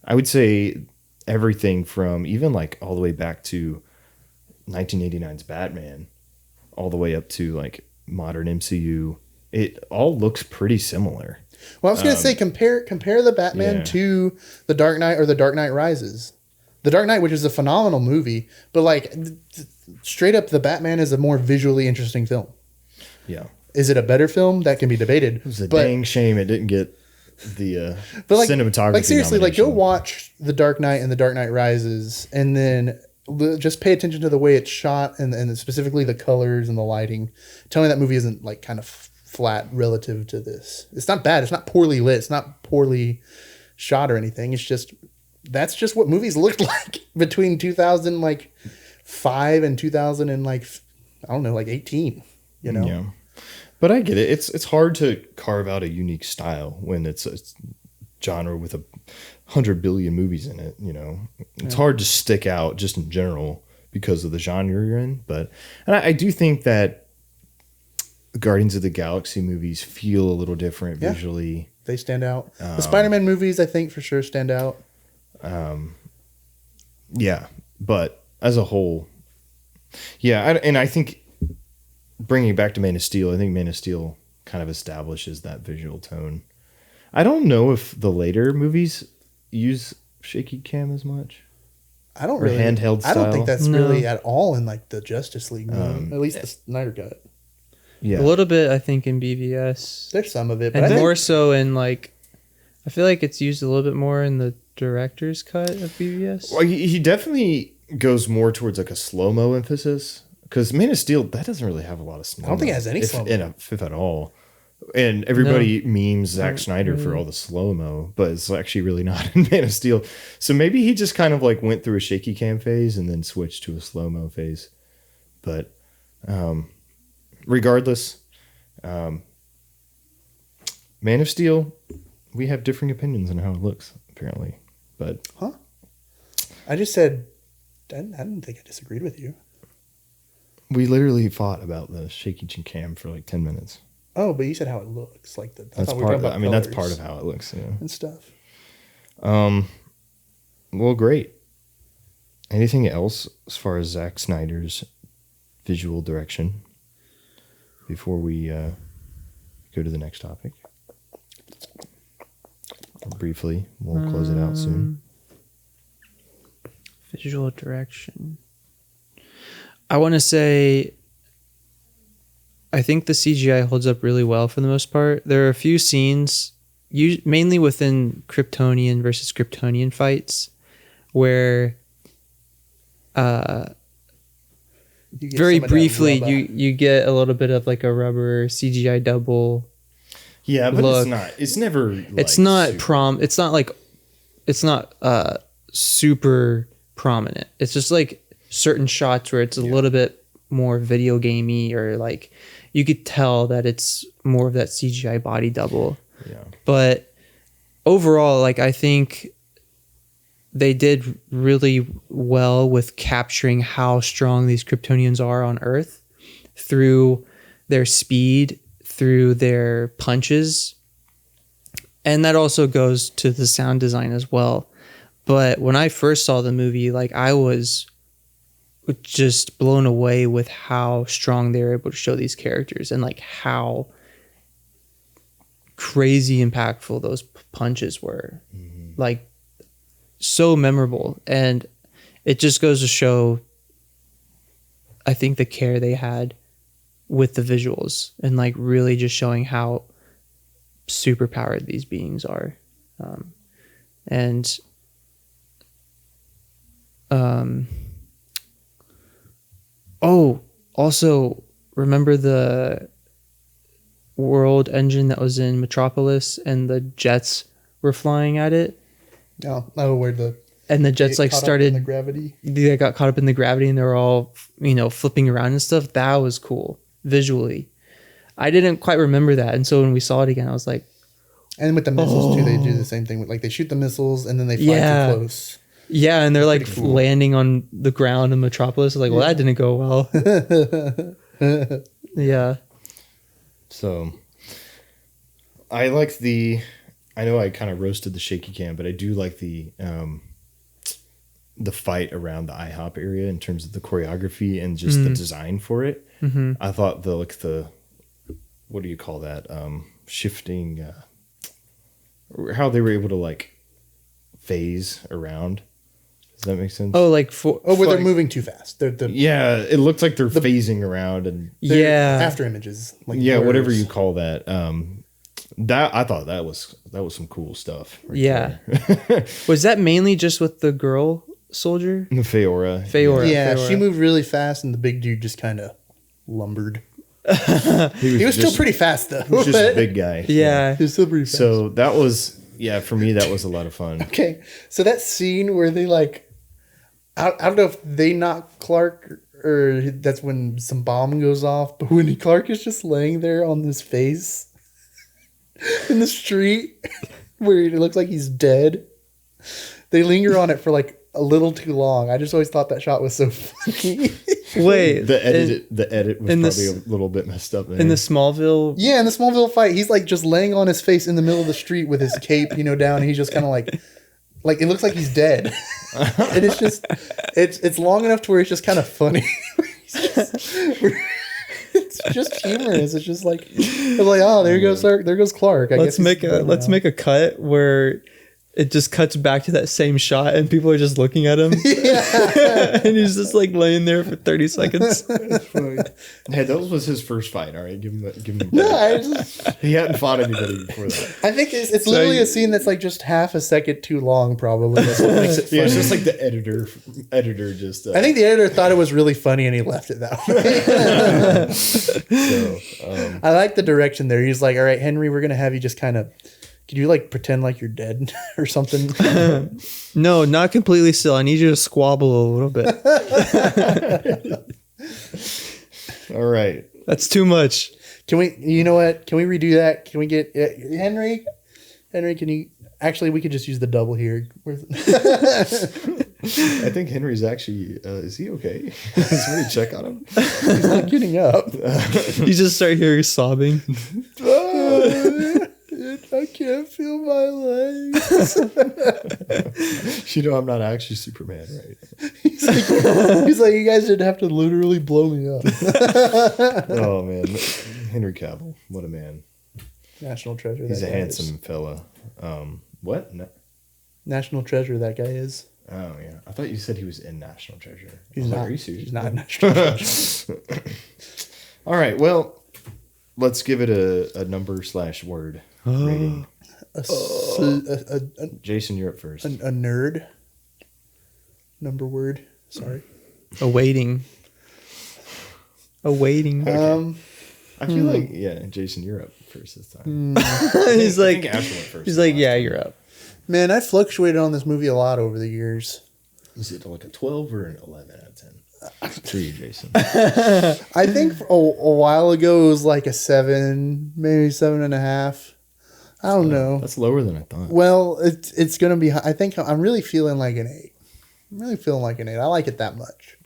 I would say everything from even like all the way back to 1989's Batman, all the way up to like modern MCU. It all looks pretty similar. Well, I was going to say compare the Batman to the Dark Knight or the Dark Knight Rises. The Dark Knight, which is a phenomenal movie, but like straight up, the Batman is a more visually interesting film. Yeah. Is it a better film? That can be debated. It was a dang shame it didn't get the but like, cinematography. Like seriously, like go nomination. watch The Dark Knight and The Dark Knight Rises, and then just pay attention to the way it's shot and specifically the colors and the lighting. Tell me that movie isn't like kind of flat relative to this. It's not bad. It's not poorly lit. It's not poorly shot or anything. It's just that's just what movies looked like between 2005 and 2000 and like I don't know, like 18. You know. Yeah. But I get it. It's hard to carve out a unique style when it's a genre with 100 billion movies in it. You know, it's hard to stick out just in general because of the genre you're in. But and I do think that Guardians of the Galaxy movies feel a little different visually. They stand out. The Spider-Man movies, I think, for sure stand out. Yeah, but as a whole, and I think bringing it back to Man of Steel, I think Man of Steel kind of establishes that visual tone. I don't know if the later movies use shaky cam as much. I don't or really handheld style. I don't think that's really at all in like the Justice League movie. At least the Snyder cut. Yeah, A little bit, I think, in BVS. There's some of it, but And I think more so in like, I feel like it's used a little bit more in the director's cut of BVS. well, he definitely goes more towards like a slow-mo emphasis, because Man of Steel, that doesn't really have a lot of slow-mo. I don't think it has any slow-mo. if at all. And everybody memes Zack Snyder for all the slow-mo, but it's actually really not in Man of Steel. So maybe he just kind of like went through a shaky cam phase and then switched to a slow-mo phase. But regardless, Man of Steel, we have differing opinions on how it looks, apparently. But I just said I didn't think I disagreed with you. we literally fought about the shaky cam for like 10 minutes. Oh, but you said how it looks like the. That's part. That's part of how it looks. Yeah. And stuff. Well, great. Anything else as far as Zack Snyder's visual direction before we go to the next topic? Briefly, we'll close it out soon. Visual direction. I want to say, I think the CGI holds up really well for the most part. There are a few scenes, mainly within Kryptonian versus Kryptonian fights, where very briefly you get a little bit of like a rubber CGI double. Yeah, but look. it's not. It's never. Like, It's not super. It's not like. It's not super prominent. It's just like certain shots where it's a little bit more video gamey, or like you could tell that it's more of that CGI body double. Yeah. But overall, like I think they did really well with capturing how strong these Kryptonians are on Earth through their speed, through their punches. And that also goes to the sound design as well. But when I first saw the movie, like I was just blown away with how strong they were able to show these characters, and like how crazy impactful those punches were. Mm-hmm. Like so memorable. And it just goes to show, I think, the care they had with the visuals and like really just showing how super powered these beings are. Also remember the world engine that was in Metropolis and the jets were flying at it? Where the jets like started the gravity. They got caught up in the gravity and they were all, flipping around and stuff. That was cool visually. I didn't quite remember that, and so when we saw it again, I was like, and with the missiles too, they do the same thing. Like they shoot the missiles and then they fly too close. Yeah, and they're like landing on the ground in Metropolis. Like, well, that didn't go well. Yeah. So, I like I know I kind of roasted the shaky cam, but I do like the fight around the IHOP area in terms of the choreography and just the design for it. Mm-hmm. I thought what do you call that? Shifting, how they were able to like phase around. Does that make sense? Oh, like where they're moving too fast. Yeah, it looks like they're phasing around and after images. Like blurs. Whatever you call that. That I thought that was some cool stuff. Right there. Was that mainly just with the girl soldier? The Feora. Yeah, she moved really fast, and the big dude just kind of lumbered. He was still pretty fast though. He was just a big guy. Yeah, he was still pretty fast. So that was for me that was a lot of fun. Okay, so that scene where they like, I don't know if they knock Clark or that's when some bomb goes off, but when Clark is just laying there on his face in the street where it looks like he's dead, they linger on it for like a little too long. I just always thought that shot was so funny. Wait, the edit was probably a little bit messed up. In the Smallville, in the Smallville fight, he's like just laying on his face in the middle of the street with his cape, down. And he's just kind of like it looks like he's dead, and it's just it's long enough to where it's just kind of funny. It's just humorous. It's just like, oh, there goes Clark. Let's make a cut where it just cuts back to that same shot and people are just looking at him. Yeah. And he's just like laying there for 30 seconds. Hey, that was his first fight. All right, give him. He hadn't fought anybody before that. I think it's literally a scene that's like just half a second too long. Probably that's what makes it funny. Yeah, it's just like the editor just. I think the editor thought it was really funny and he left it that way. I like the direction there. He's like, all right, Henry, we're gonna have you just kind of. Could you like pretend like you're dead or something? No, not completely still. I need you to squabble a little bit. All right. That's too much. Can we, you know what? Can we redo that? Can we get Henry? Henry, can you, actually, we could just use the double here. I think Henry's actually, is he okay? Let's really check on him. He's not getting up. You just start hearing sobbing. I can't feel my legs. I'm not actually Superman, right? He's like, you guys didn't have to literally blow me up. Oh, man. Henry Cavill. What a man. National treasure. He's a handsome fella. What? No. National treasure that guy is. Oh, yeah. I thought you said he was in National Treasure. He's not. Are you serious? He's not in National Treasure. All right. Well, let's give it a number/word rating. Jason, you're up first. A nerd. Number word. Sorry. Awaiting. Okay. I feel like, Jason, you're up first this time. He's like, first. he's like, yeah, you're up. Man, I fluctuated on this movie a lot over the years. Is it like a 12 or an 11 out of 10? For you, Jason. I think a while ago it was like a 7, maybe 7.5. I don't know. That's lower than I thought. Well, it's going to be, I think I'm really feeling like an 8. I like it that much.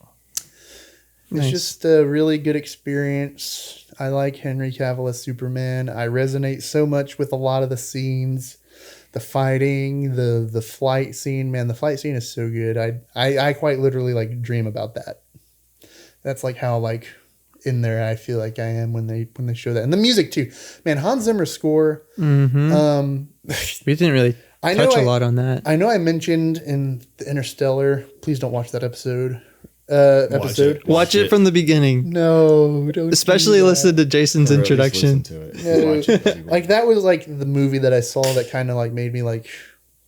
It's just a really good experience. I like Henry Cavill as Superman. I resonate so much with a lot of the scenes, the fighting, the flight scene. Man, the flight scene is so good. I quite literally like dream about that. That's like how like in there I feel like I am when they show that. And the music too. Man, Hans Zimmer's score. Mm-hmm. We didn't really touch a lot on that. I know I mentioned in the Interstellar, please don't watch that episode. Watch it from the beginning. No, don't. Especially listen to Jason's introduction. Like that was like the movie that I saw that kind of like made me like,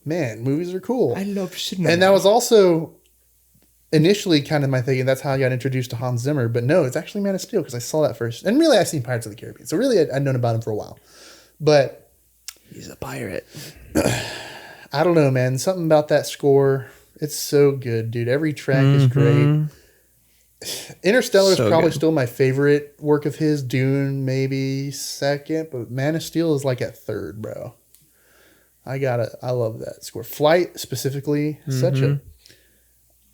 man, movies are cool. I love cinema. And that was also initially kind of my thinking. That's how I got introduced to Hans Zimmer. But no, it's actually Man of Steel because I saw that first. And really, I've seen Pirates of the Caribbean, so really I'd known about him for a while. But he's a pirate. I don't know, man. Something about that score. It's so good, dude. Every track is great. Interstellar is probably still my favorite work of his. Dune, maybe second, but Man of Steel is like at third, bro. I love that score. Flight specifically,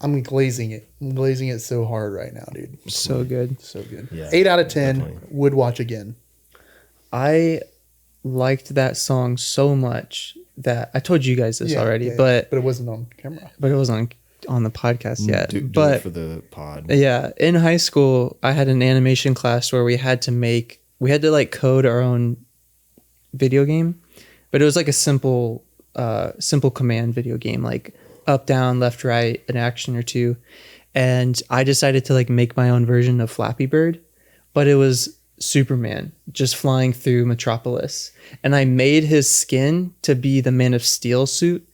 I'm glazing it. I'm glazing it so hard right now, dude. So good. So good. Yeah, 8 out of 10. Definitely. Would watch again. I liked that song so much that I told you guys this already, but it wasn't on camera. But it wasn't on the podcast yet. Do but it for the pod. Yeah, in high school, I had an animation class where we had to like code our own video game, but it was like a simple command video game, like up, down, left, right, an action or two. And I decided to like make my own version of Flappy Bird, but it was Superman just flying through Metropolis, and I made his skin to be the Man of Steel suit,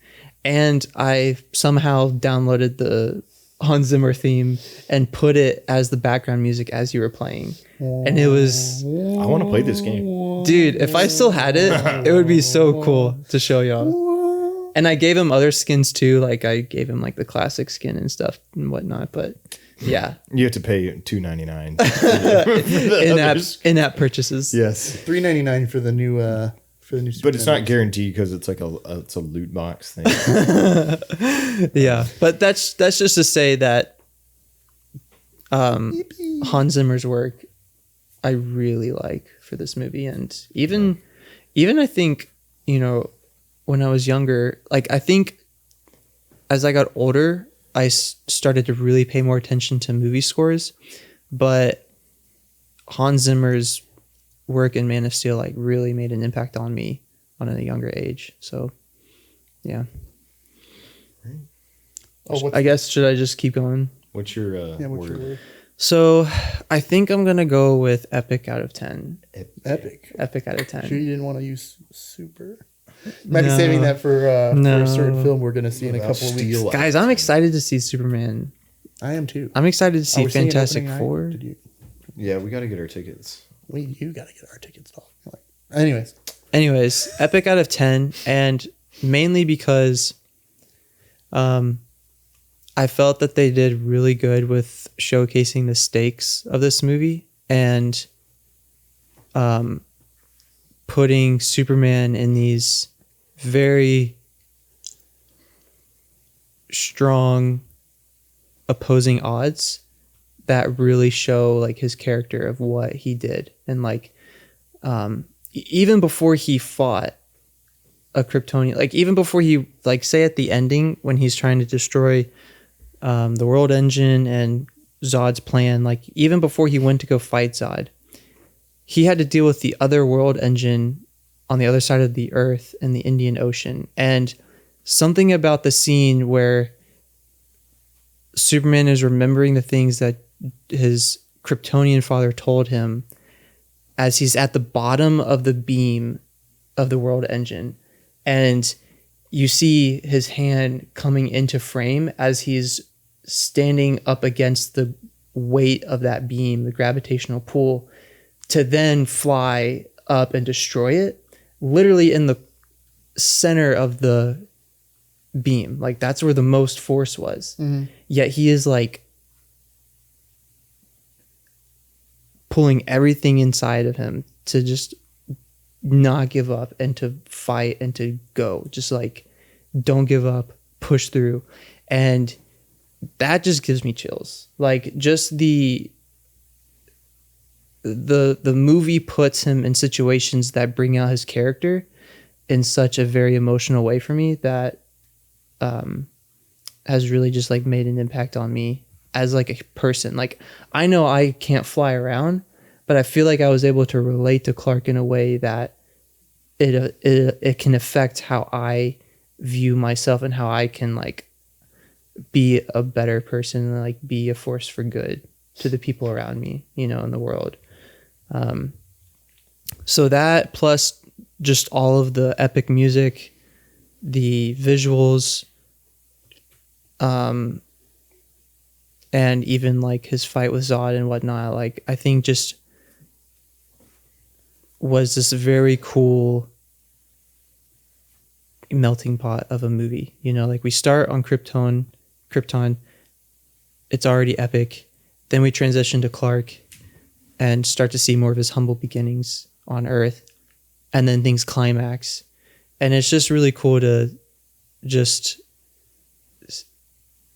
and I somehow downloaded the Hans Zimmer theme and put it as the background music as you were playing, and it was. I want to play this game, dude. If I still had it, it would be so cool to show y'all. And I gave him other skins too, like I gave him like the classic skin and stuff and whatnot, but. Yeah, you have to pay $2.99 in-app purchases. Yes, $3.99 for the new Superman. But it's not guaranteed because it's like it's a loot box thing. Yeah, but that's just to say that Hans Zimmer's work I really like for this movie, and even I think when I was younger, like I think as I got older. I started to really pay more attention to movie scores, but Hans Zimmer's work in Man of Steel like really made an impact on me on a younger age. So yeah. I guess should I just keep going? What's your what's your word? So I think I'm gonna go with epic out of 10. Epic. Epic out of 10. Sure you didn't want to use super? Might be saving that for a certain film we're gonna see in a couple of weeks. Guys, I'm excited to see Superman. I am too. I'm excited to see Fantastic Four. Yeah, we got to get our tickets. You got to get our tickets, dog. Anyways, epic out of 10, and mainly because I felt that they did really good with showcasing the stakes of this movie and putting Superman in these very strong opposing odds that really show like his character of what he did. And like even before he fought a Kryptonian, like even before he, like, say at the ending when he's trying to destroy the world engine and Zod's plan, like even before he went to go fight Zod, he had to deal with the other world engine on the other side of the earth in the Indian Ocean. And something about the scene where Superman is remembering the things that his Kryptonian father told him as he's at the bottom of the beam of the world engine, and you see his hand coming into frame as he's standing up against the weight of that beam, the gravitational pull, to then fly up and destroy it, literally in the center of the beam. Like that's where the most force was. Mm-hmm. Yet he is like pulling everything inside of him to just not give up and to fight and to go. Just like, don't give up, push through. And that just gives me chills. Like just the movie puts him in situations that bring out his character in such a very emotional way for me that has really just like made an impact on me as like a person. Like I know I can't fly around, but I feel like I was able to relate to Clark in a way that it can affect how I view myself and how I can like be a better person and like be a force for good to the people around me, you know, in the world. So that plus just all of the epic music, the visuals, and even like his fight with Zod and whatnot, like I think just was this very cool melting pot of a movie. You know, like we start on Krypton, it's already epic. Then we transition to Clark and start to see more of his humble beginnings on Earth, and then things climax. And it's just really cool to just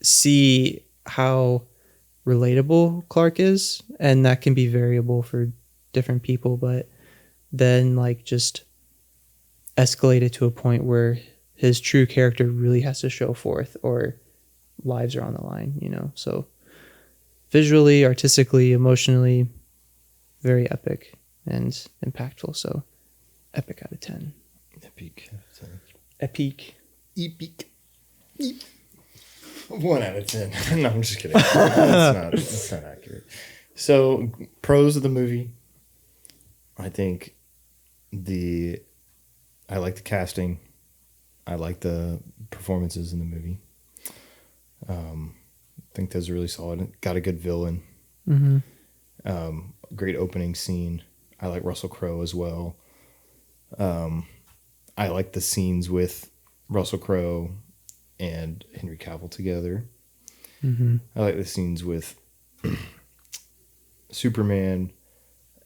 see how relatable Clark is, and that can be variable for different people, but then like just escalate it to a point where his true character really has to show forth or lives are on the line, you know. So visually, artistically, emotionally, very epic and impactful. So epic out of 10. Epic out of 10. Epic. 1 out of 10. No, I'm just kidding. That's not accurate. So pros of the movie, I think I like the casting. I like the performances in the movie. I think those are really solid. Got a good villain. Mm-hmm. Great opening scene. I like Russell Crowe as well. I like the scenes with Russell Crowe and Henry Cavill together. Mm-hmm. I like the scenes with Superman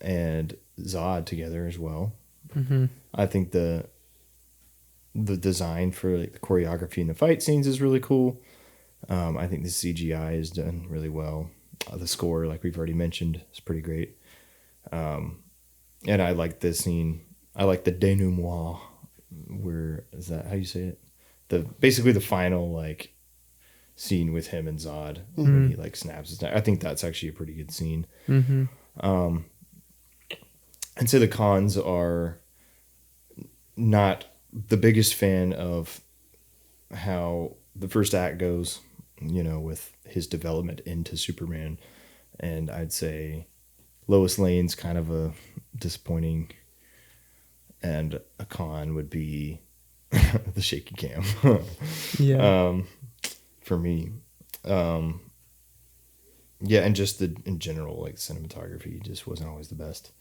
and Zod together as well. Mm-hmm. I think the design for like the choreography and the fight scenes is really cool. I think the CGI is done really well. The score, like we've already mentioned, is pretty great. And I like this scene. I like the denouement. Where is that? How you say it? Basically the final like scene with him and Zod when he like snaps his neck. I think that's actually a pretty good scene. Mm-hmm. I'd say the cons are not the biggest fan of how the first act goes, with his development into Superman. And I'd say Lois Lane's kind of a disappointing, and a con would be the shaky cam. Yeah. For me. Yeah, and just in general, like cinematography just wasn't always the best.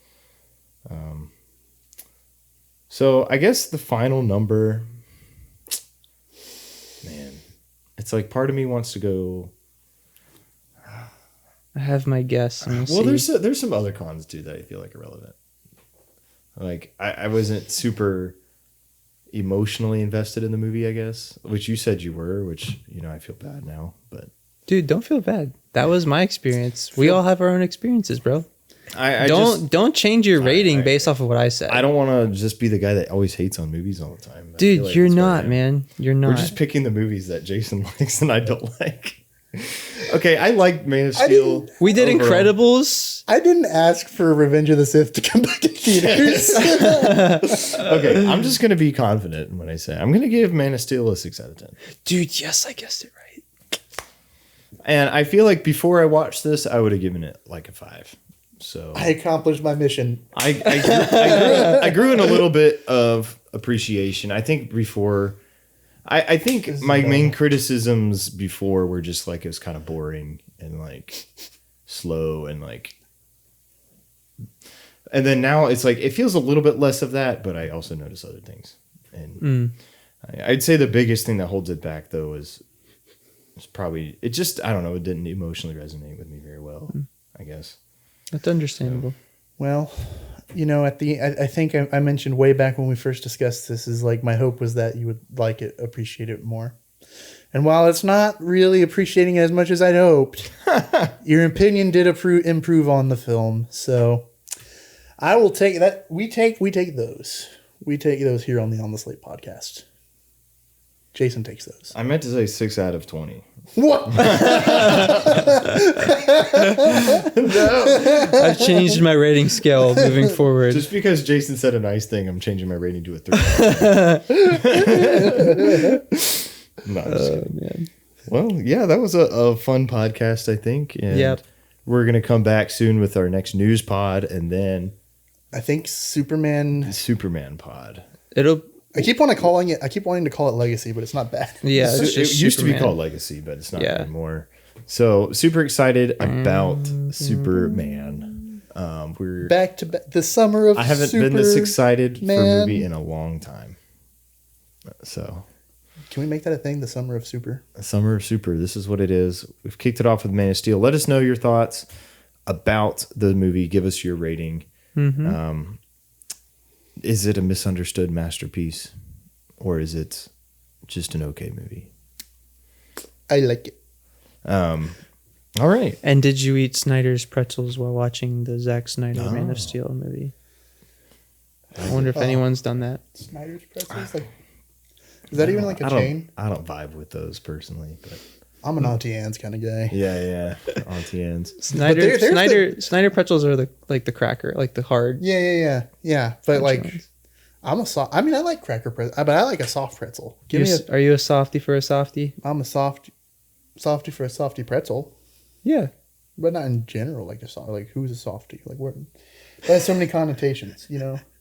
So I guess the final number, man, it's like part of me wants to go. I have my guess. Well, there's some other cons too that I feel like are relevant. Like I wasn't super emotionally invested in the movie, I guess, which you said you were, which I feel bad now, but Dude, don't feel bad. That was my experience. We all have our own experiences, bro. Don't change your rating based off of what I said. I don't want to just be the guy that always hates on movies all the time. Dude, like you're not, man. You're not. We're just picking the movies that Jason likes and I don't like. Okay, I like Man of Steel. We did overall. Incredibles. I didn't ask for Revenge of the Sith to come back in theaters. Okay, I'm just going to be confident when I say I'm going to give Man of Steel a 6 out of 10. Dude, yes, I guessed it right. And I feel like before I watched this, I would have given it like a 5. So I accomplished my mission. I grew in a little bit of appreciation. I think before, I think my main criticisms before were just like it was kind of boring and like slow and then now it's like it feels a little bit less of that, but I also notice other things. And I'd say the biggest thing that holds it back though is probably it just I don't know, it didn't emotionally resonate with me very well, I guess. That's understandable. Well, I think I mentioned way back when we first discussed this is like my hope was that you would like it, appreciate it more. And while it's not really appreciating it as much as I'd hoped, your opinion did improve on the film. So I will take that. We take those. We take those here on the Slate podcast. Jason takes those. I meant to say 6 out of 20. What? No. I've changed my rating scale moving forward. Just because Jason said a nice thing, I'm changing my rating to a 3. No, man. Well, yeah, that was a fun podcast, I think. And we're going to come back soon with our next news pod and then I think Superman pod. I keep wanting to call it Legacy, but it's not bad. Yeah, it used to be called Legacy, but it's not anymore. So super excited about Superman. We're back to the summer of. I haven't been this excited for a movie in a long time. So, can we make that a thing? The summer of Super. Summer of Super. This is what it is. We've kicked it off with Man of Steel. Let us know your thoughts about the movie. Give us your rating. Mm-hmm. Is it a misunderstood masterpiece, or is it just an okay movie? I like it. All right. And did you eat Snyder's pretzels while watching the Zack Snyder Man of Steel movie? I wonder if anyone's done that. Snyder's pretzels? Is that even like a chain? I don't vibe with those personally, but I'm an Auntie Anne's kind of guy. Yeah, Auntie Anne's. Snyder pretzels are the cracker, like the hard. Yeah. But ones. I like cracker pretzel, but I like a soft pretzel. Are you a softie for a softie? I'm a softie for a softie pretzel. Yeah, but not in general. Like who's a softie? That has so many connotations.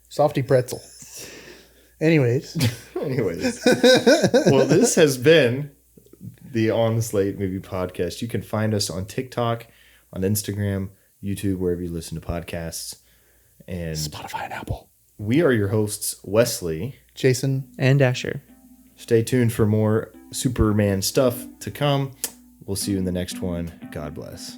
Softie pretzel. Anyways. Well, this has been the On the Slate Movie Podcast. You can find us on TikTok, on Instagram, YouTube, wherever you listen to podcasts, and Spotify and Apple. We are your hosts, Wesley, Jason, and Asher. Stay tuned for more Superman stuff to come. We'll see you in the next one. God bless.